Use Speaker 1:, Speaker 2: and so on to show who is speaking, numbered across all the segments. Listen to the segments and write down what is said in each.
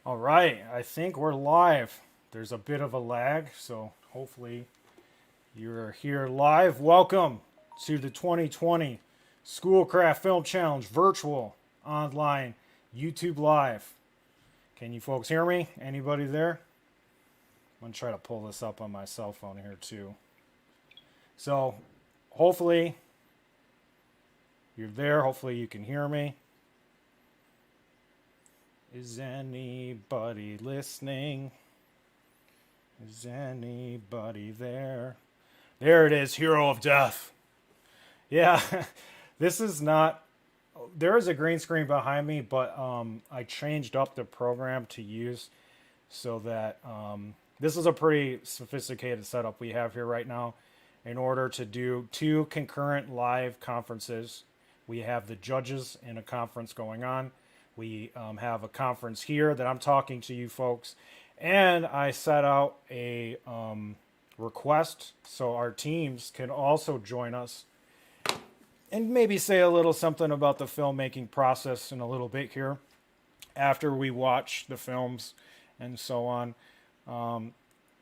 Speaker 1: All right, I think we're live. There's a bit of a lag, so hopefully you're here live. Welcome to the 2020 Schoolcraft Film Challenge virtual online YouTube live. Can you folks hear me? Anybody there? I'm going to try to pull this up on my cell phone here too. So, hopefully you're there. Hopefully you can hear me. Is anybody listening? Is anybody there? There it is, Hero of Death. Yeah, this is not. There is a green screen behind me, but I changed up the program to use so that this is a pretty sophisticated setup we have here right now. In order to do two concurrent live conferences, we have the judges in a conference going on. We have a conference here that I'm talking to you folks. And I set out a request so our teams can also join us and maybe say a little something about the filmmaking process in a little bit here after we watch the films and so on.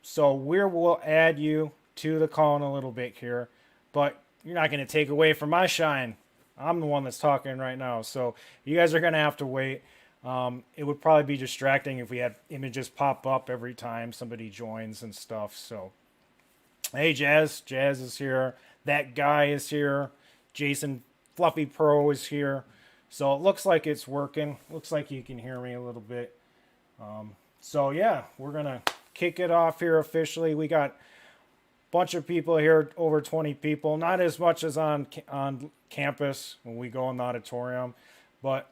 Speaker 1: So we'll add you to the call in a little bit here, but you're not going to take away from my shine. I'm the one that's talking right now, so you guys are going to have to wait. It would probably be distracting if we had images pop up every time somebody joins and stuff. So, hey, Jazz is here. That guy is here. Jason Fluffy Pro is here. So it looks like it's working. Looks like you can hear me a little bit. So yeah, we're gonna kick it off here officially. We got bunch of people here, over 20 people, not as much as on campus when we go in the auditorium, but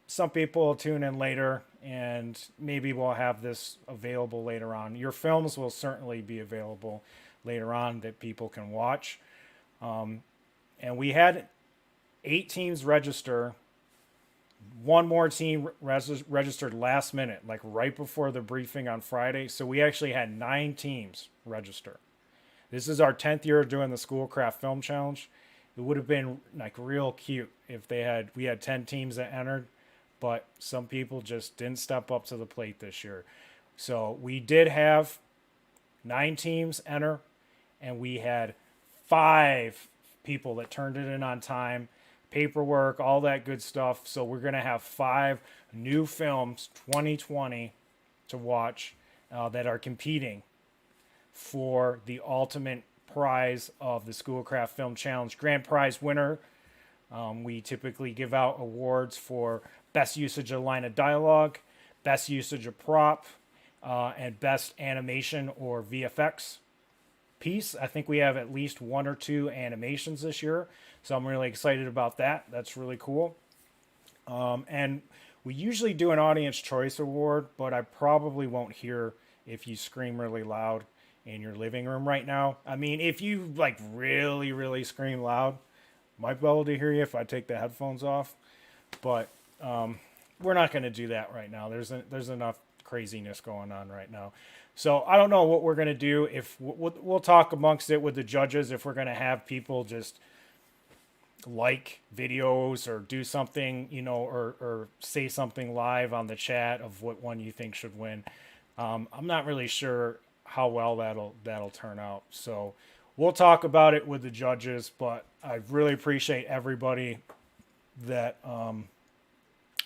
Speaker 1: some people will tune in later, and maybe we'll have this available later on. Your films will certainly be available later on that people can watch. And we had 8 teams register. One more team registered last minute, like right before the briefing on Friday. So we actually had 9 teams register. This is our 10th year doing the Schoolcraft Film Challenge. It would have been like real cute if we had 10 teams that entered, but some people just didn't step up to the plate this year. So we did have 9 teams enter, and we had 5 people that turned it in on time, paperwork, all that good stuff. So we're going to have 5 new films 2020 to watch that are competing for the ultimate prize of the Schoolcraft Film Challenge. Grand prize winner. We typically give out awards for best usage of line of dialogue, best usage of prop, and best animation or VFX piece. I think we have at least 1 or 2 animations this year, so I'm really excited about that. That's really cool. And we usually do an audience choice award, but I probably won't hear if you scream really loud in your living room right now. I mean, if you like really, really scream loud, might be able to hear you if I take the headphones off, but we're not going to do that right now. There's enough craziness going on right now. So I don't know what we're going to do. If we'll talk amongst it with the judges, if we're going to have people just like videos or do something, or say something live on the chat of what one you think should win. I'm not really sure how well that'll turn out. So we'll talk about it with the judges, but I really appreciate everybody that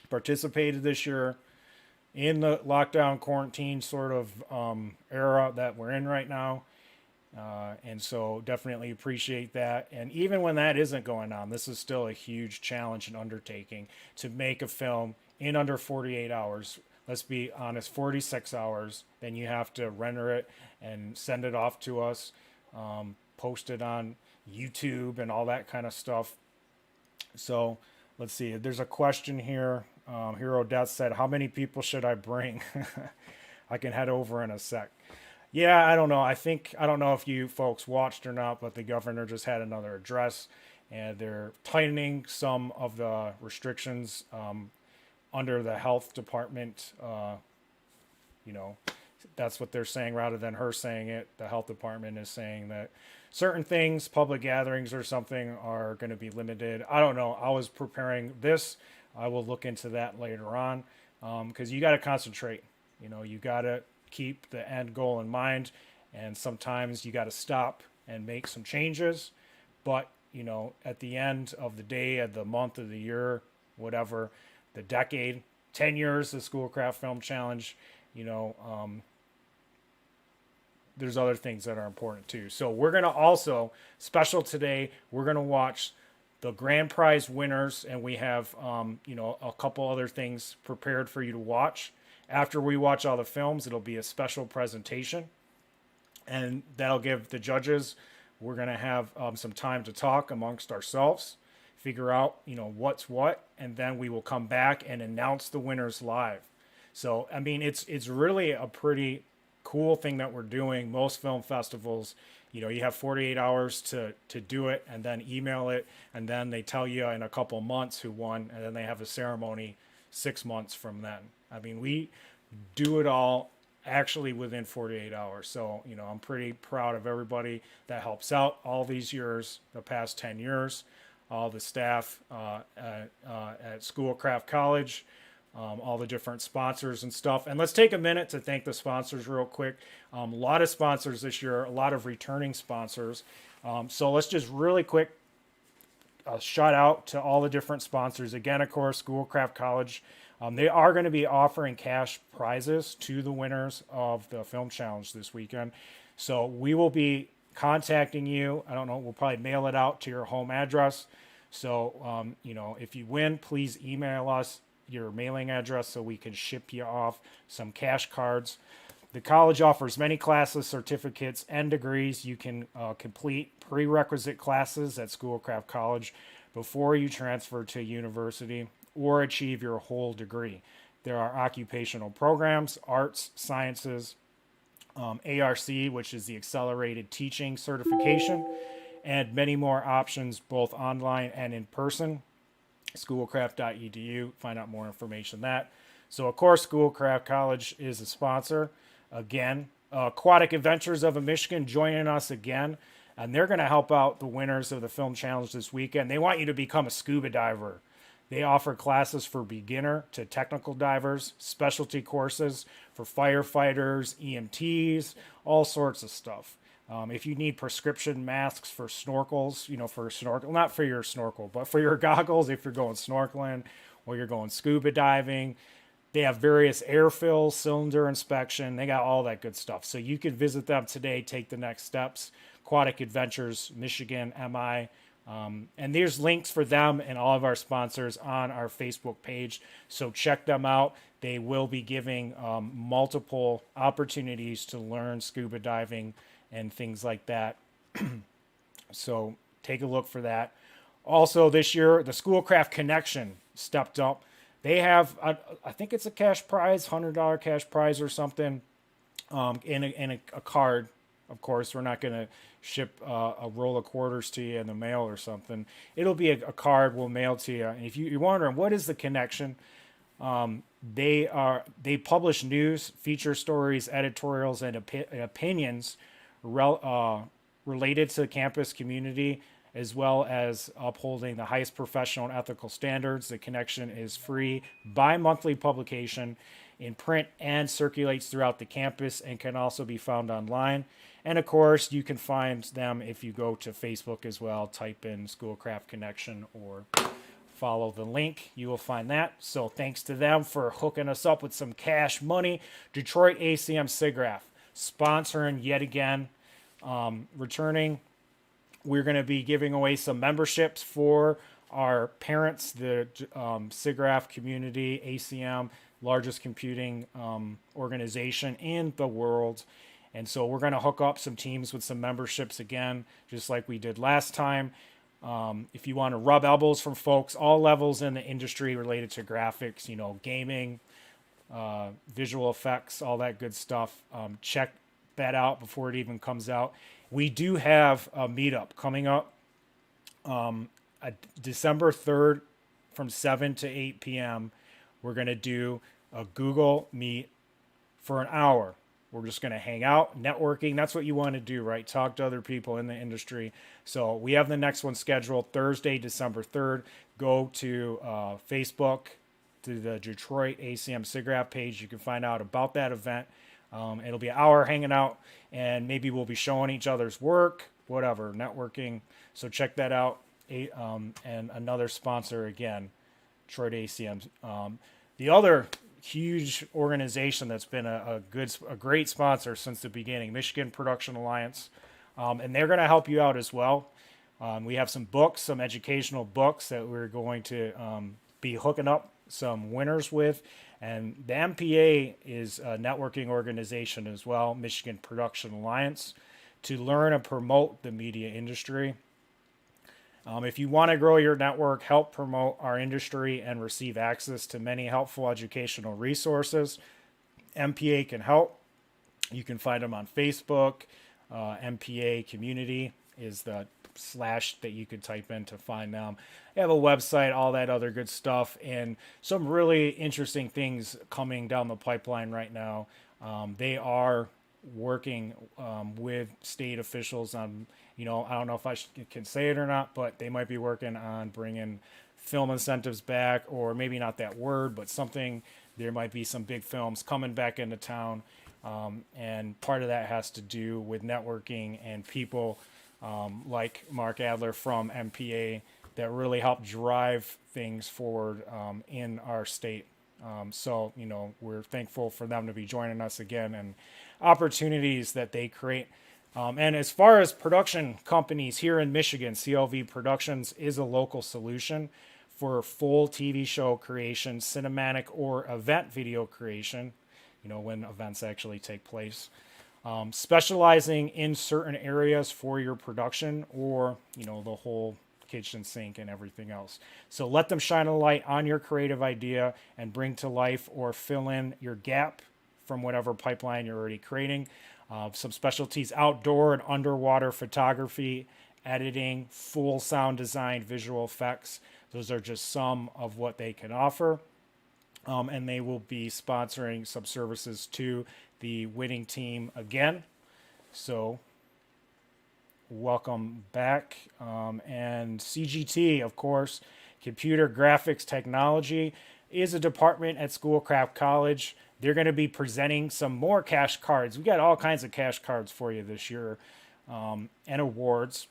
Speaker 1: participated this year in the lockdown quarantine sort of era that we're in right now. And so definitely appreciate that. And even when that isn't going on, this is still a huge challenge and undertaking to make a film in under 48 hours. Let's be honest, 46 hours. Then you have to render it and send it off to us, post it on YouTube and all that kind of stuff. So let's see. There's a question here. Hero Death said, how many people should I bring? I can head over in a sec. Yeah, I don't know. I don't know if you folks watched or not, but the governor just had another address, and they're tightening some of the restrictions under the health department. That's what they're saying rather than her saying it. The health department is saying that certain things, public gatherings or something, are going to be limited. I don't know. I was preparing this. I will look into that later on because you got to concentrate. You got to keep the end goal in mind, and sometimes you got to stop and make some changes. But, at the end of the day, of the month, of the year, whatever, the decade, 10 years, the Schoolcraft Film Challenge, you know, um, there's other things that are important too. So we're going to also, special today, we're going to watch the grand prize winners, and we have, a couple other things prepared for you to watch. After we watch all the films, it'll be a special presentation, and that'll give the judges, we're going to have some time to talk amongst ourselves, figure out, what's what, and then we will come back and announce the winners live. So, I mean, it's really a pretty cool thing that we're doing. Most film festivals, you have 48 hours to do it, and then email it, and then they tell you in a couple months who won, and then they have a ceremony 6 months from then. I mean, we do it all actually within 48 hours. So, I'm pretty proud of everybody that helps out all these years, the past 10 years, all the staff at Schoolcraft College, all the different sponsors and stuff. And let's take a minute to thank the sponsors real quick. A lot of sponsors this year, a lot of returning sponsors. So let's just really quick shout out to all the different sponsors. Again, of course, Schoolcraft College. They are going to be offering cash prizes to the winners of the film challenge this weekend. So we will be contacting you. I don't know, we'll probably mail it out to your home address. So, if you win, please email us your mailing address so we can ship you off some cash cards. The college offers many classes, certificates, and degrees. You can complete prerequisite classes at Schoolcraft College before you transfer to university or achieve your whole degree. There are occupational programs, arts, sciences, ARC, which is the Accelerated Teaching Certification, and many more options, both online and in person. Schoolcraft.edu, find out more information on that. So, of course, Schoolcraft College is a sponsor. Again, Aquatic Adventures of Michigan joining us again, and they're going to help out the winners of the film challenge this weekend. They want you to become a scuba diver. They offer classes for beginner to technical divers, specialty courses for firefighters, EMTs, all sorts of stuff. If you need prescription masks for snorkels, for snorkel, not for your snorkel, but for your goggles, if you're going snorkeling or you're going scuba diving, they have various air fills, cylinder inspection. They got all that good stuff. So you can visit them today, take the next steps. Aquatic Adventures, Michigan, MI. And there's links for them and all of our sponsors on our Facebook page. So check them out. They will be giving multiple opportunities to learn scuba diving and things like that. So take a look for that. Also this year, the Schoolcraft Connection stepped up. They have, I think it's a cash prize, $100 cash prize or something, in a card. Of course, we're not going to ship a roll of quarters to you in the mail or something. It'll be a card we'll mail to you. And if you're wondering, what is the Connection? They publish news, feature stories, editorials, and opinions related to the campus community, as well as upholding the highest professional and ethical standards. The Connection is free bi-monthly publication in print and circulates throughout the campus and can also be found online. And of course, you can find them if you go to Facebook as well. Type in Schoolcraft Connection or follow the link. You will find that. So thanks to them for hooking us up with some cash money. Detroit ACM SIGGRAPH sponsoring yet again. Returning, we're going to be giving away some memberships for our parents, the SIGGRAPH community, ACM, largest computing organization in the world. And so we're going to hook up some teams with some memberships again, just like we did last time. If you want to rub elbows from folks, all levels in the industry related to graphics, gaming, visual effects, all that good stuff, check that out before it even comes out. We do have a meetup coming up December 3rd from 7 to 8 p.m. We're going to do a Google Meet for an hour. We're just going to hang out, networking. That's what you want to do, right? Talk to other people in the industry. So we have the next one scheduled Thursday, December 3rd. Go to Facebook, to the Detroit ACM SIGGRAPH page. You can find out about that event. It'll be an hour hanging out, and maybe we'll be showing each other's work, whatever, networking. So check that out. And another sponsor again, Detroit ACM. The other huge organization that's been a great sponsor since the beginning, Michigan Production Alliance, and they're going to help you out as well. We have some books, some educational books that we're going to be hooking up some winners with. And the MPA is a networking organization as well, Michigan Production Alliance, to learn and promote the media industry. If you want to grow your network, help promote our industry, and receive access to many helpful educational resources, MPA can help. You can find them on Facebook. MPA Community is the / that you could type in to find them. They have a website, all that other good stuff, and some really interesting things coming down the pipeline right now. They are working with state officials on, I don't know if I can say it or not, but they might be working on bringing film incentives back, or maybe not that word, but something. There might be some big films coming back into town, and part of that has to do with networking and people like Mark Adler from MPA that really help drive things forward in our state. So, we're thankful for them to be joining us again, and opportunities that they create. And as far as production companies here in Michigan, CLV Productions is a local solution for full TV show creation, cinematic or event video creation, when events actually take place. Specializing in certain areas for your production, or the whole kitchen sink and everything else. So let them shine a light on your creative idea and bring to life or fill in your gap from whatever pipeline you're already creating. Some specialties: outdoor and underwater photography, editing, full sound design, visual effects. Those are just some of what they can offer. And they will be sponsoring some services to the winning team again. So welcome back. And CGT, of course, Computer Graphics Technology, is a department at Schoolcraft College. They're going to be presenting some more cash cards. We got all kinds of cash cards for you this year, and awards.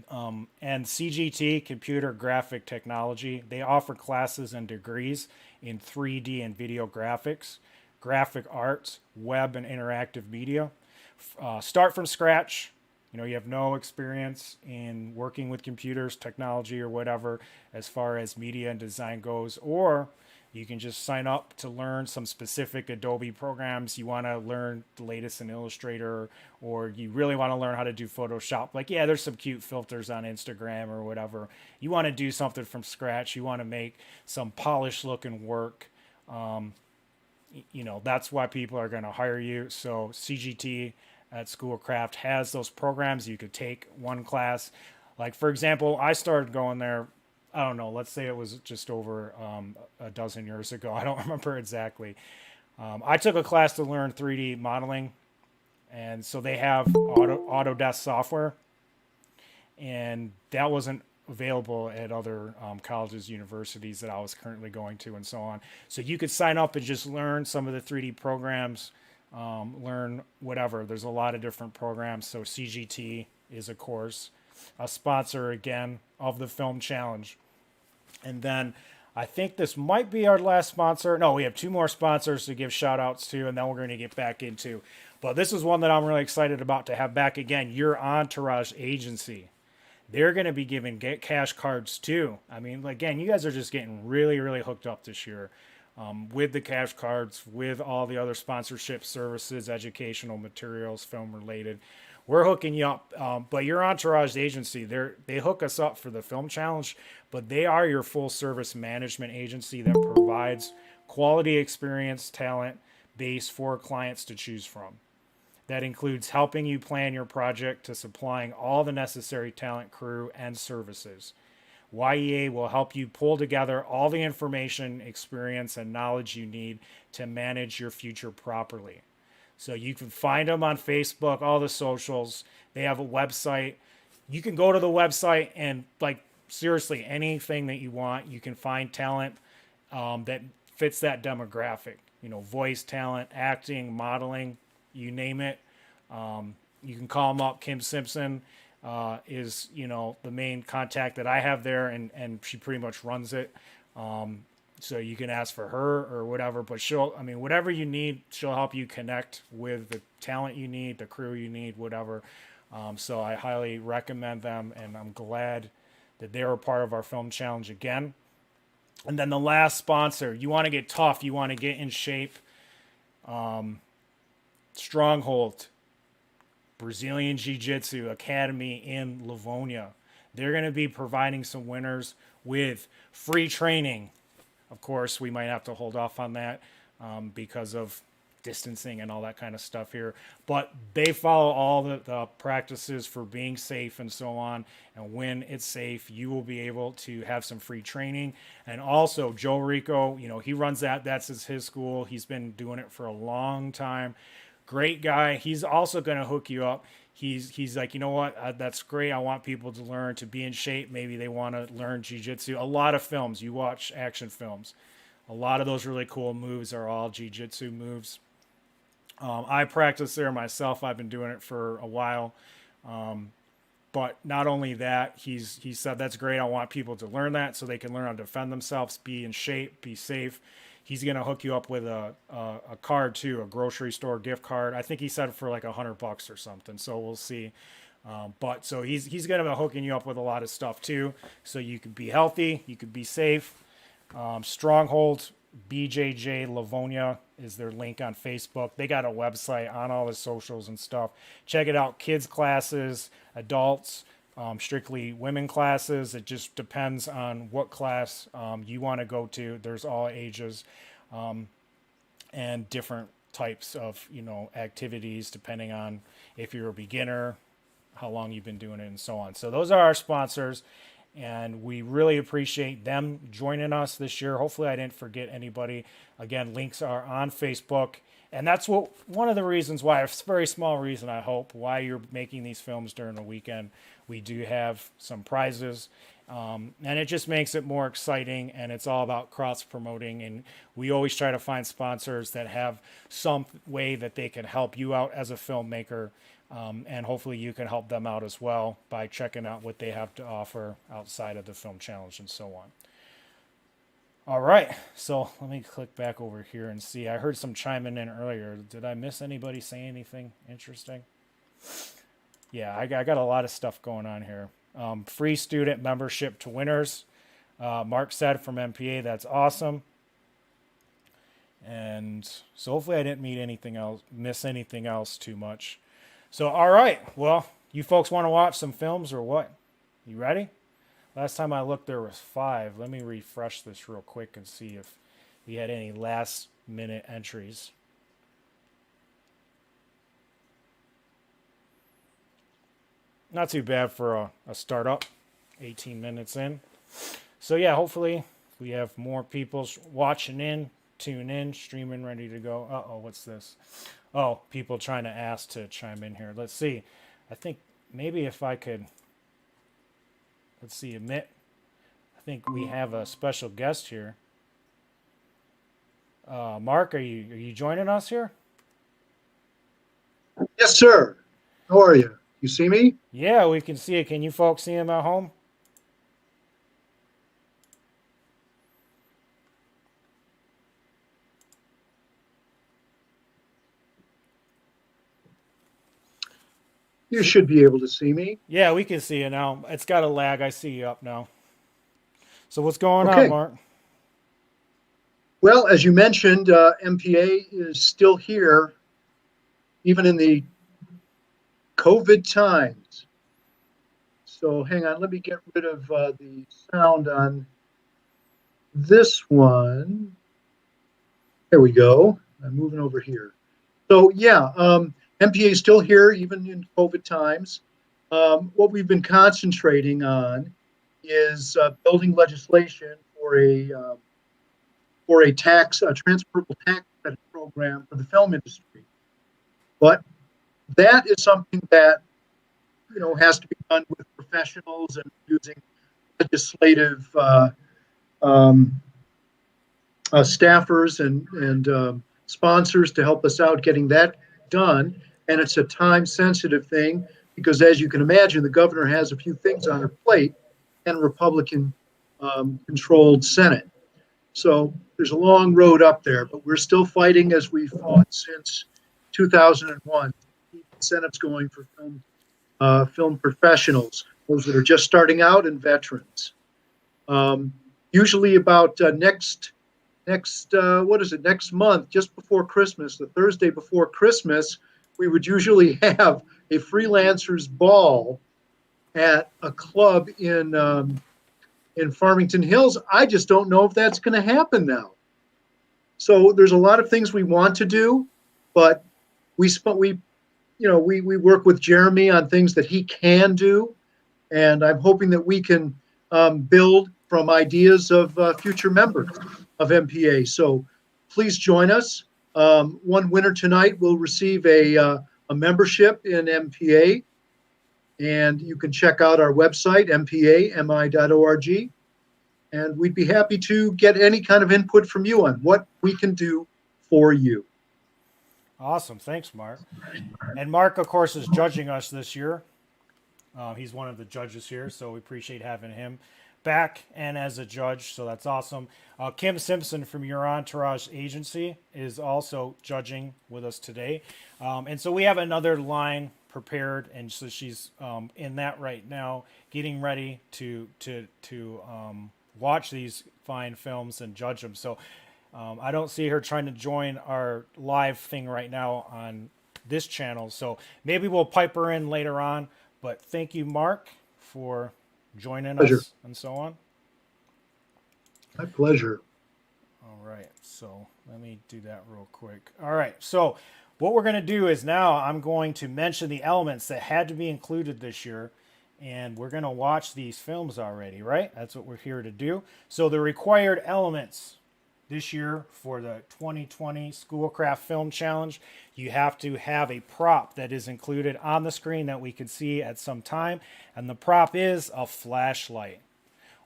Speaker 1: And CGT, Computer Graphic Technology, they offer classes and degrees in 3D and video graphics, graphic arts, web and interactive media. Start from scratch. You have no experience in working with computers, technology, or whatever as far as media and design goes, or you can just sign up to learn some specific Adobe programs. You want to learn the latest in Illustrator, or you really want to learn how to do Photoshop. There's some cute filters on Instagram or whatever. You want to do something from scratch. You want to make some polished looking work. That's why people are going to hire you. So CGT at Schoolcraft has those programs. You could take one class. For example, I started going there, I don't know, let's say it was just over a dozen years ago. I don't remember exactly. I took a class to learn 3D modeling. And so they have Autodesk software. And that wasn't available at other colleges, universities that I was currently going to, and so on. So you could sign up and just learn some of the 3D programs, learn whatever. There's a lot of different programs. So CGT is, of course, a sponsor again of the Film Challenge. And then I think this might be our last sponsor. No, we have two more sponsors to give shout outs to, and then we're going to get back into. But this is one that I'm really excited about to have back again, your Entourage Agency. They're going to be giving cash cards too. I mean, again, you guys are just getting really, really hooked up this year with the cash cards, with all the other sponsorship services, educational materials, film related. We're hooking you up, but your Entourage Agency, they hook us up for the Film Challenge, but they are your full service management agency that provides quality experience, talent base for clients to choose from. That includes helping you plan your project to supplying all the necessary talent, crew, and services. YEA will help you pull together all the information, experience, and knowledge you need to manage your future properly. So you can find them on Facebook, all the socials. They have a website. You can go to the website and seriously, anything that you want. You can find talent that fits that demographic. Voice talent, acting, modeling, you name it. You can call them up. Kim Simpson is the main contact that I have there, and she pretty much runs it. So you can ask for her or whatever, but whatever you need, she'll help you connect with the talent you need, the crew you need, whatever. So I highly recommend them, and I'm glad that they were part of our film challenge again. And then the last sponsor, you want to get tough, you want to get in shape. Stronghold Brazilian Jiu-Jitsu Academy in Livonia. They're going to be providing some winners with free training. Of course, we might have to hold off on that because of distancing and all that kind of stuff here. But they follow all the practices for being safe and so on. And when it's safe, you will be able to have some free training. And also, Joe Rico, he runs that. That's his school. He's been doing it for a long time. Great guy. He's also going to hook you up. He's like, you know what? That's great. I want people to learn to be in shape. Maybe they want to learn jiu-jitsu. A lot of films, you watch action films. A lot of those really cool moves are all jiu-jitsu moves. I practice there myself. I've been doing it for a while. But not only that, he said, that's great. I want people to learn that so they can learn how to defend themselves, be in shape, be safe. He's going to hook you up with a card too, a grocery store gift card. I think he said for like $100 or something. So we'll see. But so he's going to be hooking you up with a lot of stuff too. So you could be healthy, you could be safe. Stronghold BJJ Livonia is their link on Facebook. They got a website on all the socials and stuff. Check it out. Kids classes, adults, strictly women classes. It just depends on what class you want to go to. There's all ages and different types of activities depending on if you're a beginner, how long you've been doing it, and so on. So those are our sponsors, and we really appreciate them joining us this year. Hopefully I didn't forget anybody. Again, links are on Facebook. And that's one of the reasons why, a very small reason, I hope, why you're making these films during the weekend. We do have some prizes, and it just makes it more exciting, and it's all about cross-promoting. And we always try to find sponsors that have some way that they can help you out as a filmmaker, and hopefully you can help them out as well by checking out what they have to offer outside of the film challenge and so on. All right, so let me click back over here and see. I heard some chiming in earlier. Did I miss anybody say anything interesting? Yeah, I got a lot of stuff going on here. Free student membership to winners. Mark said from MPA, that's awesome. And so hopefully I didn't miss anything else too much. So, all right, well, you folks want to watch some films or what? You ready? Last time I looked, there was 5. Let me refresh this real quick and see if we had any last-minute entries. Not too bad for a startup, 18 minutes in. So, yeah, hopefully we have more people watching in, tune in, streaming, ready to go. Uh-oh, what's this? Oh, people trying to ask to chime in here. Let's see. I think maybe if I could... Let's see, admit. I think we have a special guest here. Mark, are you joining us here?
Speaker 2: Yes, sir. How are you? You see me?
Speaker 1: Yeah, we can see it. Can you folks see him at home?
Speaker 2: You should be able to see me.
Speaker 1: Yeah, we can see you now. It's got a lag. I see you up now. So what's going on,
Speaker 2: Okay.
Speaker 1: Mark?
Speaker 2: Well, as you mentioned, MPA is still here, even in the COVID times. So hang on, let me get rid of the sound on this one. There we go. I'm moving over here. So yeah, MPA is still here, even in COVID times. What we've been concentrating on is building legislation for a transferable tax credit program for the film industry. But that is something that has to be done with professionals and using legislative staffers and sponsors to help us out getting that done. And it's a time sensitive thing because, as you can imagine, the governor has a few things on her plate and a Republican controlled Senate. So there's a long road up there, but we're still fighting as we fought since 2001. Keep incentives going for film professionals, those that are just starting out, and veterans. Usually about next month, just before Christmas, the Thursday before Christmas, we would usually have a freelancers ball at a club in Farmington Hills. I just don't know if that's going to happen now. So there's a lot of things we want to do, but we work with Jeremy on things that he can do, and I'm hoping that we can build from ideas of future members of MPA. So please join us. One winner tonight will receive a membership in MPA, and you can check out our website, mpami.org, and we'd be happy to get any kind of input from you on what we can do for you.
Speaker 1: Awesome. Thanks, Mark. And Mark, of course, is judging us this year. He's one of the judges here, so we appreciate having him back and as a judge, so that's awesome. Kim Simpson from Your Entourage Agency is also judging with us today. And so we have another line prepared, and so she's in that right now, getting ready to watch these fine films and judge them. So I don't see her trying to join our live thing right now on this channel, so maybe we'll pipe her in later on. But thank you, Mark, for joining us and so on.
Speaker 2: My pleasure.
Speaker 1: All right, so let me do that real quick. All right, so what we're going to do is now I'm going to mention the elements that had to be included this year, and we're going to watch these films already, right? That's what we're here to do. So the required elements this year for the 2020 Schoolcraft Film Challenge, you have to have a prop that is included on the screen that we can see at some time, and the prop is a flashlight,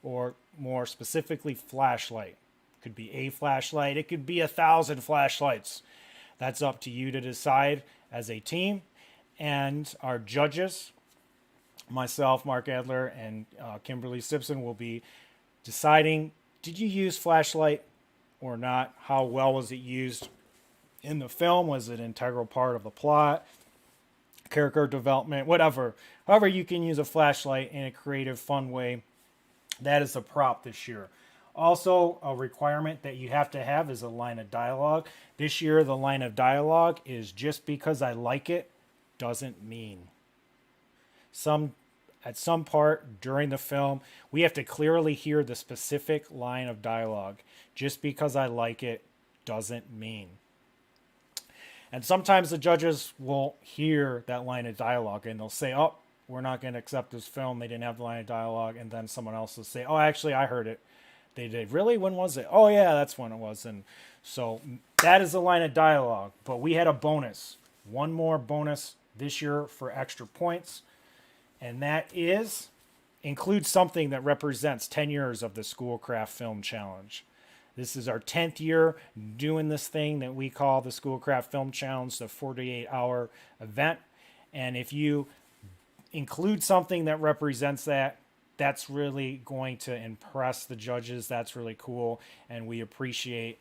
Speaker 1: or more specifically, flashlight. It could be a flashlight, it could be 1,000 flashlights. That's up to you to decide as a team. And our judges, myself, Mark Adler, and Kimberly Simpson, will be deciding, did you use flashlight or not? How well was it used in the film? Was it an integral part of the plot, character development, whatever? However you can use a flashlight in a creative, fun way, that is a prop this year. Also, a requirement that you have to have is a line of dialogue. This year, the line of dialogue is just because I like it doesn't mean. At some part during the film, we have to clearly hear the specific line of dialogue. Just because I like it doesn't mean. And sometimes the judges will hear that line of dialogue and they'll say, oh, we're not going to accept this film. They didn't have the line of dialogue. And then someone else will say, oh, actually, I heard it. They did. Really? When was it? Oh, yeah, that's when it was. And so that is the line of dialogue. But we had a bonus. One more bonus this year for extra points. And that is include something that represents 10 years of the Schoolcraft Film Challenge. This is our 10th year doing this thing that we call the Schoolcraft Film Challenge, the 48-hour event. And if you include something that represents that, that's really going to impress the judges. That's really cool. And we appreciate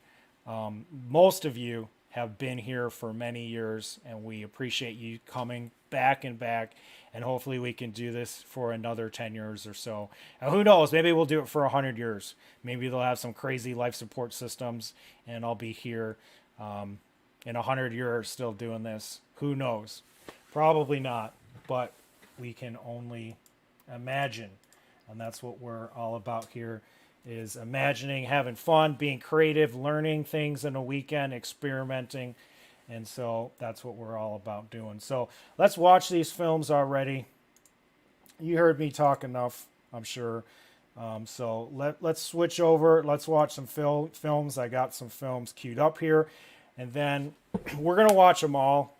Speaker 1: most of you have been here for many years, and we appreciate you coming back and back. And hopefully we can do this for another 10 years or so. And who knows, maybe we'll do it for 100 years. Maybe they'll have some crazy life support systems, and I'll be here in 100 years still doing this. Who knows? Probably not, but we can only imagine. And that's what we're all about here, is imagining, having fun, being creative, learning things in a weekend, experimenting. And so that's what we're all about doing. So let's watch these films already. You heard me talk enough, I'm sure. So let's switch over. Let's watch some films. I got some films queued up here. And then we're going to watch them all.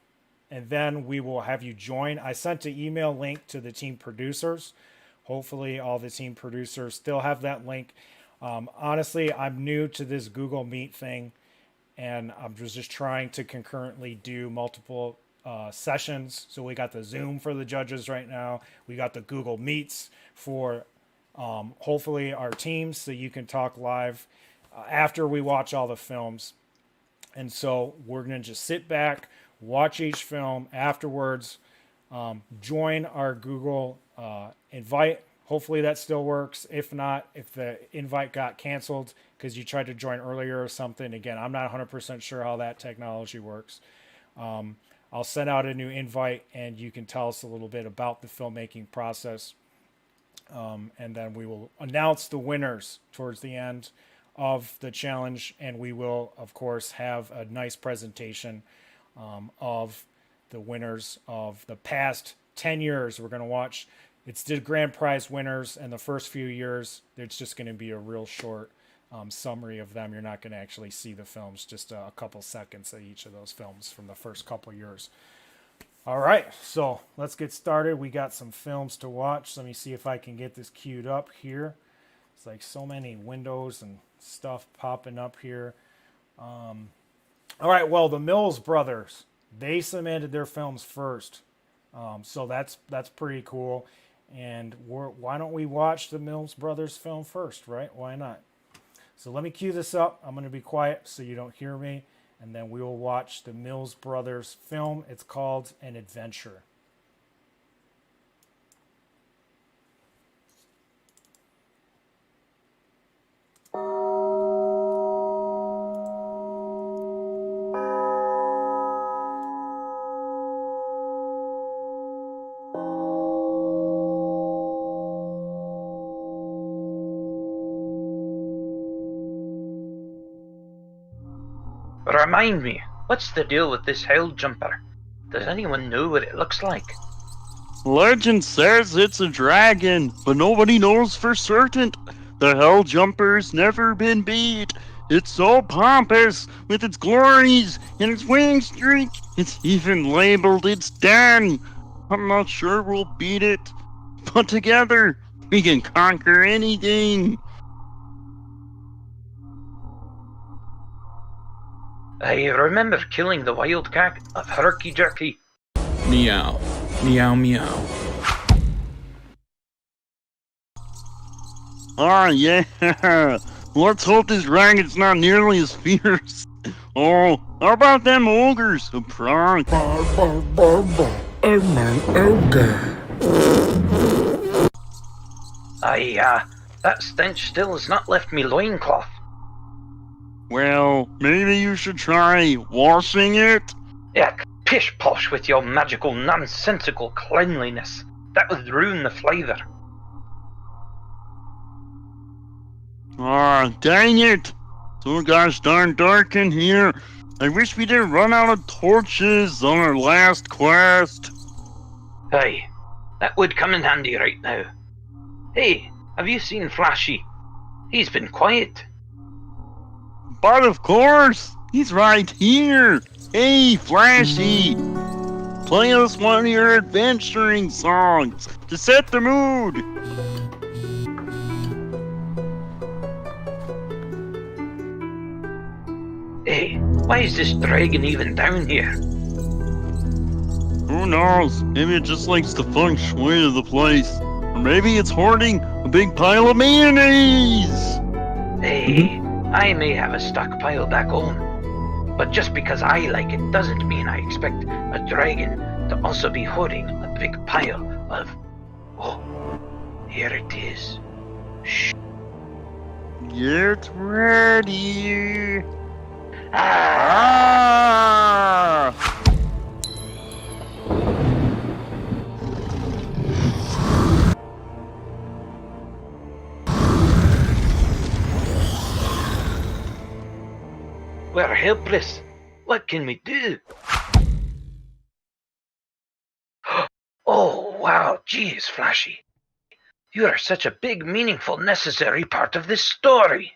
Speaker 1: And then we will have you join. I sent an email link to the team producers. Hopefully all the team producers still have that link. Honestly, I'm new to this Google Meet thing, and I'm just trying to concurrently do multiple sessions. So we got the Zoom for the judges right now. We got the Google Meets for hopefully our teams, so you can talk live after we watch all the films. And so we're going to just sit back, watch each film afterwards, join our Google invite. Hopefully that still works. If not, if the invite got canceled because you tried to join earlier or something, again, I'm not 100% sure how that technology works. I'll send out a new invite and you can tell us a little bit about the filmmaking process. And then we will announce the winners towards the end of the challenge. And we will, of course, have a nice presentation of the winners of the past 10 years. We're going to watch, it's the grand prize winners, and the first few years, it's just going to be a real short summary of them. You're not going to actually see the films, just a couple seconds of each of those films from the first couple years. All right, so let's get started. We got some films to watch. Let me see if I can get this queued up here. It's like so many windows and stuff popping up here. All right, well, the Mills brothers, they submitted their films first. So that's pretty cool. And why don't we watch the Mills brothers film first, right? Why not? So let me cue this up. I'm going to be quiet so you don't hear me. And then we will watch the Mills brothers film. It's called An Adventure.
Speaker 3: Remind me, what's the deal with this hell jumper? Does anyone know what it looks like?
Speaker 4: Legend says it's a dragon, but nobody knows for certain. The hell jumper's never been beat. It's so pompous with its glories and its wing streak. It's even labeled its den. I'm not sure we'll beat it, but together we can conquer anything.
Speaker 3: I remember killing the wild cat of Herky Jerky.
Speaker 5: Meow. Meow meow.
Speaker 4: Ah, yeah. Let's hope this dragon's not nearly as fierce. Oh, how about them ogres? A prank.
Speaker 3: That stench still has not left me loincloth.
Speaker 4: Well, maybe you should try washing it?
Speaker 3: Yuck, pish posh with your magical nonsensical cleanliness. That would ruin the flavour.
Speaker 4: Ah, dang it! So gosh darn dark in here. I wish we didn't run out of torches on our last quest.
Speaker 3: Aye, that would come in handy right now. Hey, have you seen Flashy? He's been quiet.
Speaker 4: But of course, he's right here. Hey, Flashy! Play us one of your adventuring songs to set the mood.
Speaker 3: Hey, why is this dragon even down here?
Speaker 4: Who knows? Maybe it just likes the feng shui of the place. Or maybe it's hoarding a big pile of mayonnaise!
Speaker 3: Hey, I may have a stockpile back home, but just because I like it doesn't mean I expect a dragon to also be hoarding a big pile of... Oh, here it is. Shh.
Speaker 4: Get ready!
Speaker 3: Ah!
Speaker 4: Ah!
Speaker 3: We're helpless. What can we do? Oh, wow, geez, Flashy. You are such a big, meaningful, necessary part of this story.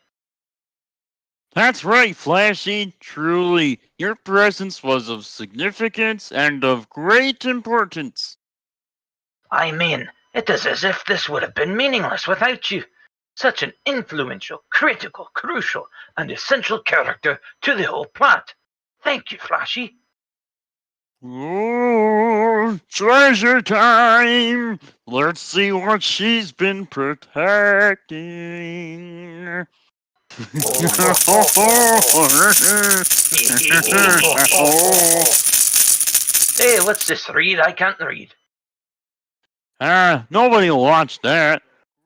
Speaker 4: That's right, Flashy. Truly, your presence was of significance and of great importance.
Speaker 3: I mean, it is as if this would have been meaningless without you. such an influential, critical, crucial, and essential character to the whole plot. Thank you, Flashy.
Speaker 4: Ooh, treasure time! Let's see what she's been protecting.
Speaker 3: Hey, what's this read? I can't read.
Speaker 4: Nobody will watch that.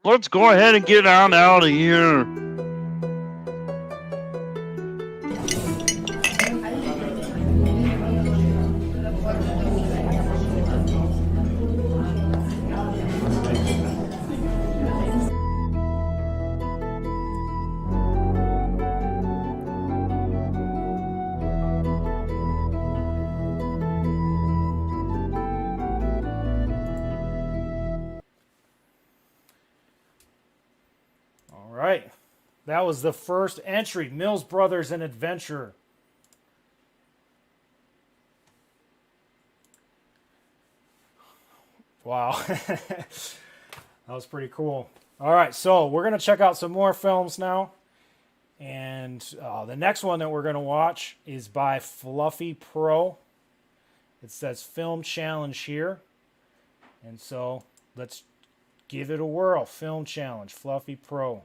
Speaker 4: Let's go ahead and get on out of here.
Speaker 1: All right. That was the first entry, Mills Brothers and Adventure. Wow. That was pretty cool. All right, so we're going to check out some more films now. And the next one that we're going to watch is by Fluffy Pro. It says Film Challenge here. And so let's give it a whirl. Film Challenge, Fluffy Pro.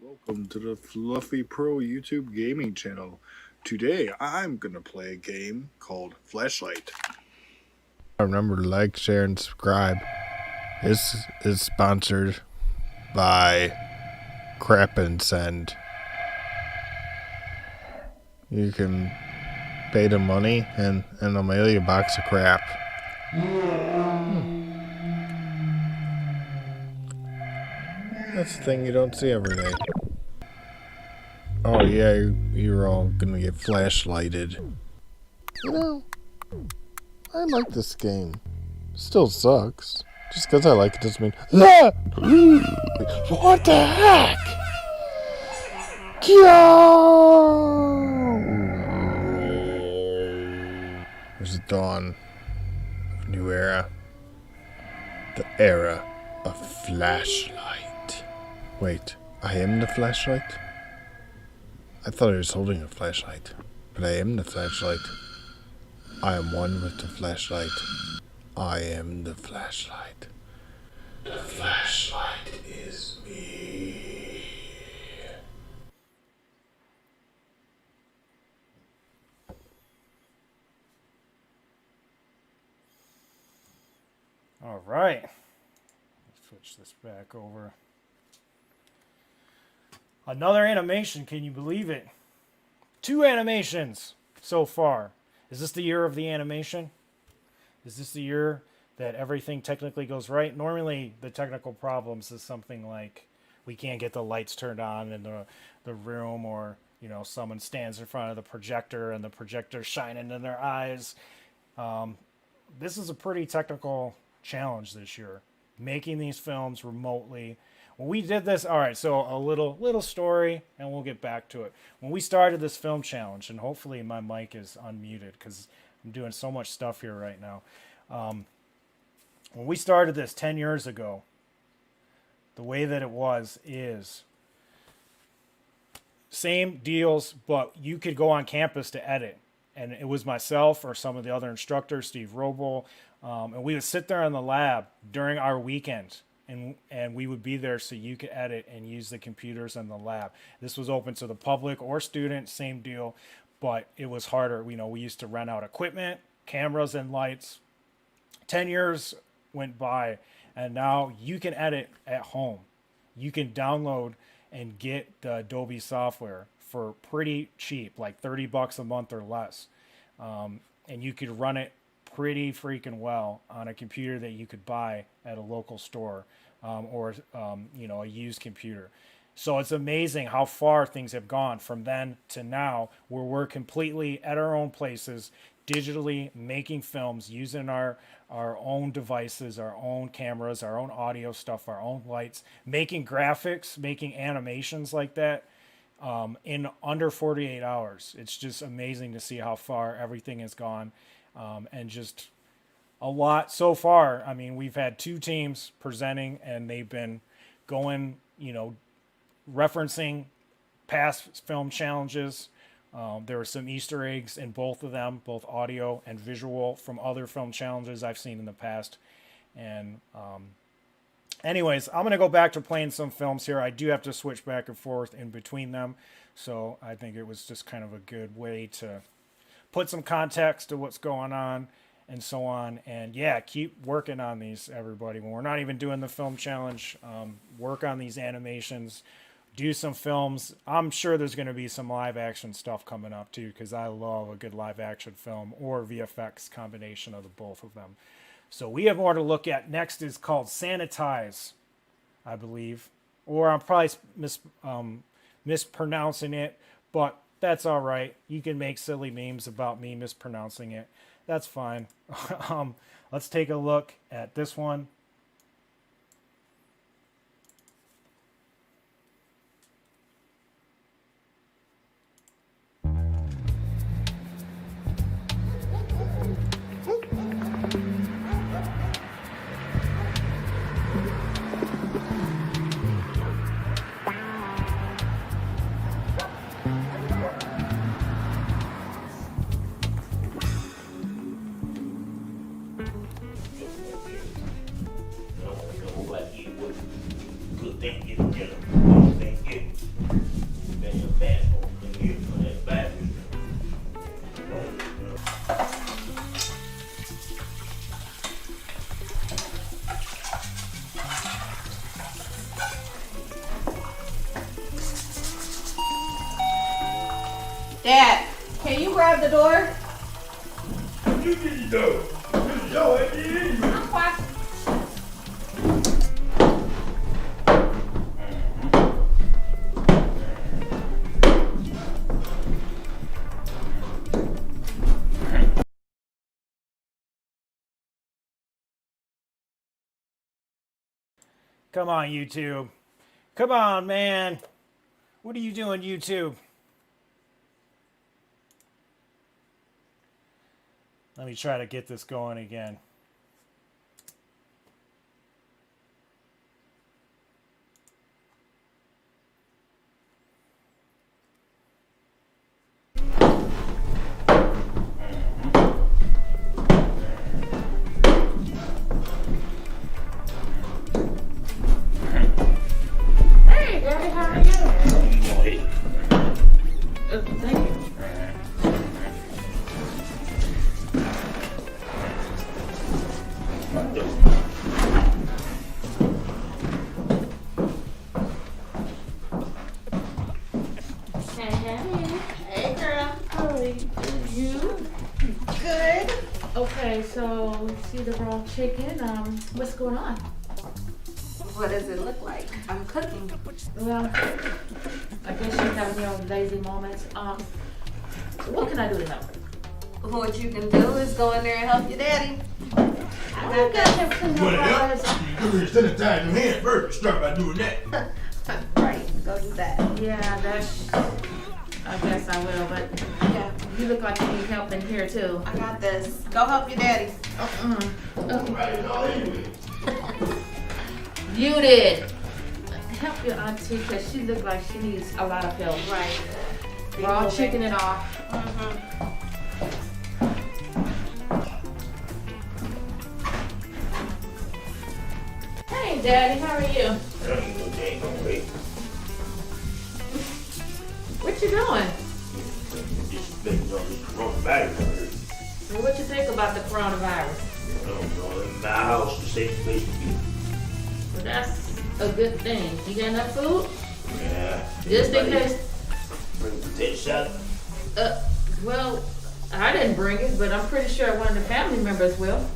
Speaker 6: Welcome to the Fluffy Pro YouTube gaming channel. Today I'm gonna play a game called Flashlight. Remember to like, share, and subscribe. This is sponsored by Crap and Send. You can pay the money and they'll mail you a box of crap. That's the thing you don't see every day. Oh yeah, you're all gonna get flashlighted. You know, I like this game. Still sucks. Just because I like it doesn't mean... Ah! What the heck? There's the dawn of a new era. The era of flashlight. Wait, I am the flashlight? I thought I was holding a flashlight, but I am the flashlight. I am one with the flashlight. I am the flashlight. The flashlight is me.
Speaker 1: All right. Let's switch this back over. Another animation, can you believe it? 2 animations so far. Is this the year of the animation? Is this the year that everything technically goes right? Normally, the technical problems is something like we can't get the lights turned on in the room, or someone stands in front of the projector and the projector's shining in their eyes. This is a pretty technical challenge this year, making these films remotely. When we did this, all right, so a little story, and we'll get back to it. When we started this film challenge, and hopefully my mic is unmuted because I'm doing so much stuff here right now. When we started this 10 years ago, the way that it is same deals, but you could go on campus to edit. And it was myself or some of the other instructors, Steve Roble, and we would sit there in the lab during our weekend. And we would be there so you could edit and use the computers in the lab. This was open to the public or students, same deal, but it was harder. We used to rent out equipment, cameras, and lights. 10 years went by, and now you can edit at home. You can download and get the Adobe software for pretty cheap, like $30 a month or less. And you could run it pretty freaking well on a computer that you could buy at a local store, or a used computer. So it's amazing how far things have gone from then to now, where we're completely at our own places, digitally making films using our own devices, our own cameras, our own audio stuff, our own lights, making graphics, making animations like that in under 48 hours. It's just amazing to see how far everything has gone. And just a lot so far. I mean, we've had 2 teams presenting, and they've been going, referencing past film challenges. There were some Easter eggs in both of them, both audio and visual, from other film challenges I've seen in the past. And anyways, I'm going to go back to playing some films here. I do have to switch back and forth in between them. So I think it was just kind of a good way to put some context to what's going on and so on. And yeah, keep working on these, everybody. When we're not even doing the film challenge, work on these animations, do some films. I'm sure there's going to be some live action stuff coming up too, because I love a good live action film or VFX combination of the both of them. So we have more to look at. Next is called Sanitize, I believe. Or I'm probably mispronouncing it, but that's all right. You can make silly memes about me mispronouncing it. That's fine. Let's take a look at this one.
Speaker 7: Dad, can you grab the door?
Speaker 8: You get the door. This is your idea.
Speaker 7: I'm fine.
Speaker 1: Come on, YouTube. Come on, man. What are you doing, YouTube? Let me try to get this going again.
Speaker 7: Hey, Daddy, how are you? Thank you. Hey, girl. How are you? Good. Okay, so see the raw chicken. What's going on?
Speaker 9: What does it look like? I'm cooking.
Speaker 7: Well, I guess she's having her own lazy moments. What can I do to help?
Speaker 9: What you can do is go in there and help your daddy.
Speaker 7: I got him clean
Speaker 8: Well,
Speaker 7: up
Speaker 8: yeah. You instead of tying your hand first, start by doing that.
Speaker 9: Right, go do that.
Speaker 7: Yeah, that's. I guess I will, but
Speaker 9: Yeah,
Speaker 7: you look like you need help in here too.
Speaker 9: I got this. Go help your daddy.
Speaker 8: Right, no, anyway.
Speaker 7: You did. Help your auntie because she look like she needs a lot of help.
Speaker 9: Right.
Speaker 7: Raw chicken and all. Hey, Daddy, how are you?
Speaker 8: Ain't gonna wait.
Speaker 7: What you doing?
Speaker 8: Just thinking on this coronavirus.
Speaker 7: Well, what you think about the coronavirus?
Speaker 8: I don't know, in my house, the safe place to be.
Speaker 7: Well, that's a good thing. You got enough food?
Speaker 8: Yeah.
Speaker 7: Just in case.
Speaker 8: Bring the potato salad.
Speaker 7: Well, I didn't bring it, but I'm pretty sure one of the family members will.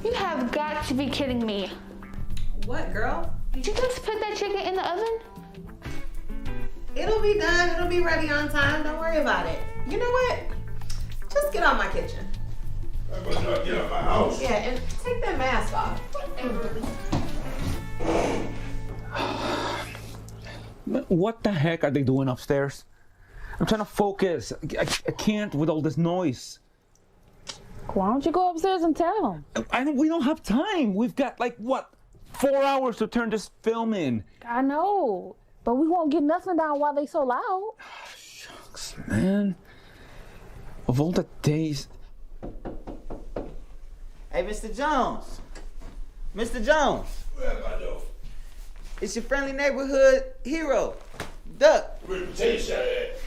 Speaker 10: You have got to be kidding me.
Speaker 9: What, girl?
Speaker 10: Did you just put that chicken in the oven?
Speaker 9: It'll be done. It'll be ready on time. Don't worry about it. You know what? Just get out my kitchen.
Speaker 8: I better not get out my house.
Speaker 9: Yeah, and take that mask off.
Speaker 11: What the heck are they doing upstairs? I'm trying to focus. I can't with all this noise.
Speaker 10: Why don't you go upstairs and tell them?
Speaker 11: We don't have time. We've got, like, what, 4 hours to turn this film in.
Speaker 10: I know, but we won't get nothing down while they so loud.
Speaker 11: Shucks, man. Of all the days...
Speaker 12: Hey, Mr. Jones. Mr. Jones.
Speaker 8: Where am I though?
Speaker 12: It's your friendly neighborhood hero, Duck.
Speaker 8: Where's the potato salad at?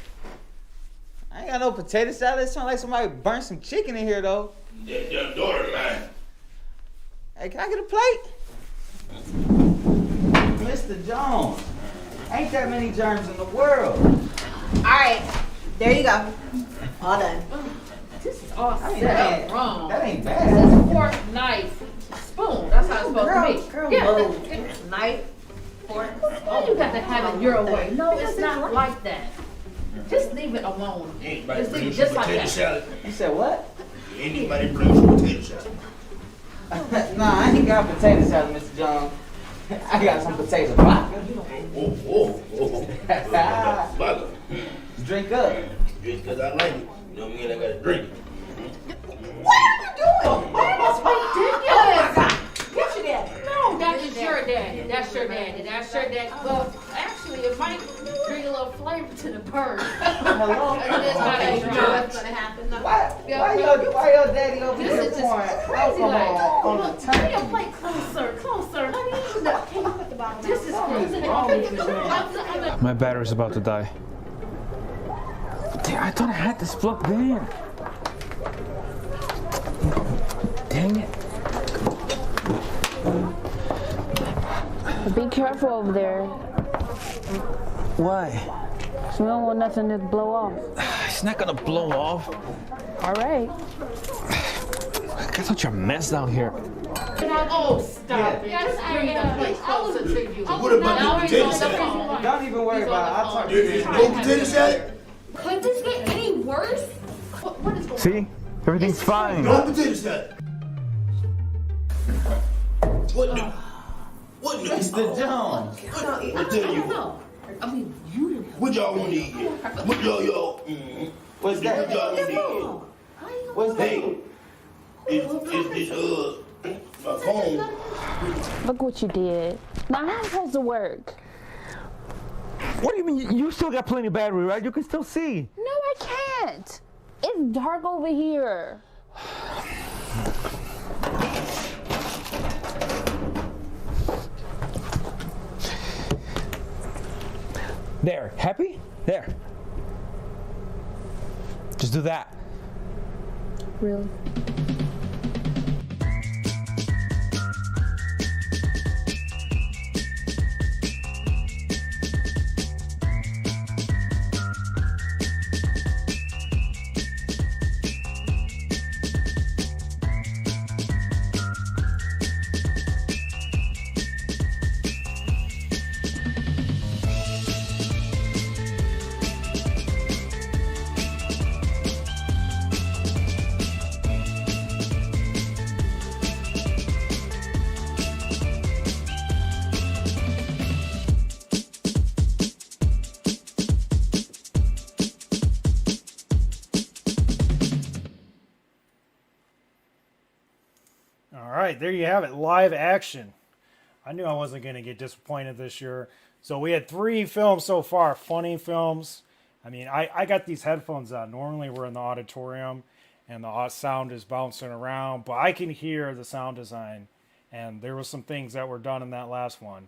Speaker 12: I ain't got no potato salad. It sounds like somebody burnt some chicken in here, though.
Speaker 8: That young daughter of mine.
Speaker 12: Hey, can I get a plate? Mr. Jones. Ain't that many germs in the world.
Speaker 9: All right, there you go. All done.
Speaker 7: This is all
Speaker 12: I mean,
Speaker 7: set up wrong.
Speaker 12: That ain't
Speaker 7: This
Speaker 12: bad.
Speaker 7: is fork, knife, spoon. That's how it's supposed to be.
Speaker 9: Girl,
Speaker 7: Yeah.
Speaker 9: knife, fork.
Speaker 7: Oh, you got to have it your way. No, it's not like that. Just leave it alone.
Speaker 8: Anybody
Speaker 7: Just leave
Speaker 8: bring
Speaker 7: it
Speaker 8: some
Speaker 7: just like
Speaker 8: potato
Speaker 7: that.
Speaker 8: salad?
Speaker 12: You said what?
Speaker 8: Anybody bring some potato salad?
Speaker 12: Nah, I ain't got potato salad, Mr. Jones. I got some potato vodka.
Speaker 8: Vodka.
Speaker 12: Drink up.
Speaker 8: Just because I like it. You know what I mean? I got to drink it.
Speaker 9: What are you doing?
Speaker 7: That's ridiculous.
Speaker 9: Get your daddy.
Speaker 7: No, that is your daddy. That's your daddy. That's your daddy. Well, actually, it might bring a little flavor to the bird.
Speaker 12: Hello?
Speaker 7: It is not
Speaker 9: Okay,
Speaker 7: a
Speaker 9: you know
Speaker 7: drug.
Speaker 9: what's gonna happen though.
Speaker 12: Why your daddy over
Speaker 7: This
Speaker 12: here
Speaker 7: is just
Speaker 12: pouring
Speaker 7: crazy.
Speaker 12: alcohol on
Speaker 7: Like,
Speaker 12: the
Speaker 7: bring your
Speaker 12: turkey?
Speaker 7: plate closer, closer. No,
Speaker 9: Can you put the bottle
Speaker 7: this is
Speaker 9: down?
Speaker 7: crazy.
Speaker 12: wrong with this man?
Speaker 11: My battery's about to die. Damn, I thought I had this plugged in. Dang it.
Speaker 10: Be careful over there.
Speaker 11: Why?
Speaker 10: We don't want nothing to blow off.
Speaker 11: It's not gonna blow off.
Speaker 10: All right.
Speaker 11: I got such a mess down here.
Speaker 7: Oh, stop it. Just bring the plate closer to you.
Speaker 8: What about
Speaker 7: Now
Speaker 8: the
Speaker 7: he's
Speaker 8: potato
Speaker 7: on the
Speaker 8: salad?
Speaker 7: phone.
Speaker 12: Don't even worry
Speaker 7: He's
Speaker 12: about it.
Speaker 7: on
Speaker 12: I'll
Speaker 7: the
Speaker 12: talk
Speaker 7: phone.
Speaker 12: to
Speaker 8: There's
Speaker 12: you.
Speaker 8: no potato salad?
Speaker 9: Could this get any worse?
Speaker 7: What is going on?
Speaker 11: See? Everything's fine.
Speaker 8: No potato salad. What the?
Speaker 12: Mr. Jones.
Speaker 8: I tell you what.
Speaker 7: I mean, you didn't.
Speaker 8: What y'all want to eat? What y'all?
Speaker 12: What's
Speaker 8: What
Speaker 12: that?
Speaker 8: y'all want to eat?
Speaker 12: What's that?
Speaker 8: Hey, it's my phone.
Speaker 10: Look what you did. Now how's it supposed to work?
Speaker 11: What do you mean? You still got plenty of battery, right? You can still see.
Speaker 10: No, I can't. It's dark over here.
Speaker 11: There. Happy? There. Just do that.
Speaker 10: Really?
Speaker 1: All right, there you have it, live action. I knew I wasn't going to get disappointed this year. So we had 3 films so far, funny films. I mean, I got these headphones on. Normally we're in the auditorium and the sound is bouncing around, but I can hear the sound design. And there was some things that were done in that last one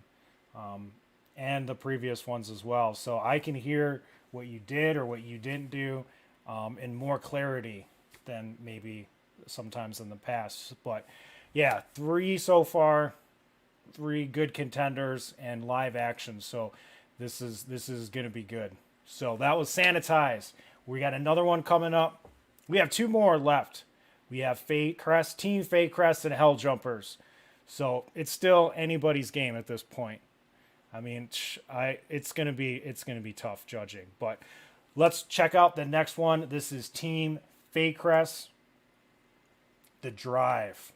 Speaker 1: and the previous ones as well. So I can hear what you did or what you didn't do in more clarity than maybe sometimes in the past. But yeah, 3 so far, 3 good contenders and live action. So this is going to be good. So that was Sanitize. We got another one coming up. We have 2 more left. We have Fate Crest, Team Fate Crest, and Hell Jumpers. So it's still anybody's game at this point. I mean, it's gonna be tough judging. But let's check out the next one. This is Team Fate Crest, The Drive.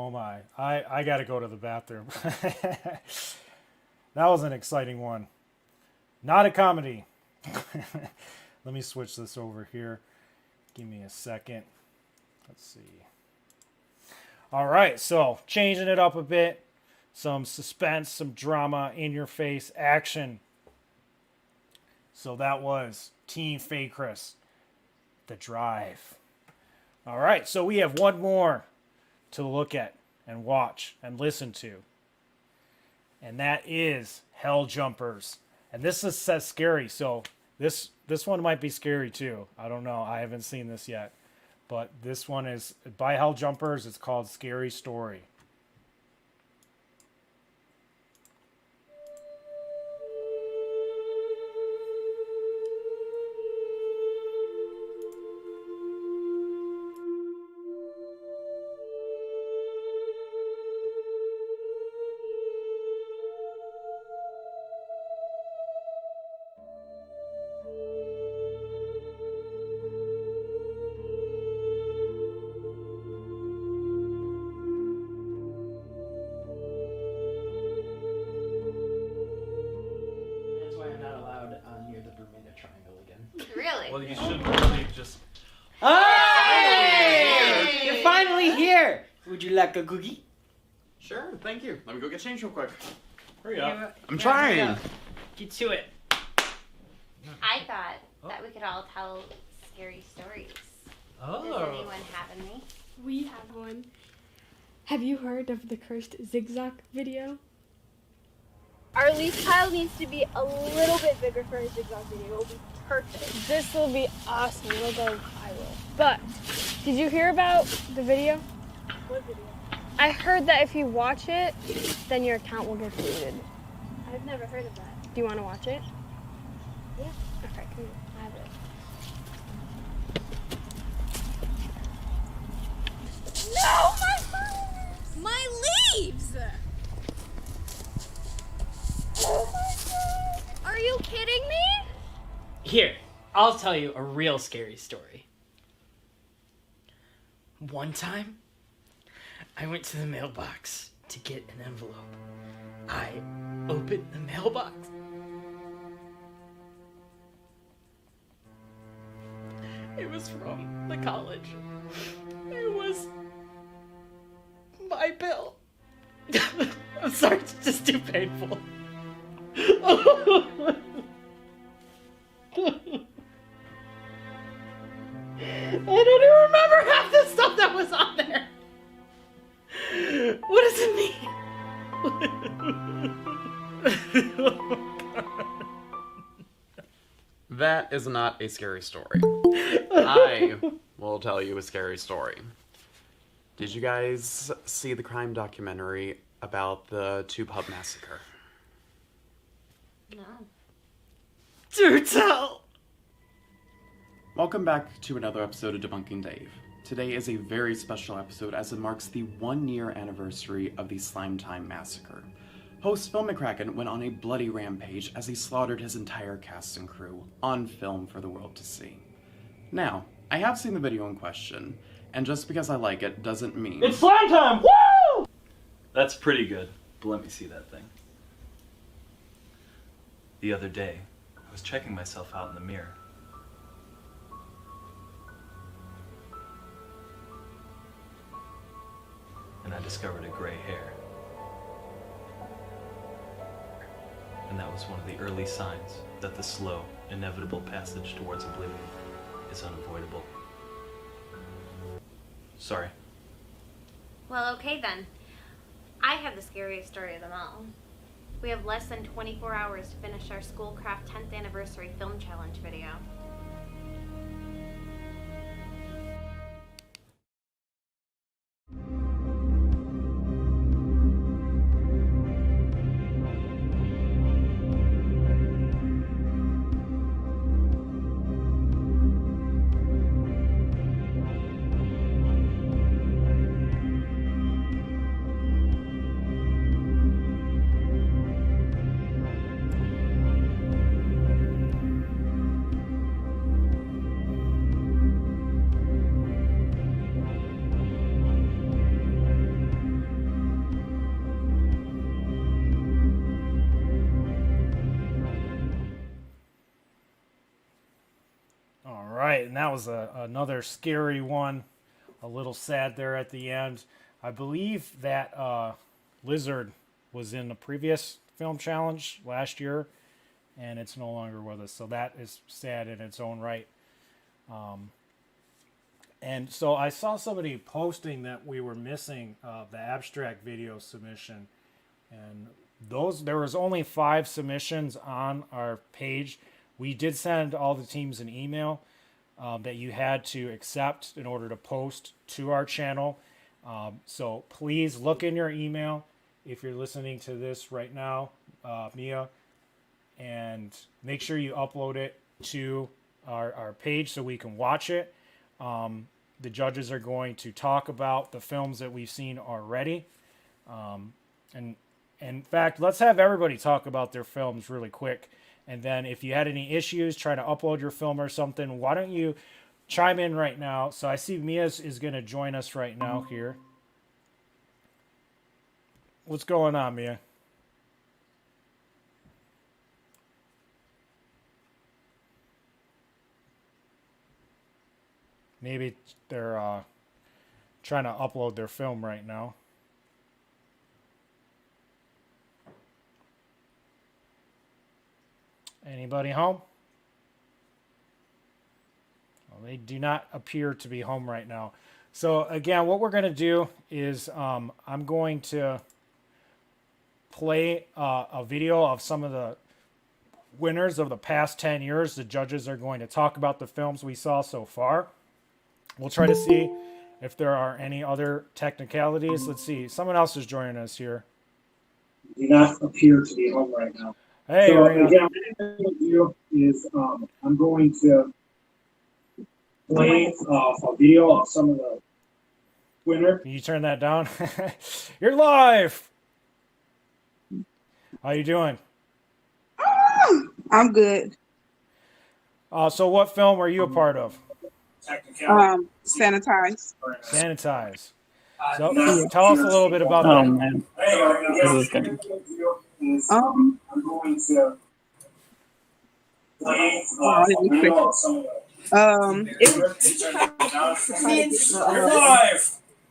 Speaker 1: Oh my. I got to go to the bathroom. That was an exciting one. Not a comedy. Let me switch this over here. Give me a second. Let's see. All right, so changing it up a bit. Some suspense, some drama, in your face action. So that was Team Fakris, The Drive. All right, so we have one more to look at and watch and listen to. And that is Hell Jumpers. And this says scary, so this one might be scary too. I don't know. I haven't seen this yet. But this one is by Hell Jumpers. It's called Scary Story.
Speaker 13: That's why I'm not allowed near the Bermuda Triangle again.
Speaker 14: Really?
Speaker 15: Well, you should really just.
Speaker 12: Hey! You're finally here! Would you like a cookie?
Speaker 15: Sure, thank you. Let me go get changed real quick. Hurry
Speaker 13: Yeah,
Speaker 15: up. I'm
Speaker 13: yeah,
Speaker 15: trying.
Speaker 13: yeah. Get to it.
Speaker 14: I thought that we could all tell scary stories.
Speaker 13: Oh.
Speaker 14: Does anyone have any?
Speaker 16: We have one. Have you heard of the cursed zigzag video?
Speaker 17: Our leaf pile needs to be a little bit bigger for a zigzag video. It will be perfect.
Speaker 16: This will be awesome. It'll go viral. But did you hear about the video?
Speaker 17: What video?
Speaker 16: I heard that if you watch it, then your account will get deleted.
Speaker 17: I've never heard of that.
Speaker 16: Do you want to watch it?
Speaker 17: Yeah.
Speaker 16: Okay, come on. I have it.
Speaker 17: No, my flowers! My leaves! Oh my god! Are you kidding me?
Speaker 13: Here, I'll tell you a real scary story. One time, I went to the mailbox to get an envelope. I opened the mailbox. It was from the college. It was my bill. I'm sorry, it's just too painful. I don't even remember half the stuff that was on there. What does it mean?
Speaker 15: That is not a scary story. I will tell you a scary story. Did you guys see the crime documentary about the two pub massacre?
Speaker 14: No.
Speaker 13: Do tell!
Speaker 15: Welcome back to another episode of Debunking Dave. Today is a very special episode as it marks the 1-year anniversary of the Slime Time Massacre. Host Phil McCracken went on a bloody rampage as he slaughtered his entire cast and crew on film for the world to see. Now, I have seen the video in question, and just because I like it doesn't mean...
Speaker 13: It's slime time! Woo!
Speaker 18: That's pretty good, but let me see that thing. The other day, I was checking myself out in the mirror. And I discovered a gray hair. And that was one of the early signs that the slow, inevitable passage towards oblivion is unavoidable. Sorry.
Speaker 14: Well, okay then. I have the scariest story of them all. We have less than 24 hours to finish our Schoolcraft 10th Anniversary Film Challenge video.
Speaker 1: All right, and that was another scary one. A little sad there at the end. I believe that Lizard was in the previous film challenge last year, and it's no longer with us. So that is sad in its own right. And so I saw somebody posting that we were missing the abstract video submission, and there was only 5 submissions on our page. We did send all the teams an email that you had to accept in order to post to our channel. So please look in your email if you're listening to this right now, Mia, and make sure you upload it to our page so we can watch it. The judges are going to talk about the films that we've seen already. And in fact, let's have everybody talk about their films really quick. And then if you had any issues trying to upload your film or something, why don't you chime in right now? So I see Mia is going to join us right now here. What's going on, Mia? Maybe they're trying to upload their film right now. Anybody home? Well, they do not appear to be home right now. So again, what we're going to do is I'm going to play a video of some of the winners of the past 10 years. The judges are going to talk about the films we saw so far. We'll try to see if there are any other technicalities. Let's see. Someone else is joining us here.
Speaker 19: Do not appear to be home right now.
Speaker 1: Hey,
Speaker 19: so
Speaker 1: Rena.
Speaker 19: again, what I'm going to do is I'm going to play a video of some of the winners.
Speaker 1: Can you turn that down? You're live. How you doing?
Speaker 20: I'm good.
Speaker 1: So what film were you a part of?
Speaker 20: Sanitize.
Speaker 1: Sanitize. So tell us a little bit about that.
Speaker 19: Oh man. I'm going to play a video of some of the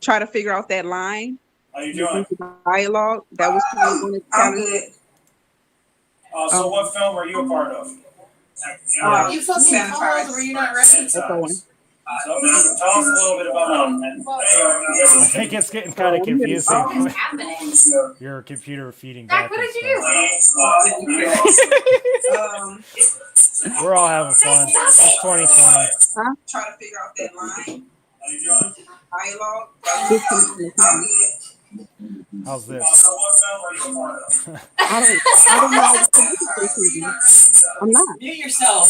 Speaker 20: try to figure out that line.
Speaker 19: How you doing?
Speaker 20: Dialogue. That was kind of when it
Speaker 19: so what film were you a part of?
Speaker 9: You fucking called, were you not ready?
Speaker 19: So tell us a little bit about
Speaker 1: I think it's getting kind of confusing. Your computer feeding back.
Speaker 9: What did you do?
Speaker 1: We're all having fun. It's 2020.
Speaker 20: Try to figure out that line. Dialogue.
Speaker 1: How's this?
Speaker 20: I don't know. I'm not.
Speaker 9: Mute yourself.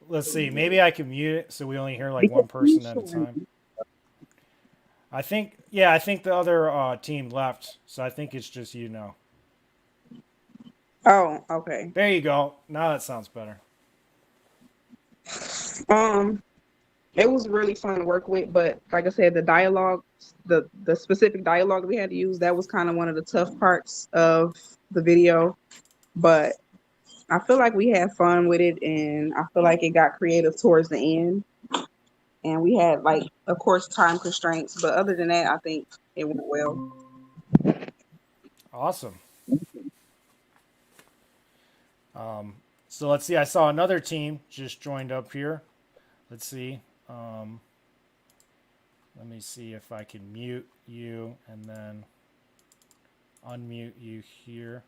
Speaker 1: Let's see. Maybe I can mute it so we only hear like one person at a time. I think the other team left, so I think it's just you now.
Speaker 20: Oh, okay.
Speaker 1: There you go. Now that sounds better.
Speaker 20: It was really fun to work with, but like I said, the dialogue, the specific dialogue we had to use, that was kind of one of the tough parts of the video. But I feel like we had fun with it, and I feel like it got creative towards the end. And we had, like, of course, time constraints, but other than that, I think it went well.
Speaker 1: Awesome. So let's see. I saw another team just joined up here. Let's see. Let me see if I can mute you and then unmute you here.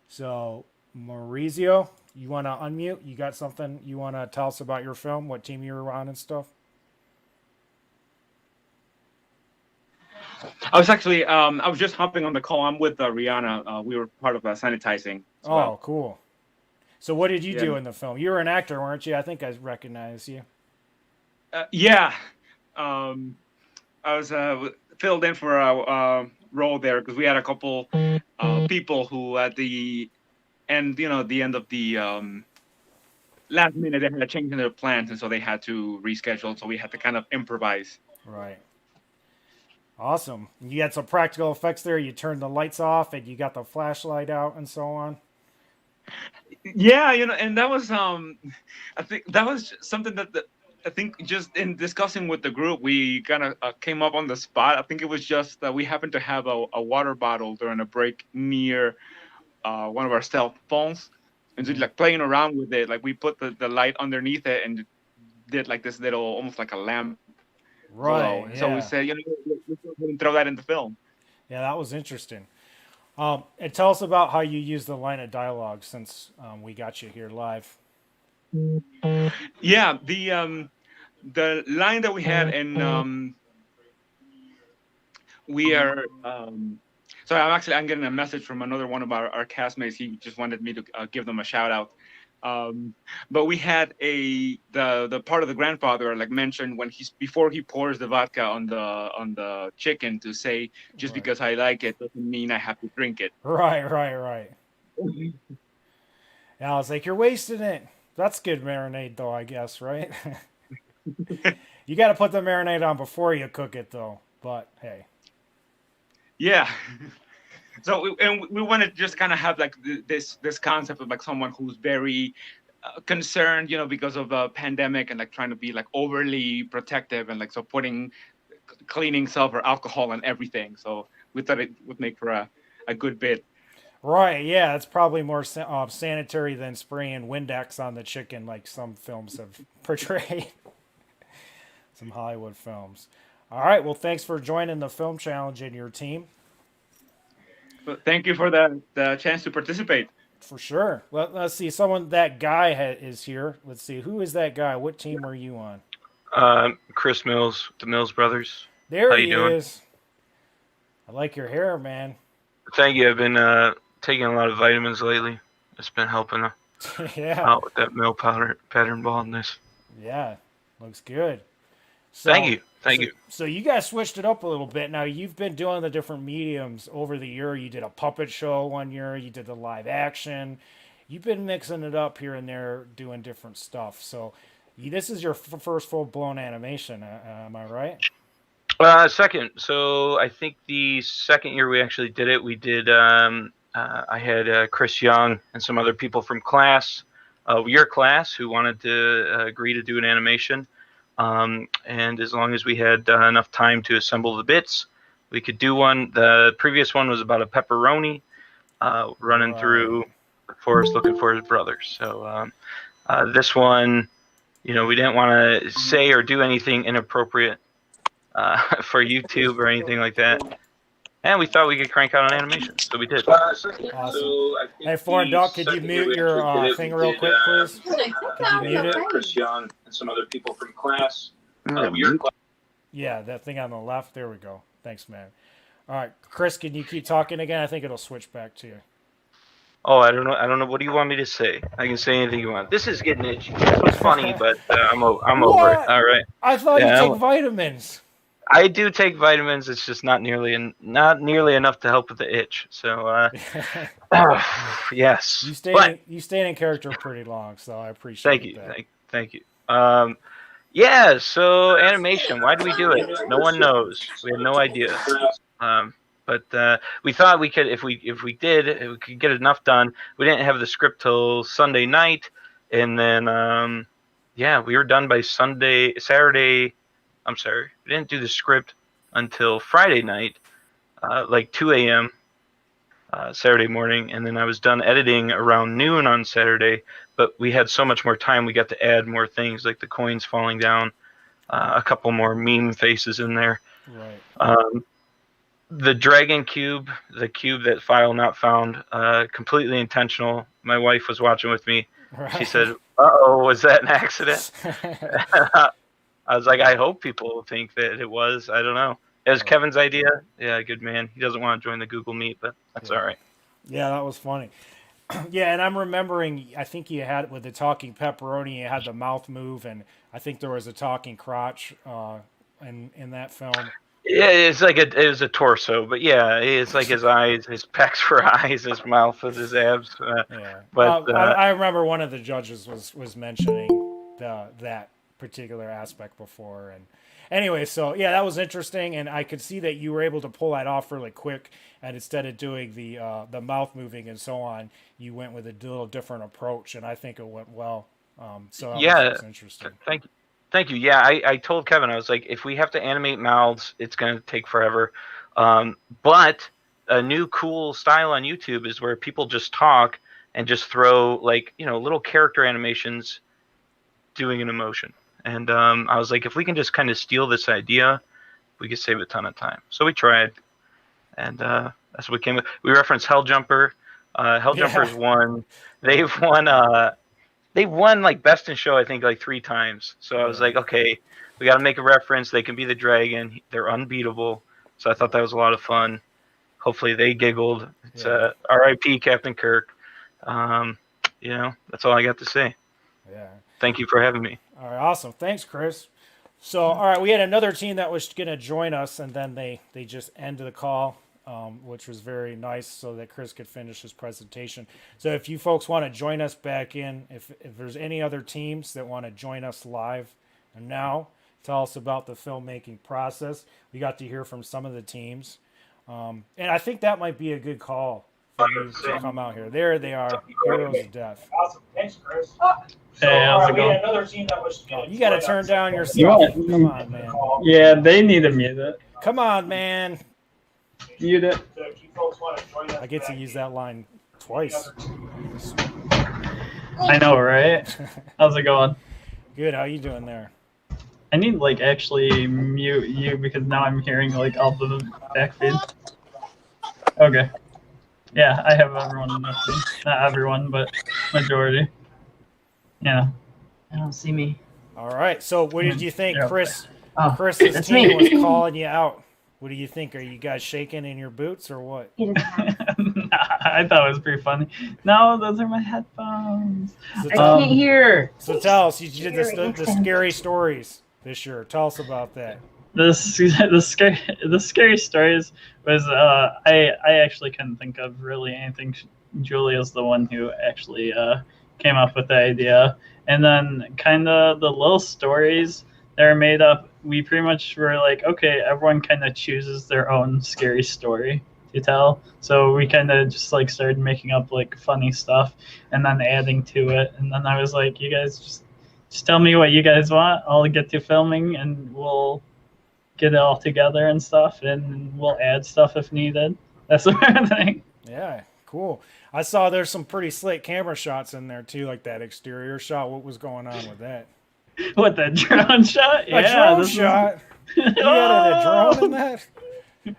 Speaker 1: So Maurizio, you want to unmute? You got something you want to tell us about your film? What team you were on and stuff?
Speaker 21: I was actually, I was just hopping on the call. I'm with Rihanna. We were part of sanitizing.
Speaker 1: Oh, well. Cool. So what did you do
Speaker 21: Yeah.
Speaker 1: in the film? You were an actor, weren't you? I think I recognize you.
Speaker 21: Yeah. I was filled in for a role there because we had a couple people who at the end, the end of the last minute, they had a change in their plans, and so they had to reschedule. So we had to kind of improvise.
Speaker 1: Right. Awesome. You had some practical effects there. You turned the lights off and you got the flashlight out and so on.
Speaker 21: Yeah, and that was I think that was something that I think just in discussing with the group, we kind of came up on the spot. I think it was just that we happened to have a water bottle during a break near one of our cell phones, and just like playing around with it. Like we put the light underneath it and did like this little, almost like a lamp glow.
Speaker 1: Right.
Speaker 21: And so we
Speaker 1: Yeah.
Speaker 21: said, let's go ahead and throw that in the film.
Speaker 1: Yeah, that was interesting. And tell us about how you use the line of dialogue since we got you here live.
Speaker 21: Yeah, the line that we had, and we are sorry, I'm getting a message from another one of our castmates. He just wanted me to give them a shout out. But we had the part of the grandfather like mentioned when before he pours the vodka on the chicken to say, just because I like it doesn't mean I have to drink it.
Speaker 1: Right. Yeah, I was like, you're wasting it. That's good marinade, though, I guess, right? You got to put the marinade on before you cook it, though. But hey.
Speaker 21: Yeah. So we want to just kind of have like this concept of like someone who's very concerned, because of a pandemic, and like trying to be like overly protective, and like so putting cleaning stuff or alcohol and everything. So we thought it would make for a good bit.
Speaker 1: Right, yeah, it's probably more sanitary than spraying Windex on the chicken like some films have portrayed. Some Hollywood films. All right, well, thanks for joining the film challenge and your team.
Speaker 21: But thank you for the chance to participate.
Speaker 1: For sure. Let's see. That guy is here. Let's see. Who is that guy? What team are you on?
Speaker 2: Chris Mills, the Mills brothers.
Speaker 1: There
Speaker 2: How
Speaker 1: he
Speaker 2: you doing?
Speaker 1: is. I like your hair, man.
Speaker 2: Thank you. I've been taking a lot of vitamins lately. It's been helping
Speaker 1: Yeah.
Speaker 2: out with that male pattern baldness.
Speaker 1: Yeah, looks good.
Speaker 2: Thank you.
Speaker 1: So you guys switched it up a little bit. Now you've been doing the different mediums over the year. You did a puppet show one year. You did the live action. You've been mixing it up here and there, doing different stuff. So this is your first full-blown animation. Am I right?
Speaker 2: Second. So I think the second year we actually did it, we did. I had Chris Young and some other people from class, your class, who wanted to agree to do an animation. And as long as we had enough time to assemble the bits, we could do one. The previous one was about a pepperoni running through the forest looking for his brother. So this one, we didn't want to say or do anything inappropriate for YouTube or anything like that. And we thought we could crank out an animation, so we did.
Speaker 1: Awesome. Hey, Foreign Duck, could you mute your thing real quick, please? Could you mute it?
Speaker 2: Chris Young and some other people from class.
Speaker 1: Yeah, that thing on the left. There we go. Thanks, man. All right, Chris, can you keep talking again? I think it'll switch back to you.
Speaker 2: Oh, I don't know. What do you want me to say? I can say anything you want. This is getting itchy. It's funny, but I'm over it. All right.
Speaker 1: I thought you take vitamins.
Speaker 2: I do take vitamins. It's just not nearly enough to help with the itch. So, yes.
Speaker 1: You stayed in character pretty long, so I appreciate that.
Speaker 2: Thank you. Yeah. So animation. Why do we do it? No one knows. We have no idea. But we thought we could, if we could get enough done. We didn't have the script till Sunday night, and then we were done by Saturday. I'm sorry, we didn't do the script until Friday night, like 2 a.m. Saturday morning, and then I was done editing around noon on Saturday. But we had so much more time, we got to add more things, like the coins falling down, a couple more meme faces in there.
Speaker 1: Right.
Speaker 2: The dragon cube, the cube that file not found, completely intentional. My wife was watching with me.
Speaker 1: Right.
Speaker 2: She said, "Uh-oh, was that an accident?" I was like, I hope people think that it was. I don't know. It was Kevin's idea. Yeah, good man. He doesn't want to join the Google Meet, but that's all right.
Speaker 1: Yeah, that was funny. Yeah, and I'm remembering, I think you had, with the talking pepperoni, you had the mouth move, and I think there was a talking crotch in that film.
Speaker 2: Yeah, it was a torso, but yeah, it's like his eyes, his pecs for eyes, his mouth with his abs.
Speaker 1: Yeah. But I remember one of the judges was mentioning that particular aspect before. And anyway, so yeah, that was interesting, and I could see that you were able to pull that off really quick. And instead of doing the mouth moving and so on, you went with a little different approach, and I think it went well. So that was interesting.
Speaker 2: Thank you. Yeah, I told Kevin, I was like, if we have to animate mouths, it's going to take forever. But a new cool style on YouTube is where people just talk and just throw like, little character animations doing an emotion. And I was like, if we can just kind of steal this idea, we could save a ton of time. So we tried. And that's what we came with. We referenced Helljumper. Helljumper's won. They've won like Best in Show, I think, like 3 times. So I was like, okay, we got to make a reference. They can be the dragon. They're unbeatable. So I thought that was a lot of fun. Hopefully they giggled. It's R.I.P. Captain Kirk. That's all I got to say.
Speaker 1: Yeah.
Speaker 2: Thank you for having me.
Speaker 1: All right, awesome. Thanks, Chris. So, all right, we had another team that was going to join us, and then they just ended the call, which was very nice so that Chris could finish his presentation. So if you folks want to join us back in, if there's any other teams that want to join us live now, tell us about the filmmaking process. We got to hear from some of the teams. And I think that might be a good call for you to come out here. There they are, Heroes of Death.
Speaker 19: Awesome. Thanks, Chris.
Speaker 11: Hey, how's it
Speaker 19: we had
Speaker 11: going?
Speaker 19: another team that was.
Speaker 1: You got to turn down your
Speaker 11: You
Speaker 1: stuff.
Speaker 11: want-
Speaker 1: Come on, man.
Speaker 11: Yeah, they need to mute it.
Speaker 1: Come on, man.
Speaker 11: Mute it.
Speaker 1: I get to use that line twice.
Speaker 11: I know, right? How's it going?
Speaker 1: Good. How you doing there?
Speaker 11: I need like actually mute you because now I'm hearing like all the backfeed. Okay. Yeah, I have everyone with me. Not everyone, but majority. Yeah.
Speaker 5: I don't see me.
Speaker 1: All right. So, what did you think,
Speaker 11: Yeah.
Speaker 1: Chris?
Speaker 5: Oh,
Speaker 1: Chris's
Speaker 5: that's
Speaker 1: team
Speaker 5: me.
Speaker 1: was calling you out. What do you think? Are you guys shaking in your boots or what?
Speaker 11: I thought it was pretty funny. No, those are my headphones.
Speaker 1: So
Speaker 5: I can't hear.
Speaker 1: So tell us, you did the scary stories this year. Tell us about that.
Speaker 11: The scary stories was I actually couldn't think of really anything. Julia's the one who actually came up with the idea, and then kind of the little stories that are made up. We pretty much were like, okay, everyone kind of chooses their own scary story to tell. So we kind of just like started making up like funny stuff and then adding to it. And then I was like, you guys just tell me what you guys want. I'll get to filming and we'll get it all together and stuff, and we'll add stuff if needed. That sort of thing.
Speaker 1: Yeah, cool. I saw there's some pretty slick camera shots in there too, like that exterior shot. What was going on with that?
Speaker 11: What, the drone shot?
Speaker 1: A drone shot. You had a drone in that?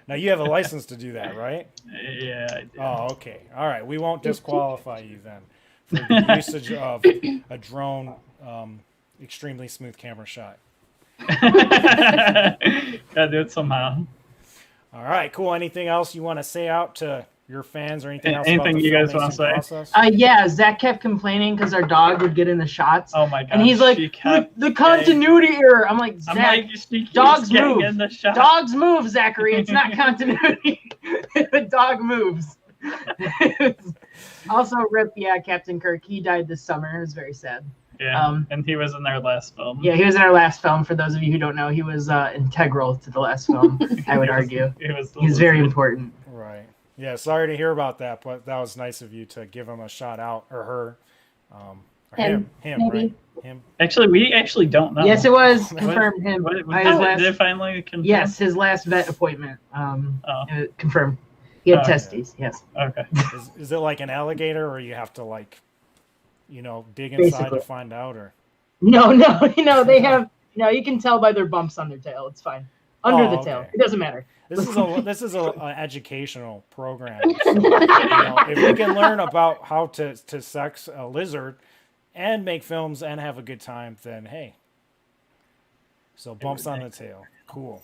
Speaker 1: Now you have a license to do that, right?
Speaker 11: Yeah, I do.
Speaker 1: Oh, okay. All right. We won't disqualify you then for the usage of a drone, extremely smooth camera shot.
Speaker 11: Gotta do it somehow.
Speaker 1: All right, cool. Anything else you want to say out to your fans or anything else?
Speaker 11: Anything
Speaker 1: about the
Speaker 11: you guys
Speaker 1: filmmaking
Speaker 11: want to say?
Speaker 1: process?
Speaker 5: Yeah, Zach kept complaining because our dog would get in the shots.
Speaker 11: Oh my god!
Speaker 5: And he's like, the continuity error. I'm like, Zach, dogs move. Dogs move, Zachary. It's not continuity. The dog moves. Also, rip, Captain Kirk. He died this summer. It was very sad.
Speaker 11: Yeah, and he was in our last film.
Speaker 5: Yeah, he was in our last film. For those of you who don't know, he was integral to the last film, I would argue. He's very important.
Speaker 1: Right. Yeah, sorry to hear about that, but that was nice of you to give him a shout out, or her. Or him,
Speaker 5: maybe.
Speaker 1: right? Him.
Speaker 11: Actually, we actually don't know.
Speaker 5: Yes, it was confirmed him.
Speaker 11: Did it finally confirm?
Speaker 5: Yes, his last vet appointment. Confirmed. He had
Speaker 1: Okay.
Speaker 5: testes. Yes.
Speaker 11: Okay.
Speaker 1: Is it like an alligator, or you have to dig inside
Speaker 5: Basically.
Speaker 1: to find out, or?
Speaker 5: No, they have. No, you can tell by their bumps on their tail. It's fine. Under the tail, it doesn't matter.
Speaker 1: This is an educational program. So, if we can learn about how to sex a lizard and make films and have a good time, then hey. So bumps on the tail, cool.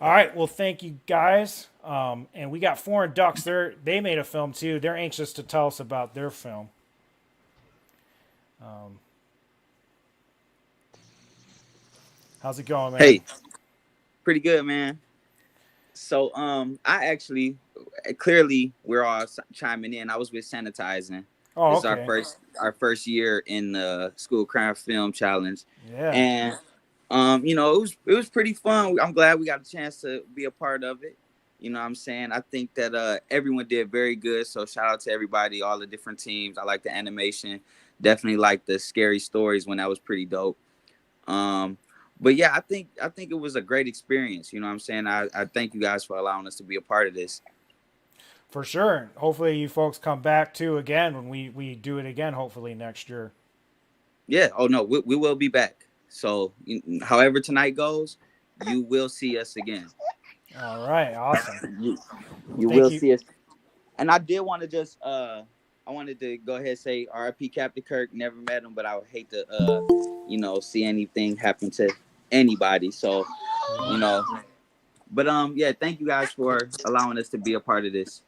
Speaker 1: All right, well, thank you guys. And we got Foreign Ducks. They made a film too. They're anxious to tell us about their film. How's it going, man?
Speaker 22: Hey, pretty good, man. So, I actually, clearly, we're all chiming in. I was with sanitizing.
Speaker 1: Oh,
Speaker 22: This is
Speaker 1: okay.
Speaker 22: our first year in the Schoolcraft Film Challenge.
Speaker 1: Yeah.
Speaker 22: And you know, it was pretty fun. I'm glad we got a chance to be a part of it. You know what I'm saying? I think that everyone did very good. So shout out to everybody, all the different teams. I like the animation. Definitely like the scary stories when that was pretty dope. But yeah, I think it was a great experience. You know what I'm saying? I thank you guys for allowing us to be a part of this.
Speaker 1: For sure. Hopefully you folks come back too again when we do it again, hopefully next year.
Speaker 22: Yeah. Oh no, we will be back. So however tonight goes, you will see us again.
Speaker 1: All right. Awesome.
Speaker 22: You will see us. And I did want to just I wanted to go ahead and say RIP Captain Kirk. Never met him, but I would hate to you know, see anything happen to anybody. So, you know, but yeah, thank you guys for allowing us to be a part of this.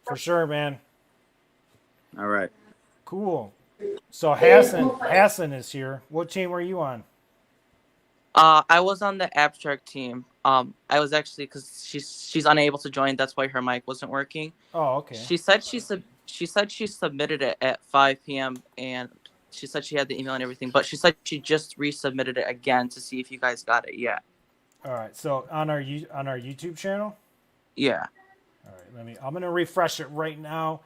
Speaker 1: For sure, man.
Speaker 22: All right.
Speaker 1: Cool. So Hassan is here. What team were you on?
Speaker 3: I was on the abstract team. I was actually because she's unable to join. That's why her mic wasn't working.
Speaker 1: Oh, okay.
Speaker 3: She said she submitted it at 5 p.m. and she said she had the email and everything, but she said she just resubmitted it again to see if you guys got it yet.
Speaker 1: All right. So on our YouTube channel.
Speaker 3: Yeah.
Speaker 1: All right. I'm gonna refresh it right now,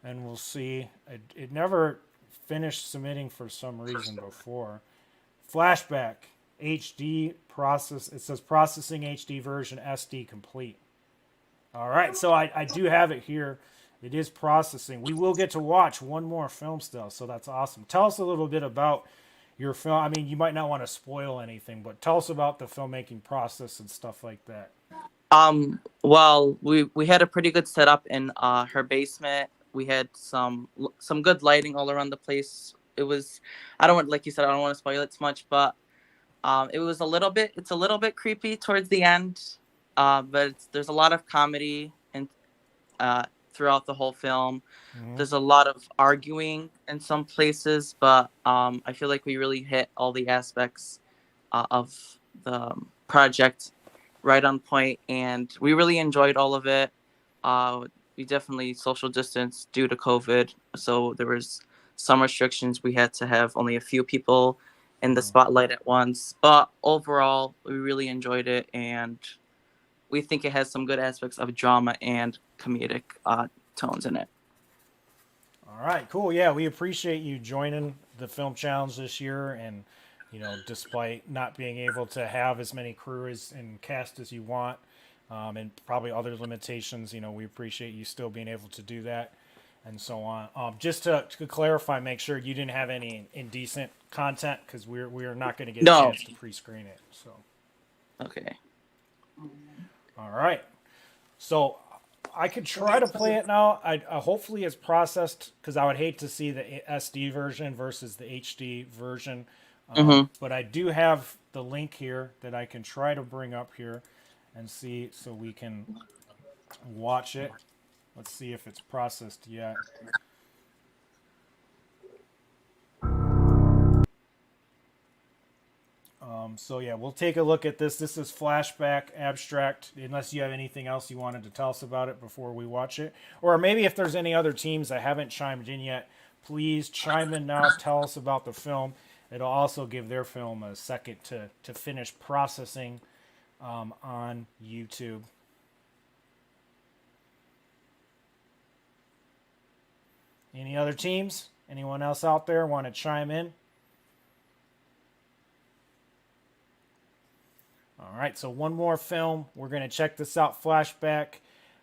Speaker 1: and we'll see. It never finished submitting for some reason before. Flashback HD process. It says processing HD version SD complete. All right. So I do have it here. It is processing. We will get to watch one more film still, so that's awesome. Tell us a little bit about your film. I mean, you might not want to spoil anything, but tell us about the filmmaking process and stuff like that.
Speaker 3: Well, we had a pretty good setup in her basement. We had some good lighting all around the place. It was, I don't want, like you said, I don't want to spoil it too much, but it was it's a little bit creepy towards the end. But there's a lot of comedy and throughout the whole film.
Speaker 1: Mm-hmm.
Speaker 3: There's a lot of arguing in some places, but I feel like we really hit all the aspects of the project right on point, and we really enjoyed all of it. We definitely social distanced due to COVID, so there was some restrictions. We had to have only a few people in the spotlight at once, but overall, we really enjoyed it, and we think it has some good aspects of drama and comedic tones in it.
Speaker 1: All right, cool. Yeah, we appreciate you joining the film challenge this year, and you know, despite not being able to have as many crews and cast as you want, and probably other limitations, you know, we appreciate you still being able to do that, and so on. Just to clarify, make sure you didn't have any indecent content, because we're not going to get a chance to pre-screen it. So.
Speaker 3: Okay.
Speaker 1: All right. So I could try to play it now. Hopefully it's processed, because I would hate to see the SD version versus the HD version. But I do have the link here that I can try to bring up here and see, so we can watch it. Let's see if it's processed yet. So yeah, we'll take a look at this. This is Flashback Abstract, unless you have anything else you wanted to tell us about it before we watch it. Or maybe if there's any other teams that haven't chimed in yet, please chime in now, tell us about the film. It'll also give their film a second to finish processing on YouTube. Any other teams? Anyone else out there want to chime in? All right, so one more film. We're going to check this out, Flashback.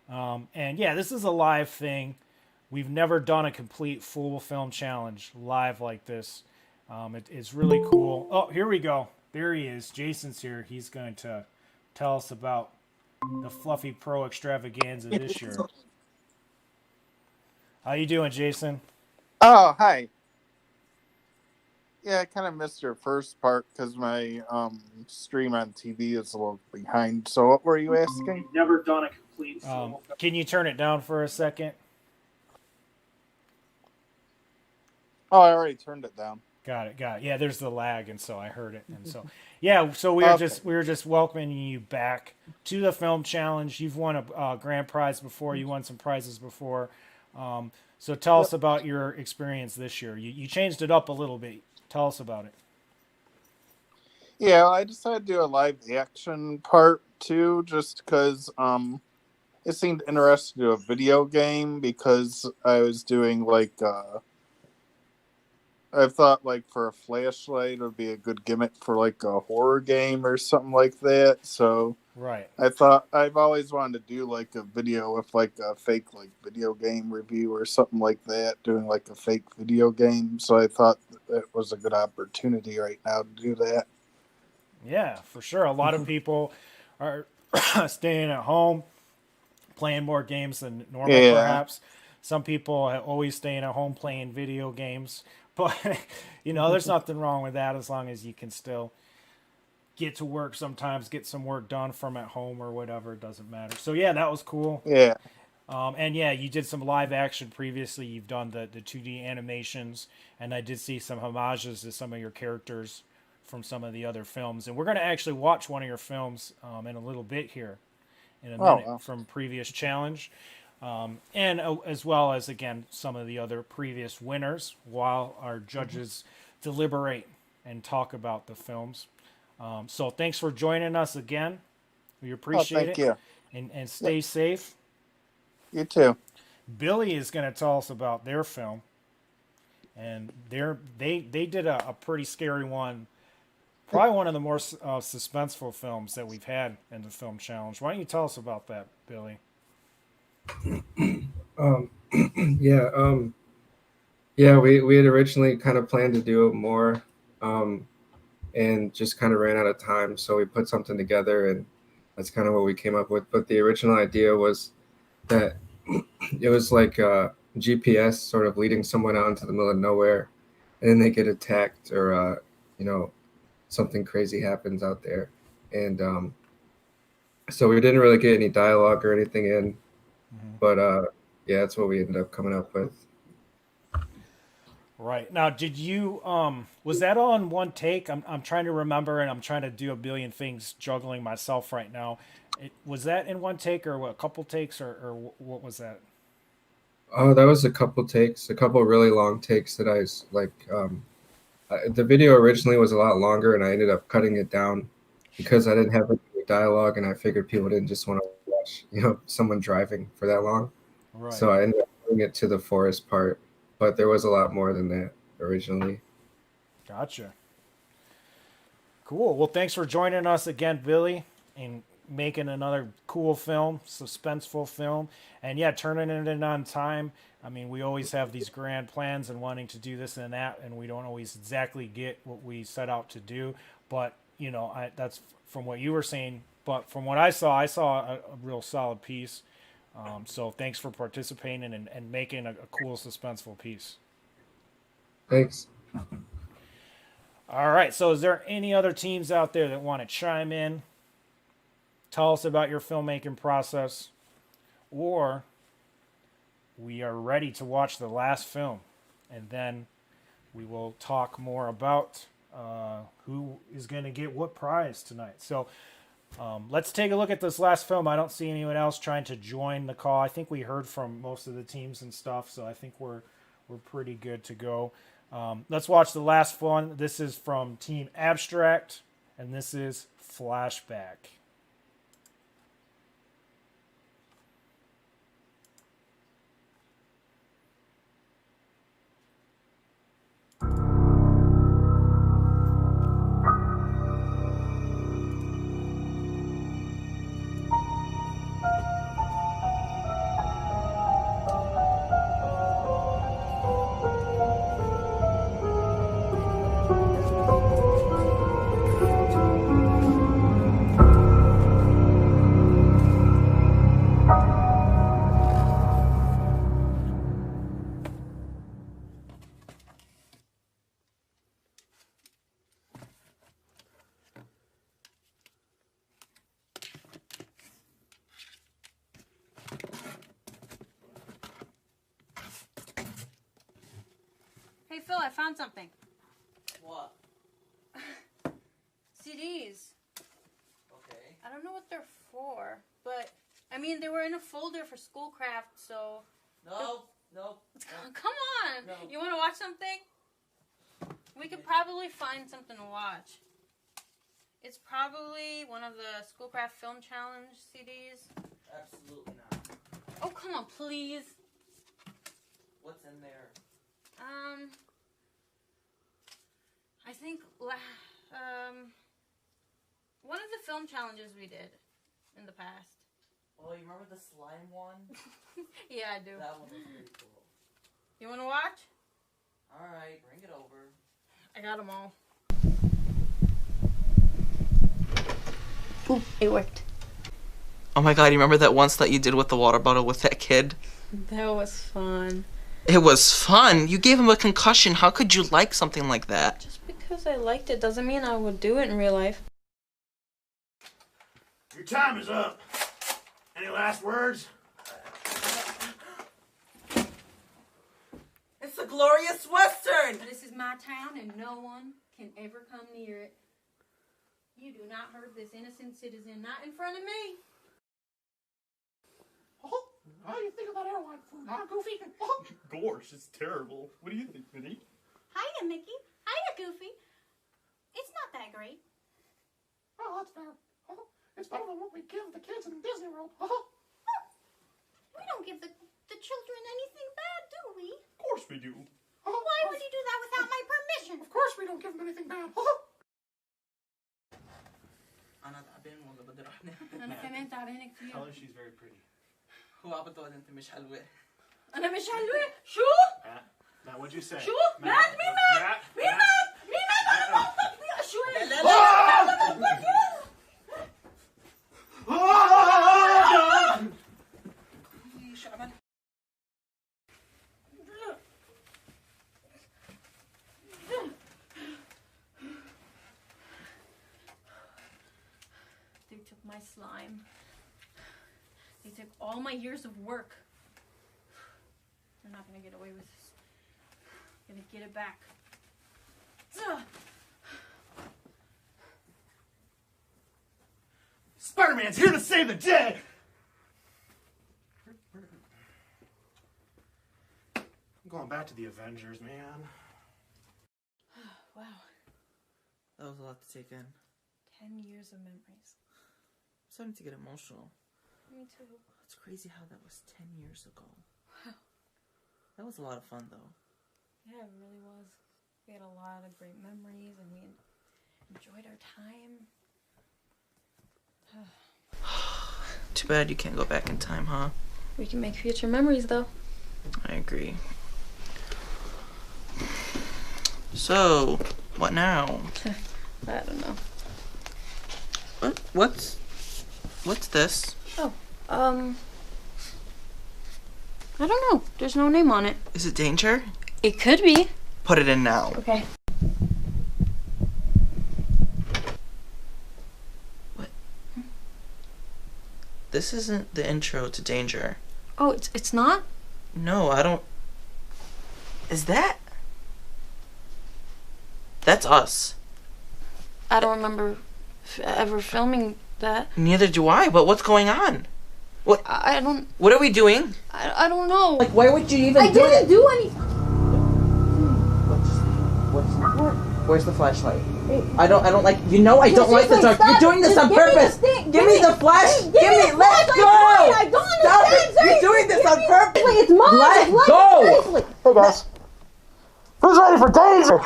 Speaker 1: And yeah, this is a live thing. We've never done a complete full film challenge live like this. It's really cool. Oh, here we go. There he is. Jason's here. He's going to tell us about the Fluffy Pro Extravaganza this year. How you doing, Jason?
Speaker 4: Oh, hi. Yeah, I kind of missed your first part because my stream on TV is a little behind. So what were you asking?
Speaker 1: Never done a complete full. Can you turn it down for a second?
Speaker 4: Oh, I already turned it down.
Speaker 1: Got it. Yeah, there's the lag, and so I heard it, and so yeah. So we were just welcoming you back to the film challenge. You've won a grand prize before. You won some prizes before. So tell us about your experience this year. You changed it up a little bit. Tell us about it.
Speaker 4: Yeah, I decided to do a live action part too, just because it seemed interesting to do a video game, because I was doing like I thought like for a flashlight it would be a good gimmick for like a horror game or something like that. So
Speaker 1: right.
Speaker 4: I thought I've always wanted to do like a video with like a fake like video game review or something like that, doing like a fake video game. So I thought that was a good opportunity right now to do that.
Speaker 1: Yeah, for sure. A lot of people are staying at home, playing more games than normal,
Speaker 4: Yeah.
Speaker 1: perhaps. Some people are always staying at home playing video games. But, there's nothing wrong with that as long as you can still get to work sometimes, get some work done from at home or whatever. It doesn't matter. So, yeah, that was cool.
Speaker 4: Yeah.
Speaker 1: And, yeah, you did some live action previously. You've done the 2D animations, and I did see some homages to some of your characters from some of the other films. And we're going to actually watch one of your films in a little bit here in a minute from previous challenge. And as well as, again, some of the other previous winners while our judges deliberate and talk about the films. So thanks for joining us again. We appreciate
Speaker 4: thank
Speaker 1: it.
Speaker 4: you.
Speaker 1: And stay safe.
Speaker 4: You too.
Speaker 1: Billy is going to tell us about their film. And they did a pretty scary one. Probably one of the more suspenseful films that we've had in the film challenge. Why don't you tell us about that, Billy?
Speaker 6: Yeah, we had originally kind of planned to do it more, and just kind of ran out of time. So we put something together, and that's kind of what we came up with. But the original idea was that it was like GPS sort of leading someone out into the middle of nowhere, and then they get attacked, or something crazy happens out there, and so we didn't really get any dialogue or anything in. But yeah, that's what we ended up coming up with.
Speaker 1: Right. Now, did you was that all in one take? I'm trying to remember, and I'm trying to do a billion things juggling myself right now. Was that in one take, or what, a couple takes, or what was that?
Speaker 6: Oh, that was a couple takes, a couple really long takes that I like. The video originally was a lot longer, and I ended up cutting it down because I didn't have any dialogue, and I figured people didn't just want to watch, someone driving for that long.
Speaker 1: Right.
Speaker 6: So I ended up putting it to the forest part, but there was a lot more than that originally.
Speaker 1: Gotcha. Cool. Well, thanks for joining us again, Billy, and making another cool film, suspenseful film, and yeah, turning it in on time. I mean, we always have these grand plans and wanting to do this and that, and we don't always exactly get what we set out to do. But that's from what you were saying. But from what I saw a real solid piece. So thanks for participating and making a cool, suspenseful piece.
Speaker 6: Thanks.
Speaker 1: All right. So is there any other teams out there that want to chime in? Tell us about your filmmaking process, or we are ready to watch the last film, and then we will talk more about who is going to get what prize tonight. So let's take a look at this last film. I don't see anyone else trying to join the call. I think we heard from most of the teams and stuff, so I think we're pretty good to go. Let's watch the last one. This is from Team Abstract, and this is Flashback.
Speaker 7: Hey Phil, I found something.
Speaker 12: What?
Speaker 7: CDs.
Speaker 12: Okay.
Speaker 7: I don't know what they're for, but I mean they were in a folder for Schoolcraft, so.
Speaker 12: No, Nope.
Speaker 7: Come on.
Speaker 12: No.
Speaker 7: You want to watch something? We could probably find something to watch. It's probably one of the Schoolcraft Film Challenge CDs.
Speaker 12: Absolutely not.
Speaker 7: Oh, come on, please.
Speaker 12: What's in there?
Speaker 7: I think one of the film challenges we did in the past.
Speaker 12: Oh, you remember the slime one?
Speaker 7: Yeah, I do.
Speaker 12: That one was pretty cool.
Speaker 7: You want to watch?
Speaker 12: All right, bring it over.
Speaker 7: I got them all.
Speaker 3: Ooh, it worked. Oh my god, you remember that once that you did with the water bottle with that kid?
Speaker 7: That was fun.
Speaker 3: It was fun. You gave him a concussion. How could you like something like that?
Speaker 7: Just because I liked it doesn't mean I would do it in real life.
Speaker 1: Your time is up. Any last words?
Speaker 3: It's a glorious Western!
Speaker 7: This is my town and no one can ever come near it. You do not hurt this innocent citizen, not in front of me.
Speaker 1: Oh, how do you think about airline food, huh, Goofy? Gosh, it's terrible. What do you think, Minnie?
Speaker 7: Hiya, Mickey. Hiya, Goofy. It's not that great.
Speaker 1: Oh, that's fair. It's better than what we give the kids in Disney World.
Speaker 7: We don't give the children anything bad, do we?
Speaker 1: Of course we do.
Speaker 7: Why would you do that without my permission?
Speaker 1: Of course we don't give them anything bad.
Speaker 7: أنا كمان تعبانة كتير.
Speaker 18: Tell her she's very pretty.
Speaker 12: هو عبطوا انت مش حلوة.
Speaker 7: أنا مش حلوة. شو؟
Speaker 1: Matt, what'd you say?
Speaker 7: شو؟ مات مين مات؟ مين مات؟ مين مات؟ أنا بوثق فيه شوي. لا لا They took my slime. They took all my years of work. They're not gonna get away with this. I'm gonna get it back.
Speaker 1: Spider-Man's here to save the day! I'm going back to the Avengers, man.
Speaker 7: Wow.
Speaker 12: That was a lot to take in.
Speaker 7: 10 years of memories.
Speaker 12: I'm starting to get emotional.
Speaker 7: Me too.
Speaker 12: It's crazy how that was 10 years ago.
Speaker 7: Wow.
Speaker 12: That was a lot of fun, though.
Speaker 7: Yeah, it really was. We had a lot of great memories and we enjoyed our time.
Speaker 3: Too bad you can't go back in time, huh?
Speaker 7: We can make future memories, though.
Speaker 3: I agree. So, what now?
Speaker 7: I don't know.
Speaker 3: What's this?
Speaker 7: Oh, I don't know. There's no name on it.
Speaker 3: Is it danger?
Speaker 7: It could be.
Speaker 3: Put it in now.
Speaker 7: Okay.
Speaker 3: This isn't the intro to Danger.
Speaker 7: Oh, it's not?
Speaker 3: No, I don't... Is that... That's us.
Speaker 7: I don't remember ever filming that.
Speaker 3: Neither do I, but what's going on? What?
Speaker 7: I don't...
Speaker 3: What are we doing?
Speaker 7: I don't know.
Speaker 3: Like, why would you even do it?
Speaker 7: I didn't do anything.
Speaker 3: Where's the flashlight? I don't like, you know I don't like the dark. You're doing this on purpose. Give me the flash. Give me, let go.
Speaker 7: I don't
Speaker 3: Stop
Speaker 7: understand.
Speaker 3: it. You're doing this on purpose.
Speaker 7: It's mine.
Speaker 3: Let go.
Speaker 1: Hey guys, who's ready for danger?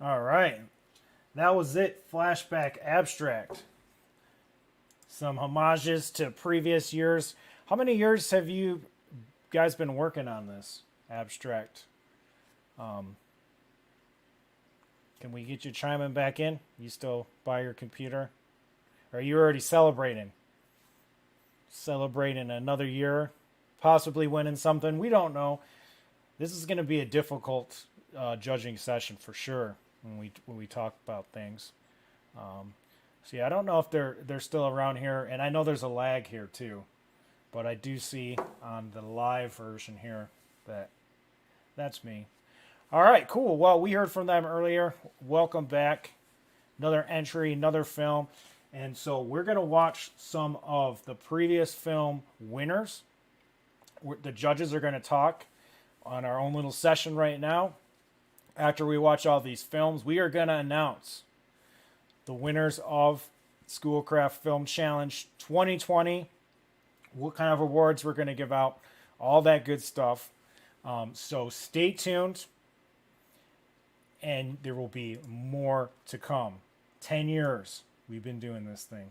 Speaker 1: All right, that was it. Flashback abstract. Some homages to previous years. How many years have you guys been working on this abstract? Can we get you chiming back in? You still by your computer? Or are you already celebrating? Celebrating another year? Possibly winning something? We don't know. This is going to be a difficult judging session for sure when we talk about things. So yeah, I don't know if they're still around here, and I know there's a lag here too. but I do see on the live version here that that's me. All right, cool. Well, we heard from them earlier. Welcome back. Another entry, another film. And so we're going to watch some of the previous film winners. The judges are going to talk on our own little session right now. After we watch all these films, we are going to announce the winners of Schoolcraft Film Challenge 2020, what kind of awards we're going to give out, all that good stuff. So stay tuned, and there will be more to come. 10 years we've been doing this thing.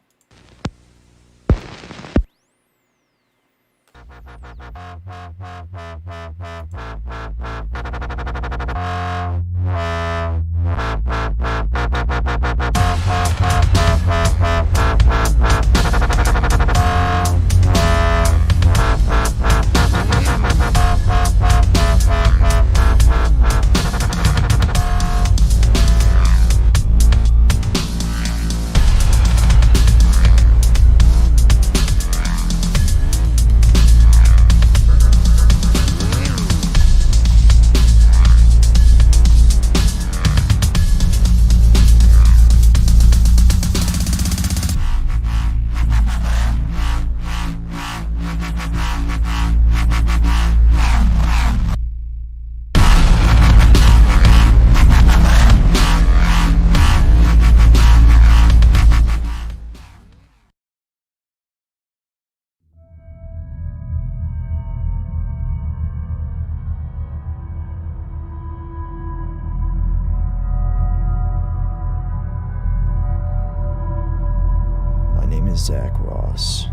Speaker 8: Zach Ross.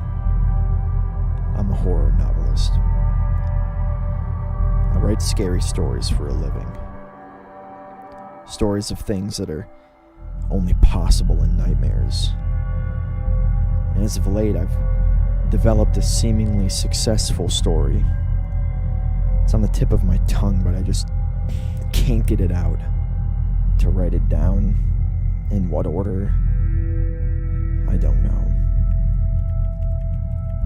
Speaker 8: I'm a horror novelist. I write scary stories for a living. Stories of things that are only possible in nightmares. And as of late, I've developed a seemingly successful story. It's on the tip of my tongue, but I just can't get it out. To write it down, in what order, I don't know.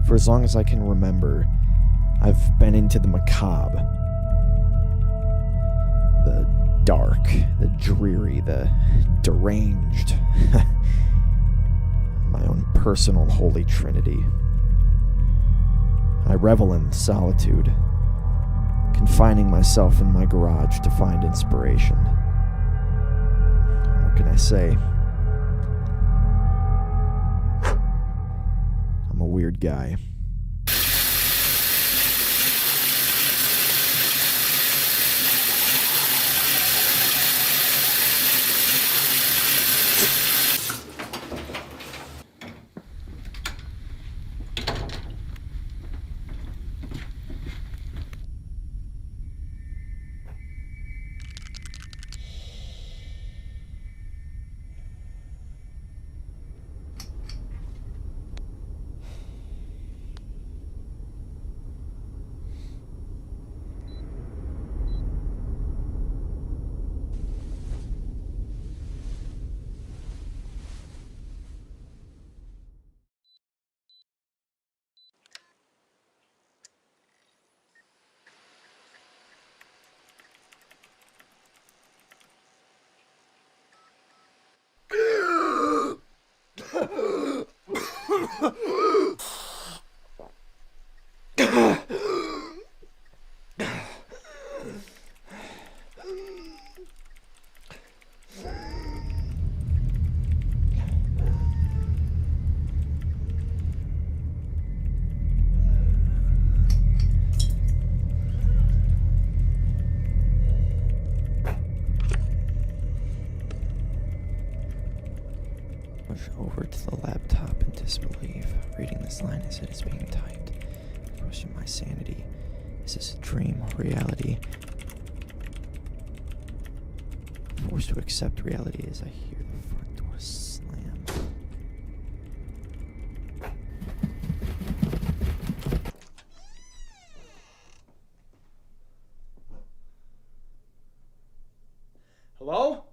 Speaker 8: For as long as I can remember, I've been into the macabre. The dark, the dreary, the deranged. My own personal holy trinity. I revel in solitude, confining myself in my garage to find inspiration. What can I say? I'm a weird guy. Over to the laptop in disbelief, reading this line as it is being typed. Question my sanity. Is this a dream or reality? Forced to accept reality as I hear the front door slam.
Speaker 1: Hello?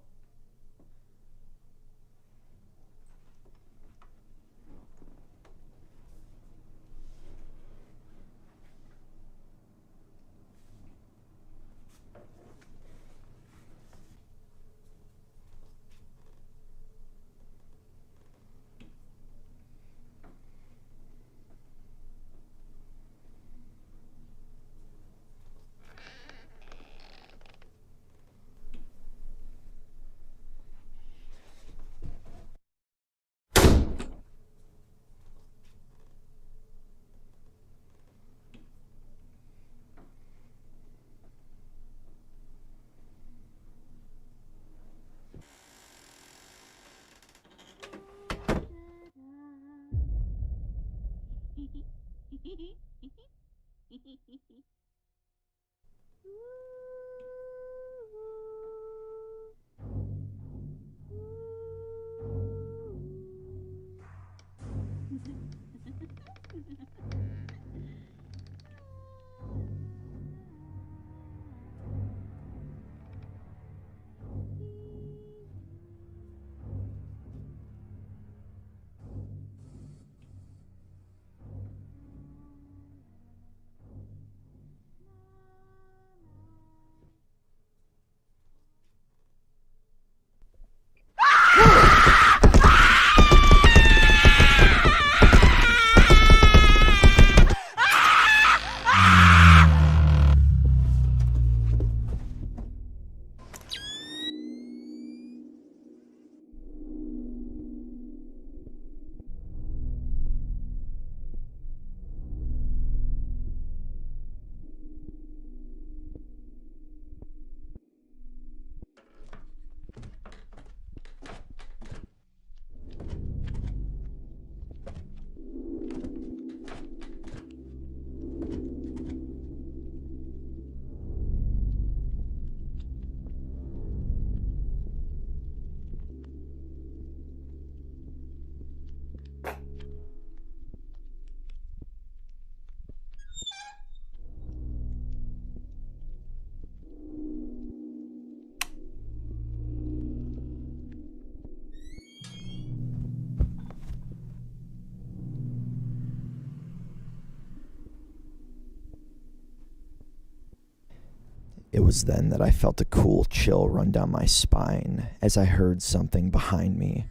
Speaker 8: It was then that I felt a cool chill run down my spine as I heard something behind me.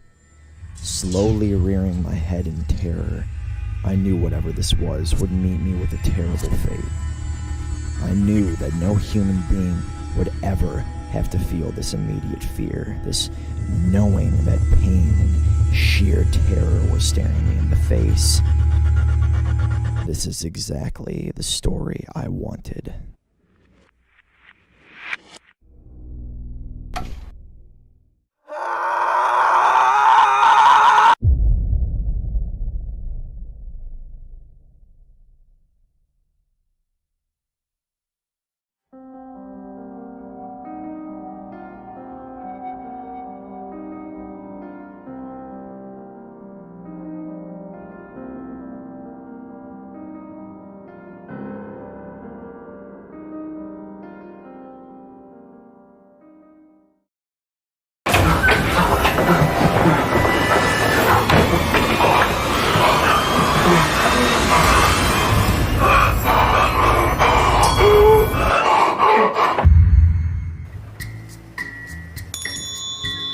Speaker 8: Slowly rearing my head in terror, I knew whatever this was would meet me with a terrible fate. I knew that no human being would ever have to feel this immediate fear, this knowing that pain and sheer terror were staring me in the face. This is exactly the story I wanted.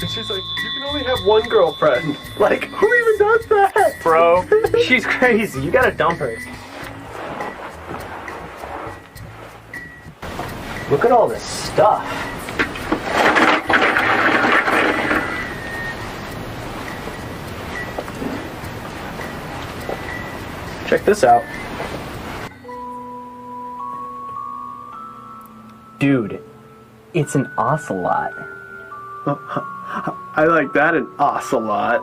Speaker 10: And she's like, you can only have one girlfriend. Like, who even does that?
Speaker 16: Bro, she's crazy. You gotta dump her. Look at all this stuff. Check this out. Dude, it's an ocelot.
Speaker 10: I like that an ocelot.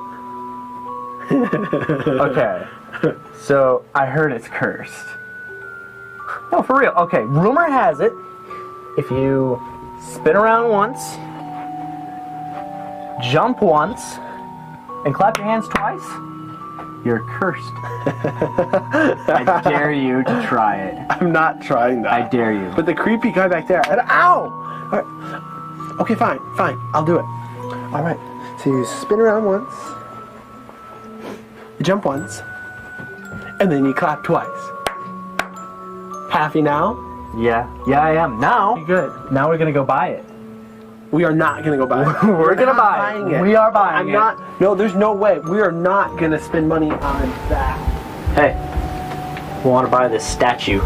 Speaker 16: Okay, so I heard it's cursed. No, for real. Okay, rumor has it, if you spin around once, jump once, and clap your hands twice, you're cursed. I dare you to try it.
Speaker 10: I'm not trying that.
Speaker 16: I dare you.
Speaker 10: But the creepy guy back there, and ow! All right. Okay, fine, I'll do it. All right, so you spin around once, you jump once, and then you clap twice. Happy now?
Speaker 16: Yeah, I am. Now,
Speaker 10: good.
Speaker 16: Now we're gonna go buy it.
Speaker 10: We are not gonna go buy it.
Speaker 16: We're gonna buy it. We are buying it.
Speaker 10: No, there's no way. We are not gonna spend money on that.
Speaker 16: Hey, we want to buy this statue.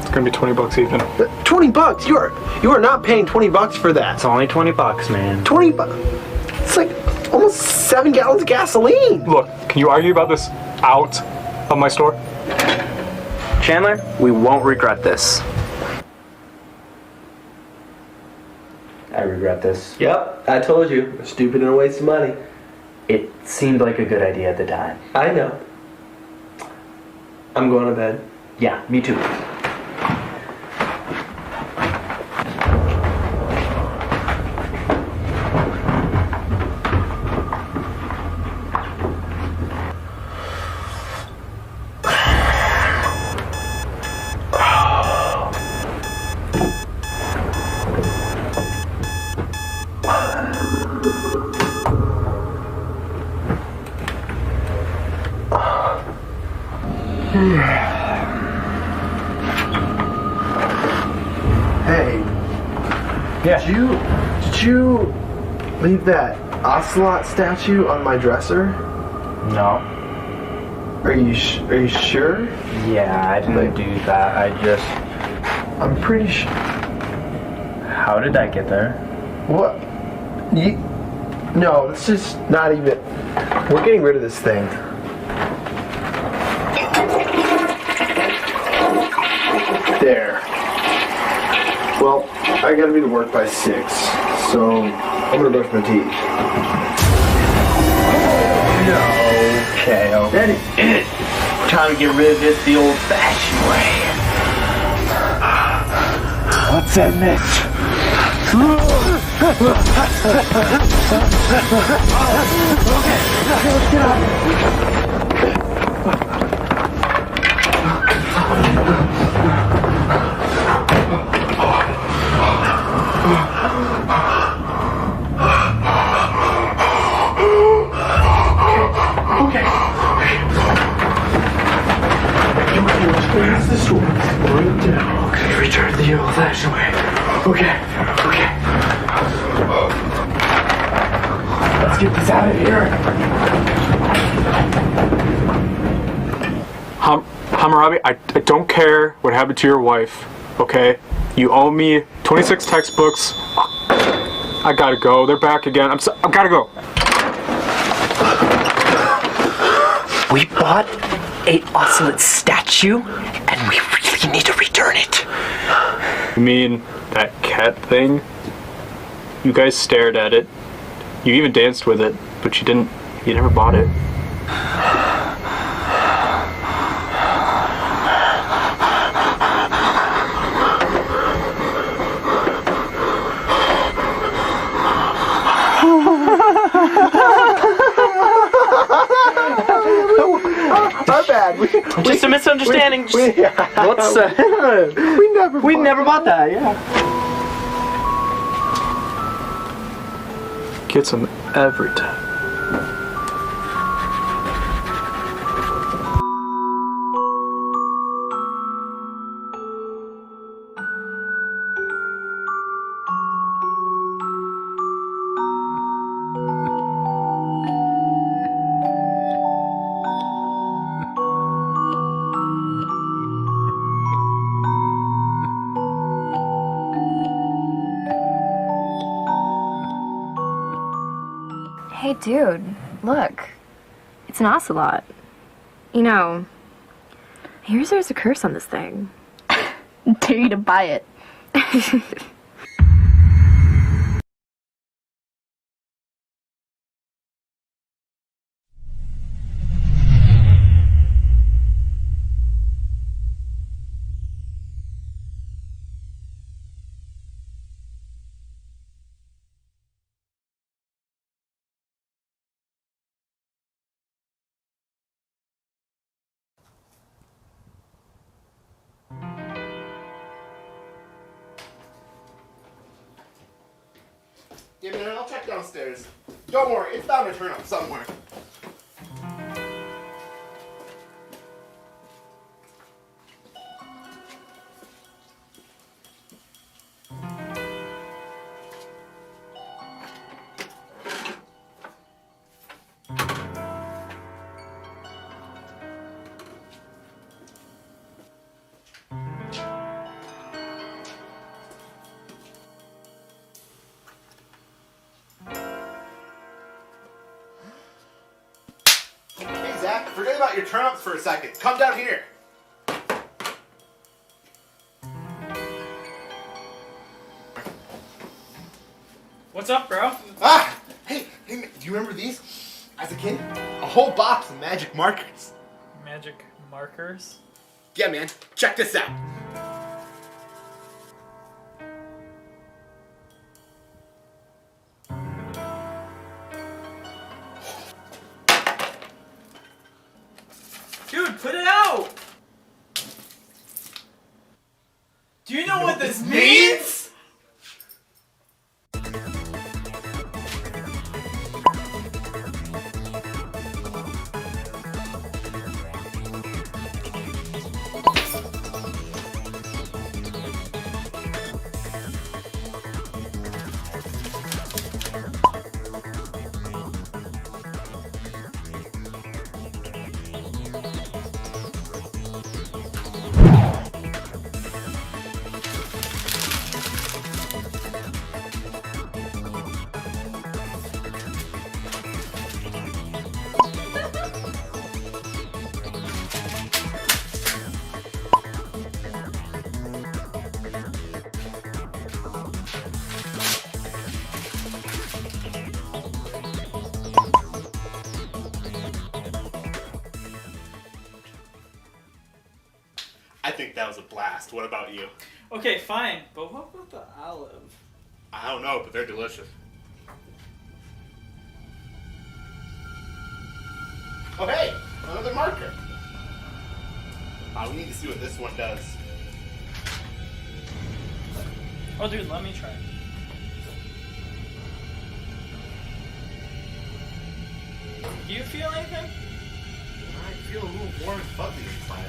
Speaker 10: It's gonna be $20 even. $20? You are not paying $20 for that.
Speaker 16: It's only $20, man.
Speaker 10: $20? It's like almost 7 gallons of gasoline.
Speaker 23: Look, can you argue about this out of my store?
Speaker 16: Chandler, we won't regret this. I
Speaker 13: regret this.
Speaker 10: Yep, I told you. Stupid and a waste of money.
Speaker 13: It seemed like a good idea at the time.
Speaker 10: I know. I'm going to bed.
Speaker 13: Yeah, me too.
Speaker 10: Hey.
Speaker 13: Yeah.
Speaker 10: Did you leave that ocelot statue on my dresser?
Speaker 13: No.
Speaker 10: Are you sure?
Speaker 13: Yeah, I didn't do that.
Speaker 10: I'm pretty sure.
Speaker 13: How did that get there?
Speaker 10: What? No, it's just not even. We're getting rid of this thing. There. Well, I gotta be to work by 6, so I'm gonna brush my teeth.
Speaker 13: Okay.
Speaker 10: That is it.
Speaker 13: Time to get rid of this the old-fashioned way.
Speaker 10: What's that miss? Okay, let's get Okay. Cleanse the storm. Bring it down. Okay, return the old-fashioned way. Okay. Let's get this out of here.
Speaker 23: Hammurabi, I don't care what happened to your wife, okay? You owe me 26 textbooks. I gotta go. They're back again. I gotta go.
Speaker 10: We bought a ocelot statue, and we really need to return it.
Speaker 23: You mean that cat thing? You guys stared at it. You even danced with it, but you never bought it.
Speaker 10: Our bad.
Speaker 13: Just a misunderstanding.
Speaker 10: We never
Speaker 13: bought that. Yeah.
Speaker 23: Gets them every time.
Speaker 15: Hey dude, look. It's an ocelot. You know, here's there's a curse on this thing. Dare you to buy it.
Speaker 10: Give me a minute, I'll check downstairs. Don't worry, it's bound to turn up somewhere. Zach, forget about your turnips for a second. Come down here.
Speaker 9: What's up, bro?
Speaker 10: Hey, do you remember these? As a kid, a whole box of magic markers.
Speaker 11: Magic markers?
Speaker 10: Yeah, man. Check this out.
Speaker 9: Dude, put it out! Do you know what this means?
Speaker 10: I think that was a blast. What about you?
Speaker 9: Okay, fine, but what about the olive?
Speaker 10: I don't know, but they're delicious. Oh, hey! Another marker. We need to see what this one does.
Speaker 9: Oh, dude, let me try. Do you feel anything?
Speaker 10: I feel a little warm and fuzzy inside.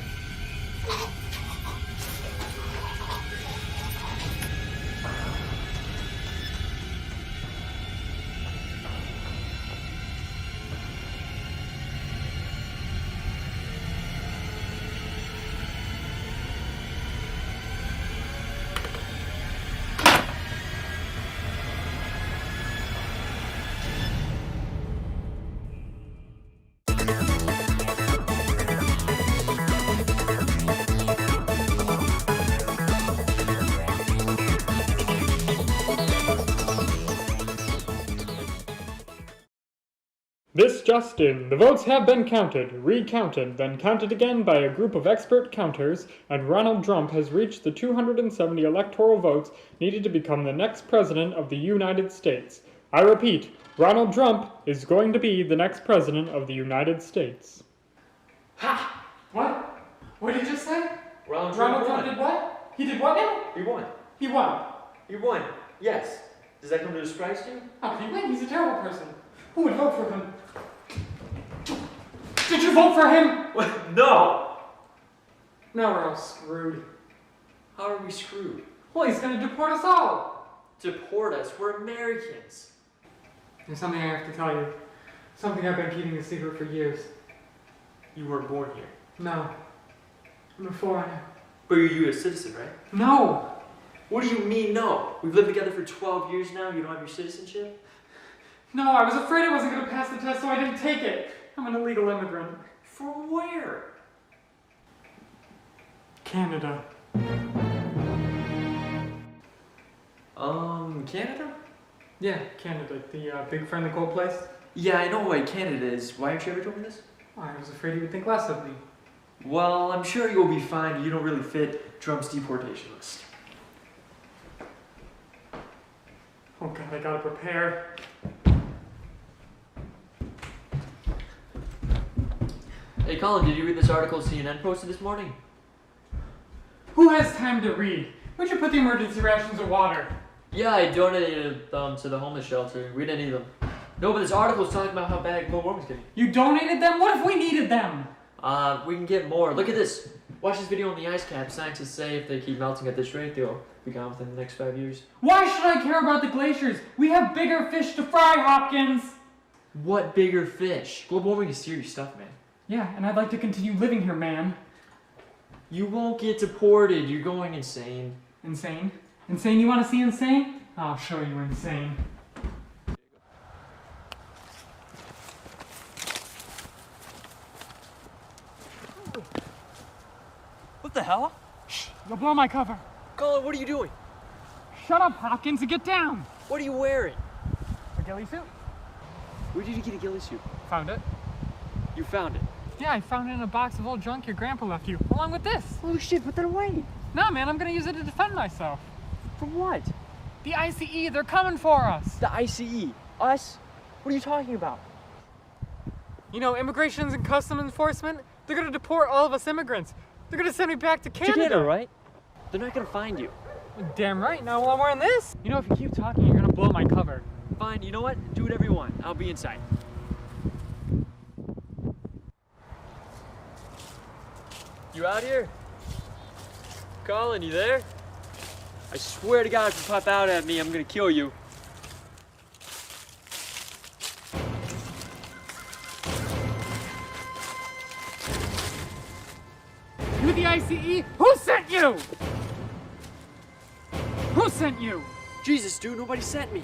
Speaker 23: This just in. The votes have been counted, recounted, then counted again by a group of expert counters, and Ronald Trump has reached the 270 electoral votes needed to become the next president of the United States. I repeat, Ronald Trump is going to be the next president of the United States. Ha! What? What did you just say?
Speaker 14: Ronald
Speaker 23: Trump did what? He did what now?
Speaker 14: He won.
Speaker 23: He won.
Speaker 14: He won. Yes. Does that come to a surprise to you?
Speaker 23: How could he win? He's a terrible person. Who would vote for him? Did you vote for him?
Speaker 14: What? No!
Speaker 23: Now we're all screwed.
Speaker 14: How are we screwed?
Speaker 23: Well, he's gonna deport us all.
Speaker 14: Deport us? We're Americans.
Speaker 23: There's something I have to tell you. Something I've been keeping a secret for years.
Speaker 14: You weren't born here.
Speaker 23: No. I'm a foreigner.
Speaker 14: But you're a U.S. citizen, right?
Speaker 23: No!
Speaker 14: What do you mean, no? We've lived together for 12 years now, you don't have your citizenship?
Speaker 23: No, I was afraid I wasn't gonna pass the test, so I didn't take it. I'm an illegal immigrant.
Speaker 14: From where?
Speaker 23: Canada.
Speaker 14: Canada?
Speaker 23: Yeah, Canada. The big friendly cold place.
Speaker 14: Yeah, I know what Canada is. Why haven't you ever told me this?
Speaker 23: I was afraid you would think less of me.
Speaker 14: Well, I'm sure you'll be fine. You don't really fit Trump's deportation list.
Speaker 23: Oh god, I gotta prepare.
Speaker 14: Hey Colin, did you read this article CNN posted this morning?
Speaker 23: Who has time to read? Where'd you put the emergency rations of water?
Speaker 14: Yeah, I donated them to the homeless shelter. We didn't need them. No, but this article is talking about how bad global warming's getting.
Speaker 23: You donated them? What if we needed them?
Speaker 14: We can get more. Look at this. Watch this video on the ice cap. Scientists say if they keep melting at this rate, they'll be gone within the next 5 years.
Speaker 23: Why should I care about the glaciers? We have bigger fish to fry, Hopkins!
Speaker 14: What bigger fish? Global warming is serious stuff, man.
Speaker 23: Yeah, and I'd like to continue living here, man.
Speaker 14: You won't get deported. You're going insane.
Speaker 23: Insane? Insane? You want to see insane? I'll show you insane.
Speaker 9: What the hell?
Speaker 23: Shh! You'll blow my cover.
Speaker 14: Colin, what are you doing?
Speaker 23: Shut up, Hopkins, and get down!
Speaker 14: What are you wearing?
Speaker 23: ghillie suit.
Speaker 14: Where did you get a ghillie suit?
Speaker 23: Found it.
Speaker 14: You found it?
Speaker 23: Yeah, I found it in a box of old junk your grandpa left you, along with this.
Speaker 14: Holy shit, put that away.
Speaker 23: Nah, man, I'm gonna use it to defend myself.
Speaker 14: From what?
Speaker 23: The ICE, they're coming for us.
Speaker 14: The ICE? Us? What are you talking about?
Speaker 23: You know, Immigrations and Customs Enforcement, they're gonna deport all of us immigrants. They're gonna send me back to Canada.
Speaker 14: Canada, right? They're not gonna find you.
Speaker 23: Damn right, now while I'm wearing this. You know, if you keep talking, you're gonna blow my cover.
Speaker 14: Fine, you know what? Do whatever you want. I'll be inside. You out here? Colin, you there? I swear to God, if you pop out at me, I'm gonna kill you.
Speaker 23: You the ICE? Who sent you? Who sent you?
Speaker 14: Jesus, dude, nobody sent me.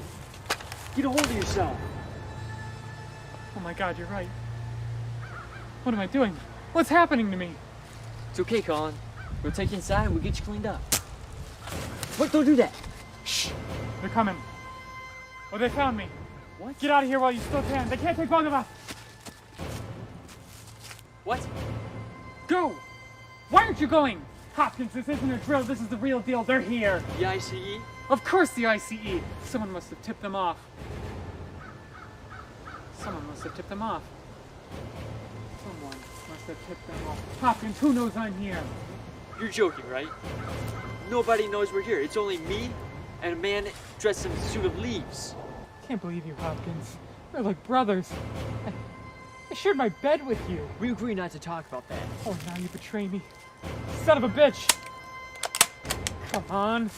Speaker 14: Get a hold of yourself.
Speaker 23: Oh my God, you're right. What am I doing? What's happening to me?
Speaker 14: It's okay, Colin. We'll take you inside and we'll get you cleaned up. What? Don't do that.
Speaker 23: Shh. They're coming. Oh, they found me. What? Get out of here while you still can. They can't take both of us.
Speaker 14: What?
Speaker 23: Go! Why aren't you going? Hopkins, this isn't a drill. This is the real deal. They're here.
Speaker 14: The ICE?
Speaker 23: Of course the ICE. Someone must have tipped them off. Someone must have tipped them off. Someone must have tipped them off. Hopkins, who knows I'm here?
Speaker 14: You're joking, right? Nobody knows we're here. It's only me and a man dressed in a suit of leaves.
Speaker 23: Can't believe you, Hopkins. We're like brothers. I shared my bed with you.
Speaker 14: We agree not to talk about that.
Speaker 23: Oh, now you betray me. Son of a bitch. Come on.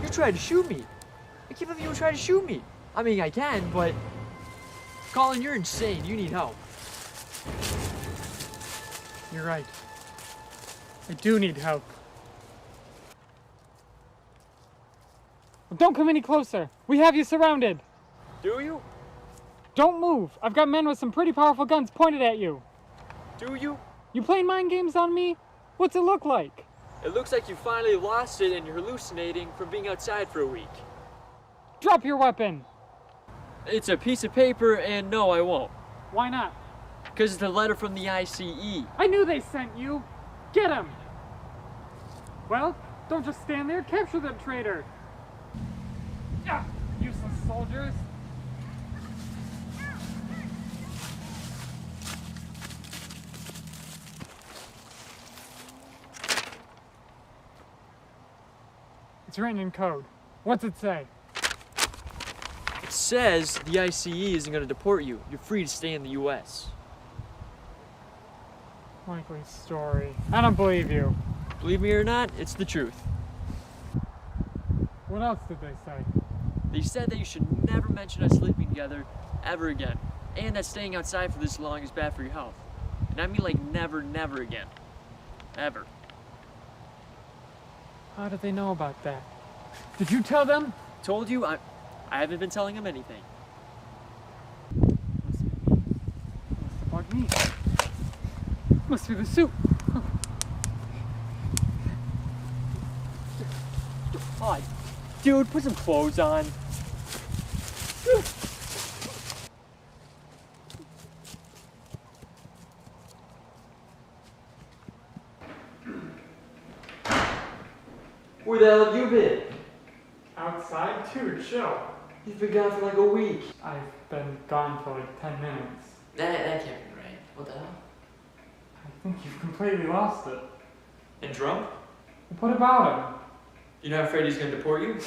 Speaker 14: You tried to shoot me. I can't believe you would try to shoot me. I mean, I can, but... Colin, you're insane. You need help.
Speaker 23: You're right. I do need help. Well, don't come any closer. We have you surrounded.
Speaker 14: Do you?
Speaker 23: Don't move. I've got men with some pretty powerful guns pointed at you.
Speaker 14: Do you?
Speaker 23: You playing mind games on me? What's it look like?
Speaker 14: It looks like you finally lost it and you're hallucinating from being outside for a week.
Speaker 23: Drop your weapon.
Speaker 14: It's a piece of paper, and no, I won't.
Speaker 23: Why not?
Speaker 14: Because it's a letter from the ICE.
Speaker 23: I knew they sent you. Get him. Well, don't just stand there. Capture that traitor. Ah, useless soldiers. It's written in code. What's it say?
Speaker 14: It says the ICE isn't going to deport you. You're free to stay in the U.S.
Speaker 23: Likely story. I don't believe you.
Speaker 14: Believe me or not, it's the truth.
Speaker 23: What else did they say?
Speaker 14: They said that you should never mention us sleeping together ever again. And that staying outside for this long is bad for your health. And I mean like never, never again. Ever.
Speaker 23: How did they know about that? Did you tell them?
Speaker 14: Told you, I haven't been telling them anything.
Speaker 23: Must be me. Must be the suit.
Speaker 14: Oh, dude, put some clothes on. Where the hell have you been?
Speaker 23: Outside? Dude, chill.
Speaker 14: You've been gone for like a week.
Speaker 23: I've been gone for like 10 minutes.
Speaker 14: That can't be right. What the hell?
Speaker 23: I think you've completely lost it.
Speaker 14: And drunk?
Speaker 23: What about him?
Speaker 14: You're not afraid he's gonna deport you?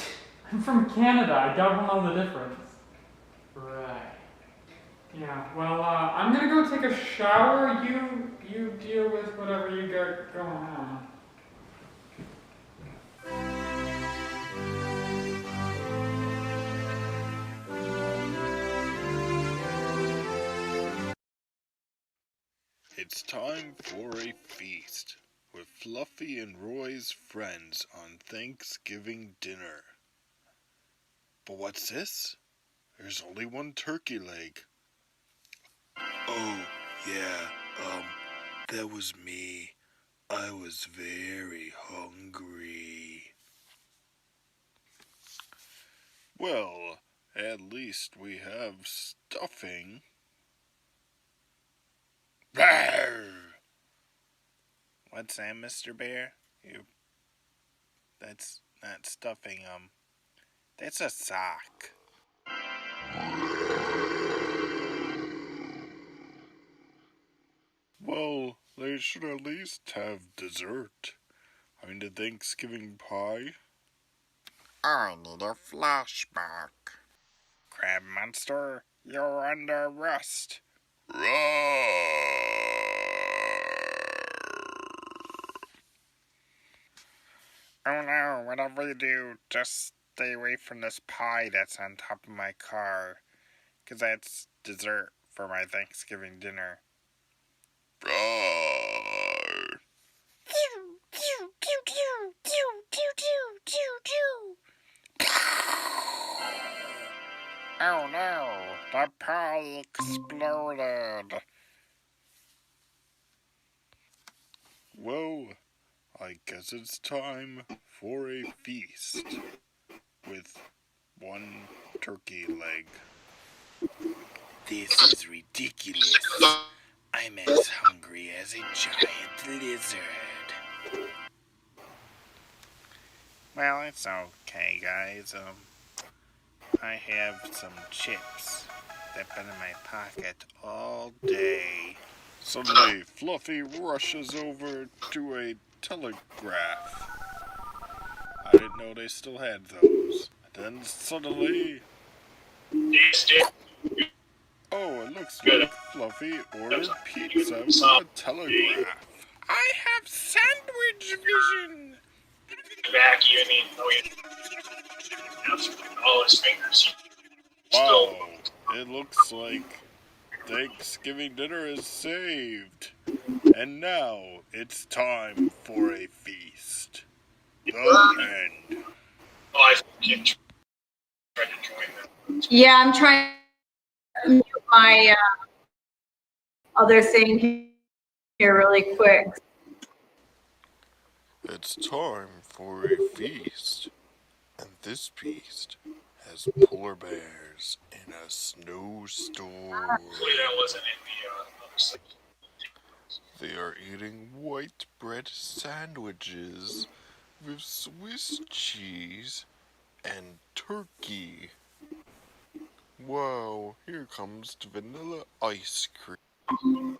Speaker 23: I'm from Canada. I don't know the difference.
Speaker 14: Right.
Speaker 23: Yeah, well, I'm gonna go take a shower. You deal with whatever you got going on.
Speaker 17: It's time for a feast with Fluffy and Roy's friends on Thanksgiving dinner. But what's this? There's only one turkey leg. Oh, yeah, that was me. I was very hungry. Well, At least we have stuffing. Rawr! What's that, Mr. Bear? That's not stuffing, that's a sock. Well, they should at least have dessert. I need a Thanksgiving pie. I need a flashback. Crab monster, you're under arrest. Oh no, whatever you do, just stay away from this pie that's on top of my car. 'Cause that's dessert for my Thanksgiving dinner. Roar! Oh no, the pie exploded. Well, I guess it's time for a feast with one turkey leg. This is ridiculous. I'm as hungry as a giant lizard. Well, it's okay, guys. I have some chips that have been in my pocket all day. Suddenly, Fluffy rushes over to a telegraph. I didn't know they still had those. Then suddenly... Oh, it looks like Fluffy ordered pizza with a telegraph. I have sandwich vision!
Speaker 19: Back, you need all his fingers.
Speaker 17: Wow, it looks like Thanksgiving dinner is saved. And now it's time for a feast. The end.
Speaker 19: Oh, I can try to join them.
Speaker 2: Yeah, I'm trying to mute my other thing here really quick.
Speaker 17: It's time for a feast. And this feast has polar bears in a snowstorm.
Speaker 19: Hopefully that wasn't in the other side.
Speaker 17: They are eating white bread sandwiches with Swiss cheese and turkey. Wow, here comes the vanilla ice cream.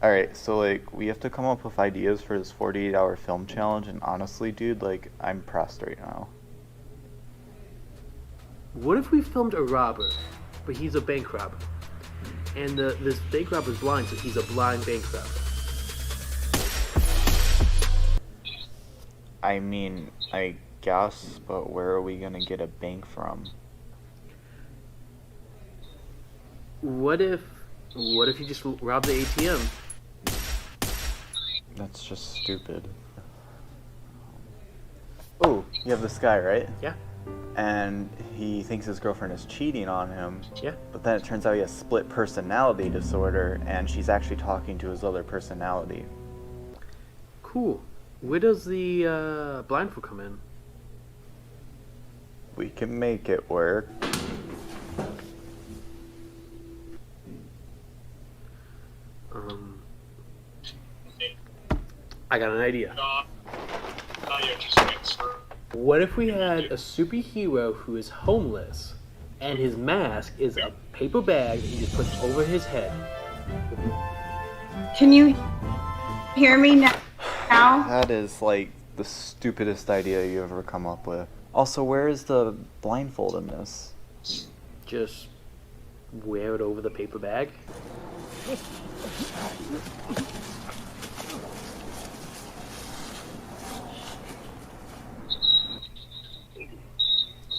Speaker 20: Alright, so like, we have to come up with ideas for this 48-hour film challenge, and honestly, dude, like, I'm pressed right now.
Speaker 10: What if we filmed a robber, but he's a bank robber? And this bank robber's blind, so he's a blind bank robber.
Speaker 20: I mean, I guess, but where are we gonna get a bank from?
Speaker 10: What if you just rob the ATM?
Speaker 20: That's just stupid. Oh, you have this guy, right?
Speaker 10: Yeah.
Speaker 20: And he thinks his girlfriend is cheating on him.
Speaker 10: Yeah.
Speaker 20: But then it turns out he has split personality disorder, and she's actually talking to his other personality.
Speaker 10: Cool. Where does the blindfold come in?
Speaker 20: We can make it work.
Speaker 10: I got an idea. What if we had a superhero who is homeless, and his mask is a paper bag that he just puts over his head?
Speaker 2: Can you hear me now?
Speaker 20: That is like the stupidest idea you ever come up with. Also, where is the blindfold in this?
Speaker 10: Just wear it over the paper bag.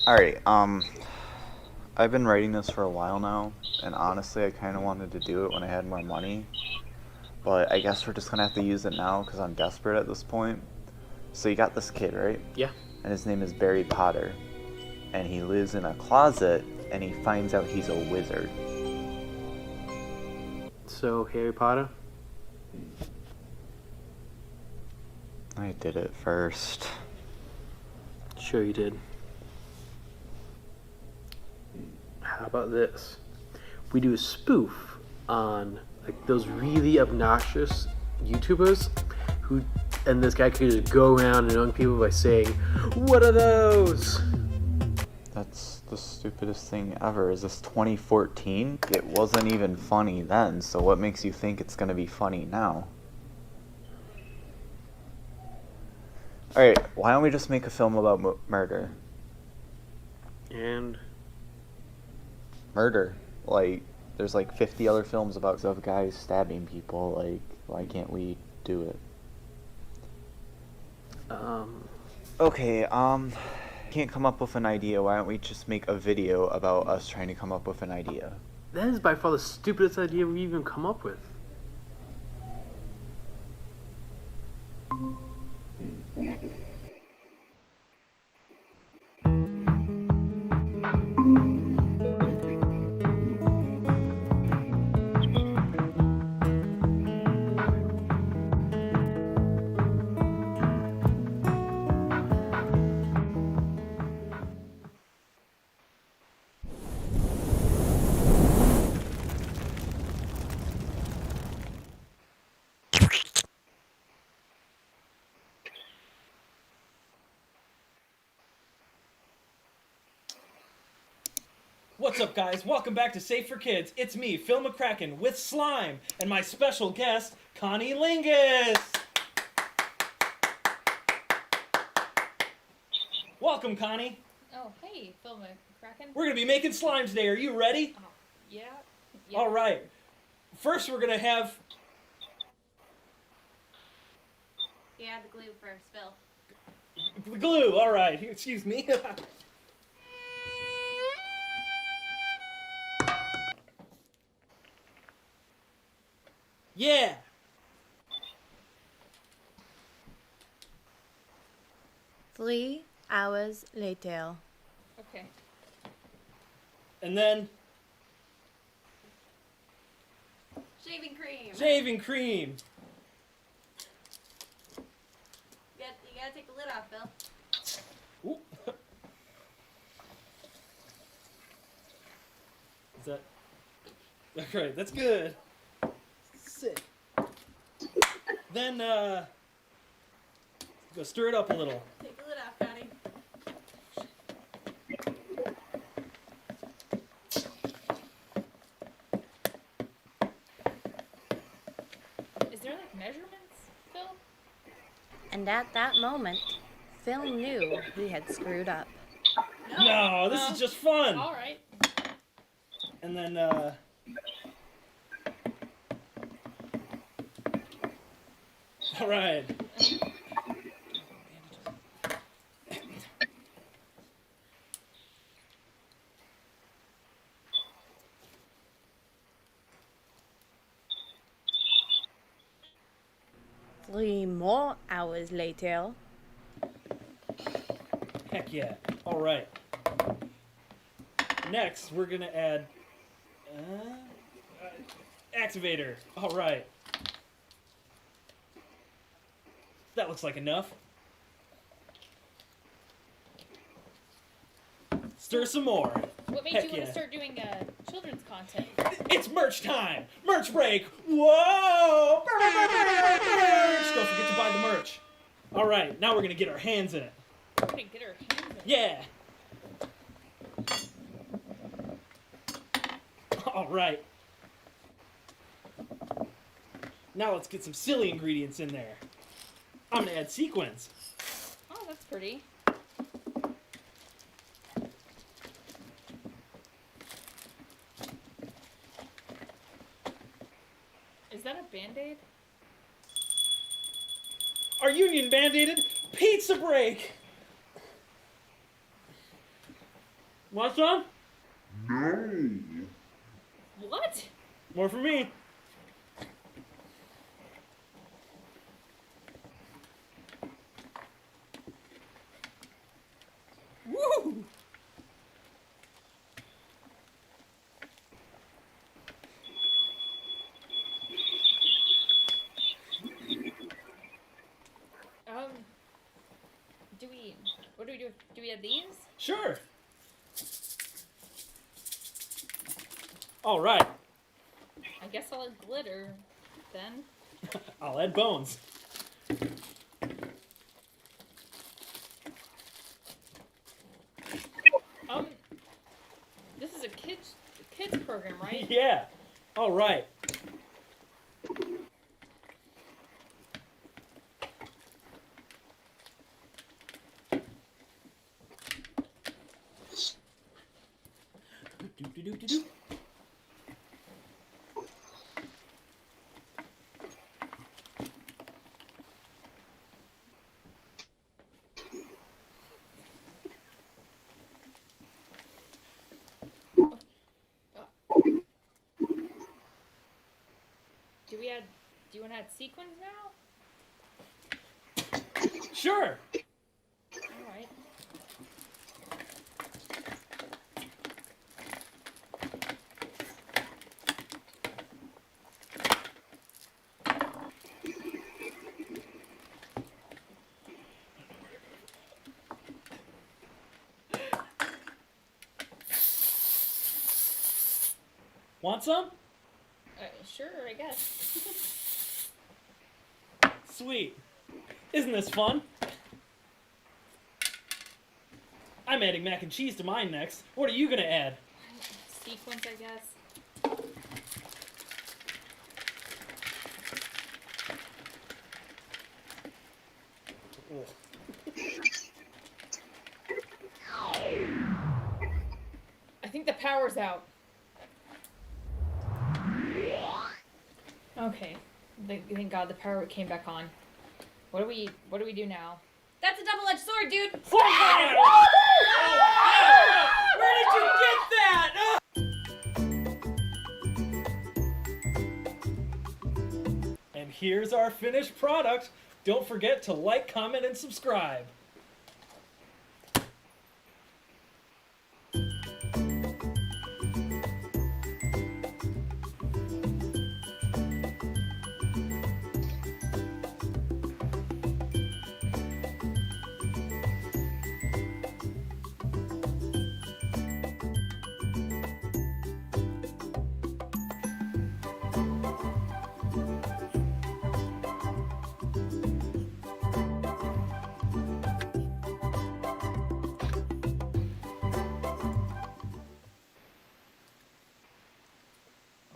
Speaker 20: Alright, I've been writing this for a while now, and honestly I kind of wanted to do it when I had more money, but I guess we're just gonna have to use it now because I'm desperate at this point. So you got this kid, right?
Speaker 10: Yeah.
Speaker 20: And his name is Barry Potter, and he lives in a closet, and he finds out he's a wizard.
Speaker 10: So, Harry Potter?
Speaker 20: I did it first.
Speaker 10: Sure you did. How about this? We do a spoof on like those really obnoxious YouTubers who, and this guy could just go around annoying people by saying, "What are those?"
Speaker 20: That's the stupidest thing ever. Is this 2014? It wasn't even funny then, so what makes you think it's gonna be funny now? Alright, why don't we just make a film about murder?
Speaker 10: And
Speaker 20: Murder. Like, there's like 50 other films about of guys stabbing people. Like, why can't we do it? Okay, can't come up with an idea. Why don't we just make a video about us trying to come up with an idea?
Speaker 10: that is by far the stupidest idea we've even come up with.
Speaker 9: What's up, guys? Welcome back to Safe for Kids. It's me, Phil McCracken, with Slime, and my special guest, Connie Lingus. Welcome, Connie.
Speaker 5: Oh, hey, Phil McCracken.
Speaker 9: We're going to be making slime today. Are you ready?
Speaker 5: Yeah.
Speaker 9: All right. First, we're going to have...
Speaker 5: Yeah, the glue first, Phil.
Speaker 9: the glue. All right. Excuse me. Yeah.
Speaker 21: 3 hours later.
Speaker 5: Okay.
Speaker 9: And then
Speaker 5: Shaving cream.
Speaker 9: shaving cream.
Speaker 5: You gotta take the lid off, Phil.
Speaker 9: Ooh. Is that... Okay, that's good. Sick. Then, go stir it up a little.
Speaker 5: Take the lid off, Connie. Is there like measurements, Phil?
Speaker 21: And at that moment, Phil knew he had screwed up.
Speaker 9: No, this is just fun.
Speaker 5: All right.
Speaker 9: And then, all right.
Speaker 21: Three more hours later.
Speaker 9: Heck yeah. All right. Next, we're gonna add activator. All right. That looks like enough. Stir some more.
Speaker 5: What made
Speaker 9: Heck
Speaker 5: you want
Speaker 9: yeah.
Speaker 5: to start doing children's content?
Speaker 9: It's merch time! Merch break! Whoa! Merch! Don't forget to buy the merch. All right, now we're gonna get our hands in it.
Speaker 5: We're gonna get our hands in it.
Speaker 9: Yeah. All right. Now let's get some silly ingredients in there. I'm gonna add sequins.
Speaker 5: Oh, that's pretty. Is that a Band-Aid?
Speaker 9: Our union band-aided pizza break. Want some?
Speaker 17: No.
Speaker 5: What?
Speaker 9: More for me. Woo!
Speaker 5: Do we have these?
Speaker 9: Sure. All right.
Speaker 5: I guess I'll add glitter then.
Speaker 9: I'll add bones.
Speaker 5: This is a kids program, right?
Speaker 9: Yeah. All right. Do-do-do-do-do.
Speaker 5: Do you want to add sequins now?
Speaker 9: Sure.
Speaker 5: All right.
Speaker 9: Want some?
Speaker 5: Sure, I guess.
Speaker 9: Sweet. Isn't this fun? I'm adding mac and cheese to mine next. What are you gonna add?
Speaker 5: Sequins, I guess. I think the power's out. Okay. Thank God the power came back on. What do we do now?
Speaker 7: That's a double-edged sword, dude.
Speaker 9: Where did you get that? And here's our finished product. Don't forget to like, comment, and subscribe.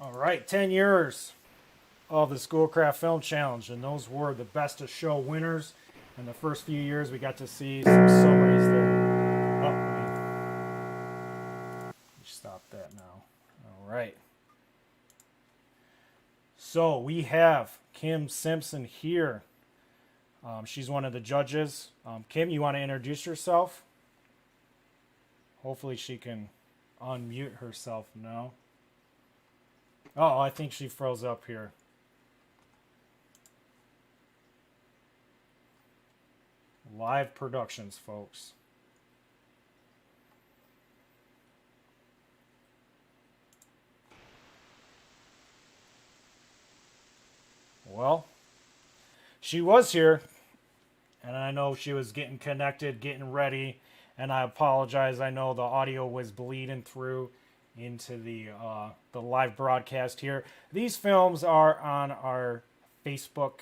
Speaker 9: All right, 10 years of the Schoolcraft Film Challenge, and those were the best of show winners. In the first few years, we got to see some summaries there. Oh, let me stop that now. All right. So we have Kim Simpson here. She's one of the judges. Kim, you want to introduce yourself? Hopefully she can unmute herself now. Oh, I think she froze up here. Live productions, folks. Well, she was here, and I know she was getting connected, getting ready, and I apologize. I know the audio was bleeding through into the live broadcast here. These films are on our Facebook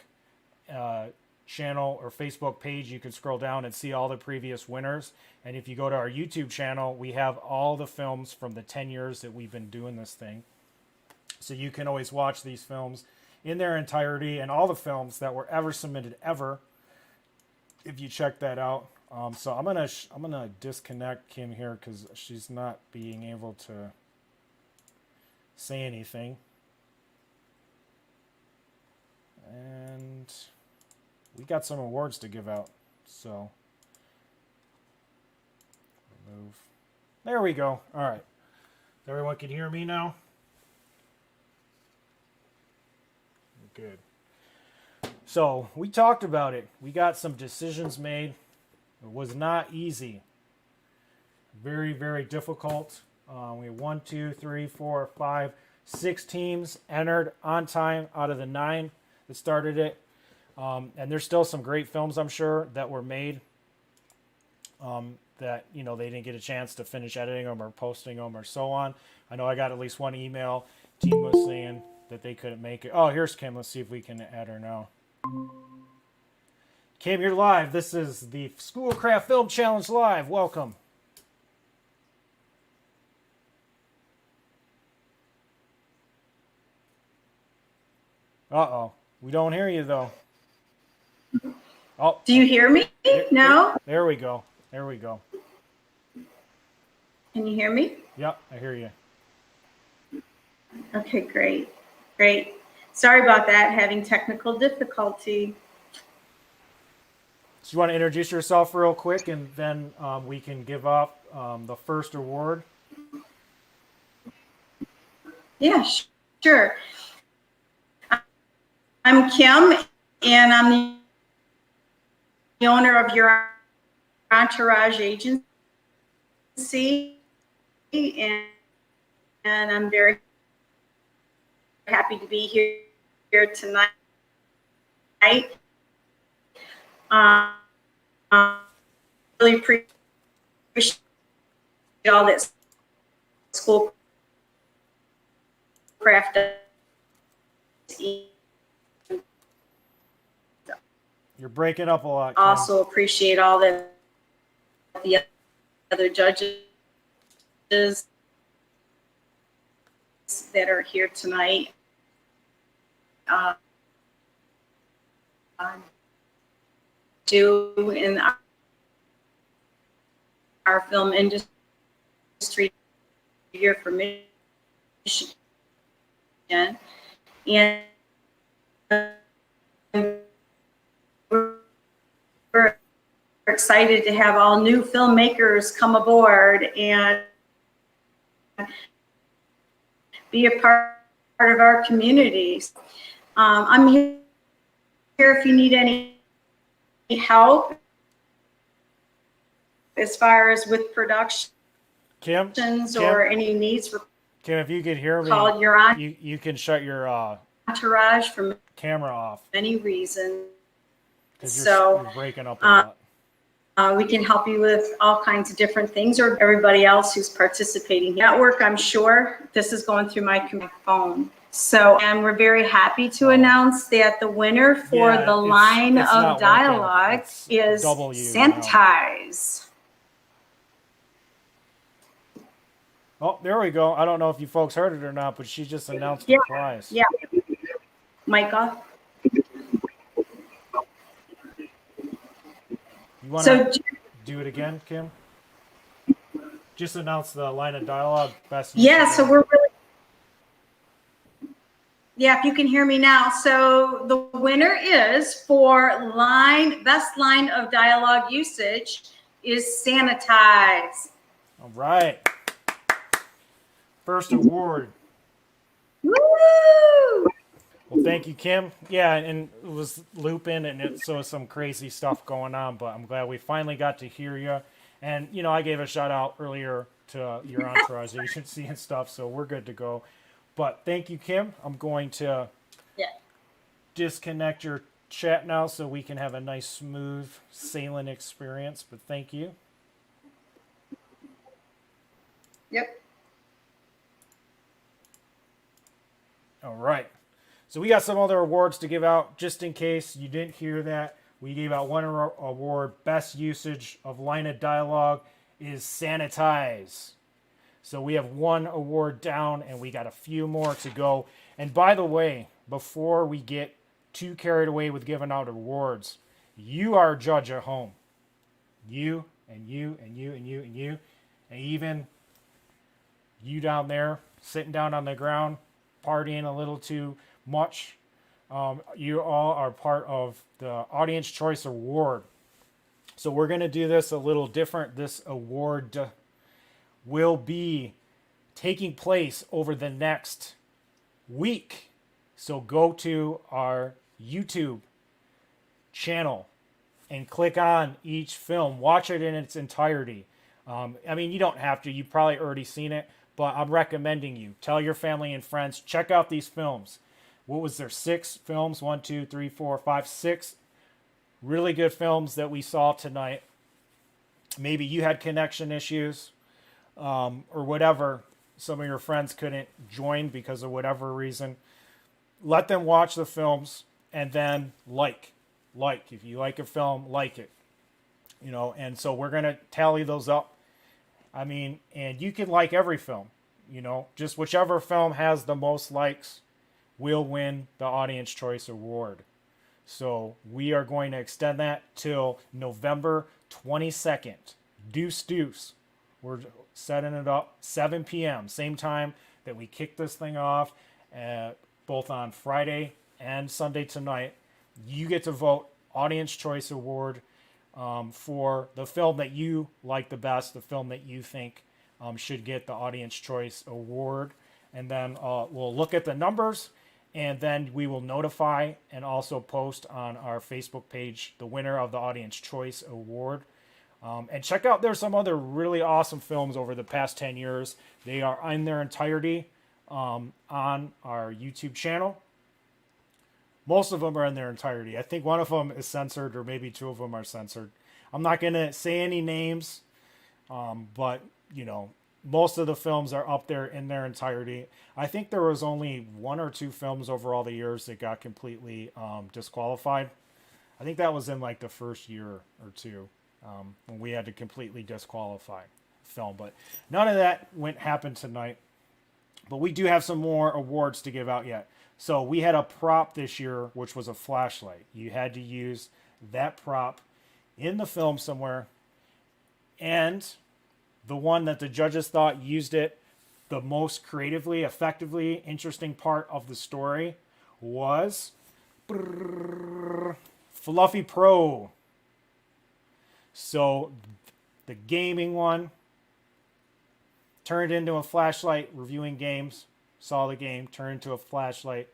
Speaker 9: channel or Facebook page. You can scroll down and see all the previous winners. And if you go to our YouTube channel, we have all the films from the 10 years that we've been doing this thing. So you can always watch these films in their entirety and all the films that were ever submitted ever, if you check that out. So I'm gonna disconnect Kim here because she's not being able to say anything. And we got some awards to give out, so remove. There we go. All right, everyone can hear me now. Good. So we talked about it. We got some decisions made. It was not easy. Very, very difficult. We had 1, 2, 3, 4, 5, 6 teams entered on time out of the 9 that started it. And there's still some great films, I'm sure, that were made. that, you know, they didn't get a chance to finish editing them or posting them or so on. I know I got at least one email. Team was saying that they couldn't make it. Oh, here's Kim. Let's see if we can add her now. Kim, you're live. This is the Schoolcraft Film Challenge Live. Welcome. Uh-oh. We don't hear you, though. Oh.
Speaker 2: Do you hear me? No?
Speaker 9: There we go. There we go.
Speaker 2: Can you hear me?
Speaker 9: Yep, I hear you.
Speaker 2: Okay, great. Great. Sorry about that, having technical difficulty.
Speaker 9: So you want to introduce yourself real quick, and then we can give up the first award?
Speaker 2: Yeah, sure. I'm Kim, and I'm the owner of your Entourage agency, and I'm very happy to be here tonight. Really appreciate all that Schoolcraft does.
Speaker 9: You're breaking up a lot, Kim.
Speaker 2: Also appreciate all the other judges that are here tonight. Do in our film industry here for Michigan, and we're excited to have all new filmmakers come aboard and be a part of our communities. I'm here if you need any help as far as with productions
Speaker 9: Kim,
Speaker 2: or any needs for
Speaker 9: Kim, if you could hear me,
Speaker 2: call your
Speaker 9: you can shut your
Speaker 2: entourage from
Speaker 9: camera off.
Speaker 2: any reason.
Speaker 9: 'Cause
Speaker 2: So
Speaker 9: you're breaking up a lot.
Speaker 2: we can help you with all kinds of different things, or everybody else who's participating. At work, I'm sure this is going through my phone. So, and we're very happy to announce that the winner for the line
Speaker 9: it's
Speaker 2: of
Speaker 9: not
Speaker 2: dialogue is
Speaker 9: W
Speaker 2: Sanitize.
Speaker 9: Oh, there we go. I don't know if you folks heard it or not, but she just announced the prize.
Speaker 2: Yeah. Mic off.
Speaker 9: You want
Speaker 2: So,
Speaker 9: to do it again, Kim? Just announce the line of dialogue. Best.
Speaker 2: Yeah, so we're really, yeah, if you can hear me now. So the winner is for best line of dialogue usage is Sanitize.
Speaker 9: All right. First award.
Speaker 2: Woo!
Speaker 9: Well, thank you, Kim. Yeah, and it was looping, and it was some crazy stuff going on, but I'm glad we finally got to hear you. And, you know, I gave a shout out earlier to your Entourage agency and stuff, so we're good to go. But thank you, Kim. I'm going to disconnect your chat now so we can have a nice, smooth sailing experience, but thank you.
Speaker 2: Yep.
Speaker 9: All right. So we got some other awards to give out, just in case you didn't hear that. We gave out one award, best usage of line of dialogue is Sanitize. So we have one award down, and we got a few more to go. And by the way, before we get too carried away with giving out awards, you are a judge at home. You and you and you and you and you, and even you down there sitting down on the ground, partying a little too much. You all are part of the Audience Choice Award. So we're going to do this a little different. This award will be taking place over the next week. So go to our YouTube channel and click on each film. Watch it in its entirety. I mean, you don't have to. You've probably already seen it, but I'm recommending you. Tell your family and friends, check out these films. What was there? 6 films? 1, 2, 3, 4, 5, 6 really good films that we saw tonight. maybe you had connection issues or whatever. Some of your friends couldn't join because of whatever reason. Let them watch the films and then like. If you like a film, like it. You know, and so we're going to tally those up. I mean, and you can like every film, you know, just whichever film has the most likes will win the Audience Choice Award. So we are going to extend that till November 22nd. Deuce. We're setting it up 7 p.m. Same time that we kick this thing off, both on Friday and Sunday tonight. You get to vote Audience Choice Award for the film that you like the best, the film that you think should get the Audience Choice Award. And then we'll look at the numbers, and then we will notify and also post on our Facebook page the winner of the Audience Choice Award. And check out, there's some other really awesome films over the past 10 years. They are in their entirety on our YouTube channel. Most of them are in their entirety. I think one of them is censored, or maybe two of them are censored. I'm not going to say any names, but, you know, most of the films are up there in their entirety. I think there was only one or two films over all the years that got completely disqualified. I think that was in like the first year or two when we had to completely disqualify film. But none of that happened tonight. But we do have some more awards to give out yet. So we had a prop this year, which was a flashlight. You had to use that prop in the film somewhere. And the one that the judges thought used it the most creatively, effectively, interesting part of the story was Fluffy Pro. So the gaming one turned into a flashlight, reviewing games. Saw the game, turned into a flashlight.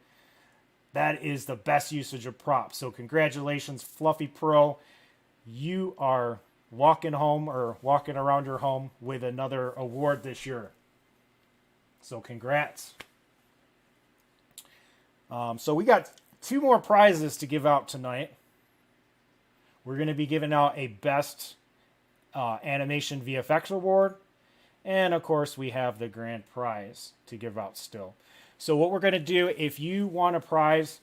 Speaker 9: That is the best usage of props. So congratulations, Fluffy Pro. You are walking home or walking around your home with another award this year. So congrats. So we got 2 more prizes to give out tonight. We're going to be giving out a Best Animation VFX Award. And of course, we have the grand prize to give out still. So what we're going to do, if you want a prize,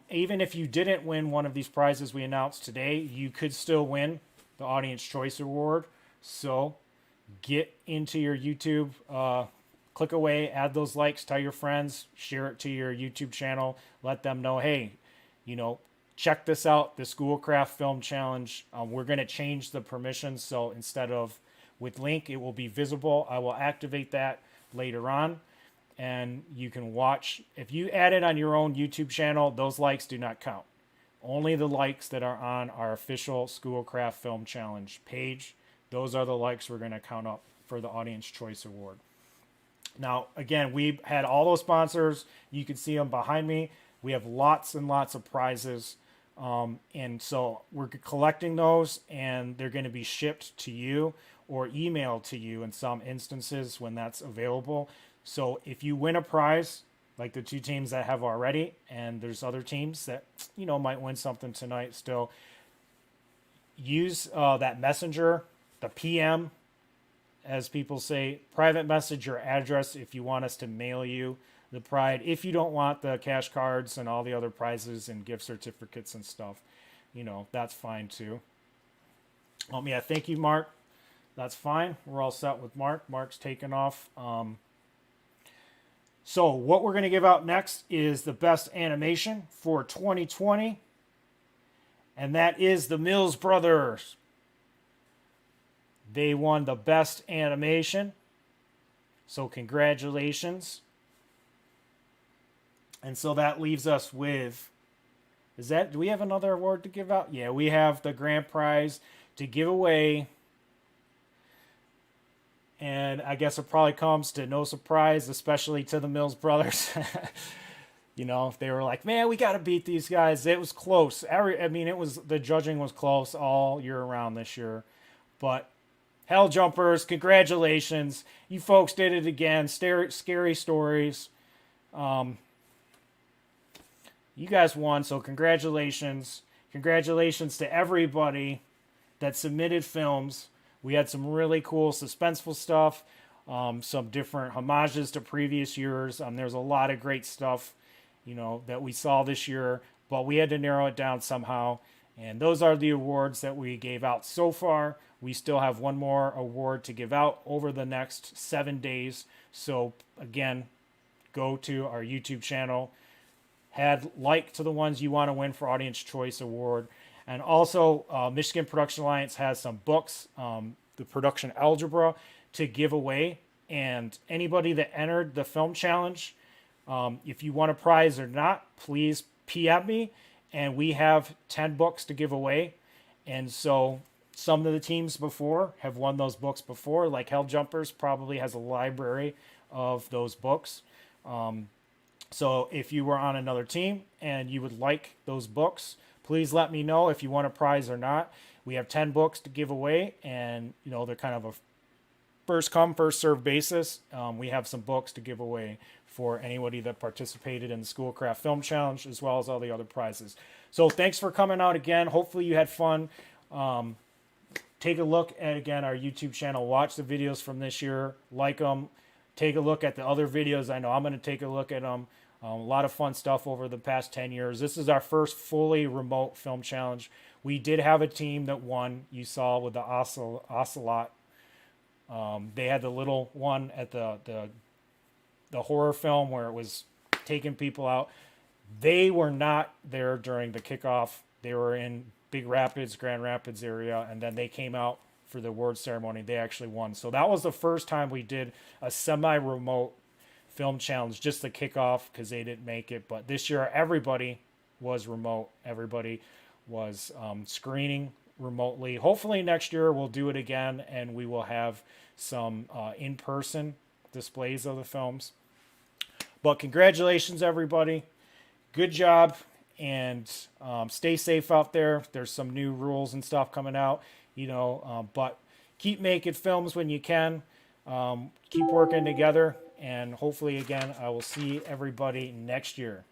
Speaker 9: even if you didn't win one of these prizes we announced today, you could still win the Audience Choice Award. So get into your YouTube, click away, add those likes, tell your friends, share it to your YouTube channel, let them know, hey, you know, check this out, the Schoolcraft Film Challenge. We're going to change the permissions, so instead of with link, it will be visible. I will activate that later on, and you can watch. If you add it on your own YouTube channel, those likes do not count. Only the likes that are on our official Schoolcraft Film Challenge page, those are the likes we're going to count up for the Audience Choice Award. Now, again, we had all those sponsors. You can see them behind me. We have lots and lots of prizes. And so we're collecting those, and they're going to be shipped to you or emailed to you in some instances when that's available. So if you win a prize, like the 2 teams that have already, and there's other teams that, you know, might win something tonight still, use that messenger, the PM, as people say, private message your address if you want us to mail you the prize. If you don't want the cash cards and all the other prizes and gift certificates and stuff, you know, that's fine too. Yeah, thank you, Mark. That's fine. We're all set with Mark. Mark's taken off. So what we're going to give out next is the best animation for 2020. And that is the Mills Brothers. They won the best animation. So congratulations. And so that leaves us with, do we have another award to give out? Yeah, we have the grand prize to give away. And I guess it probably comes to no surprise, especially to the Mills Brothers. You know, they were like, man, we got to beat these guys. It was close. The judging was close all year round this year. But Hell Jumpers, congratulations. You folks did it again. Scary Stories. You guys won, so congratulations. Congratulations to everybody that submitted films.
Speaker 1: We had some really cool suspenseful stuff, some different homages to previous years. There's a lot of great stuff, that we saw this year, but we had to narrow it down somehow. And those are the awards that we gave out so far. We still have one more award to give out over the next 7 days. So again, go to our YouTube channel, add like to the ones you want to win for Audience Choice Award. And also, Michigan Production Alliance has some books, the Production Algebra, to give away. And anybody that entered the film challenge, if you want a prize or not, please PM me. And we have 10 books to give away. And so some of the teams before have won those books before, like Hell Jumpers probably has a library of those books. So if you were on another team and you would like those books, please let me know if you want a prize or not. We have 10 books to give away, and they're kind of a first come, first served basis. We have some books to give away for anybody that participated in the Schoolcraft Film Challenge, as well as all the other prizes. So thanks for coming out again. Hopefully you had fun. Take a look at, again, our YouTube channel. Watch the videos from this year. Like them. Take a look at the other videos. I know I'm going to take a look at them. A lot of fun stuff over the past 10 years. This is our first fully remote film challenge. We did have a team that won. You saw with the Ocelot. They had the little one at the horror film where it was taking people out. They were not there during the kickoff. They were in Big Rapids, Grand Rapids area, and then they came out for the award ceremony. They actually won. So that was the first time we did a semi-remote film challenge, just the kickoff, because they didn't make it. But this year, everybody was remote. Everybody was screening remotely. Hopefully next year we'll do it again, and we will have some in-person displays of the films. But congratulations, everybody. Good job, and stay safe out there. There's some new rules and stuff coming out, but keep making films when you can. Keep working together, and hopefully, again, I will see everybody next year.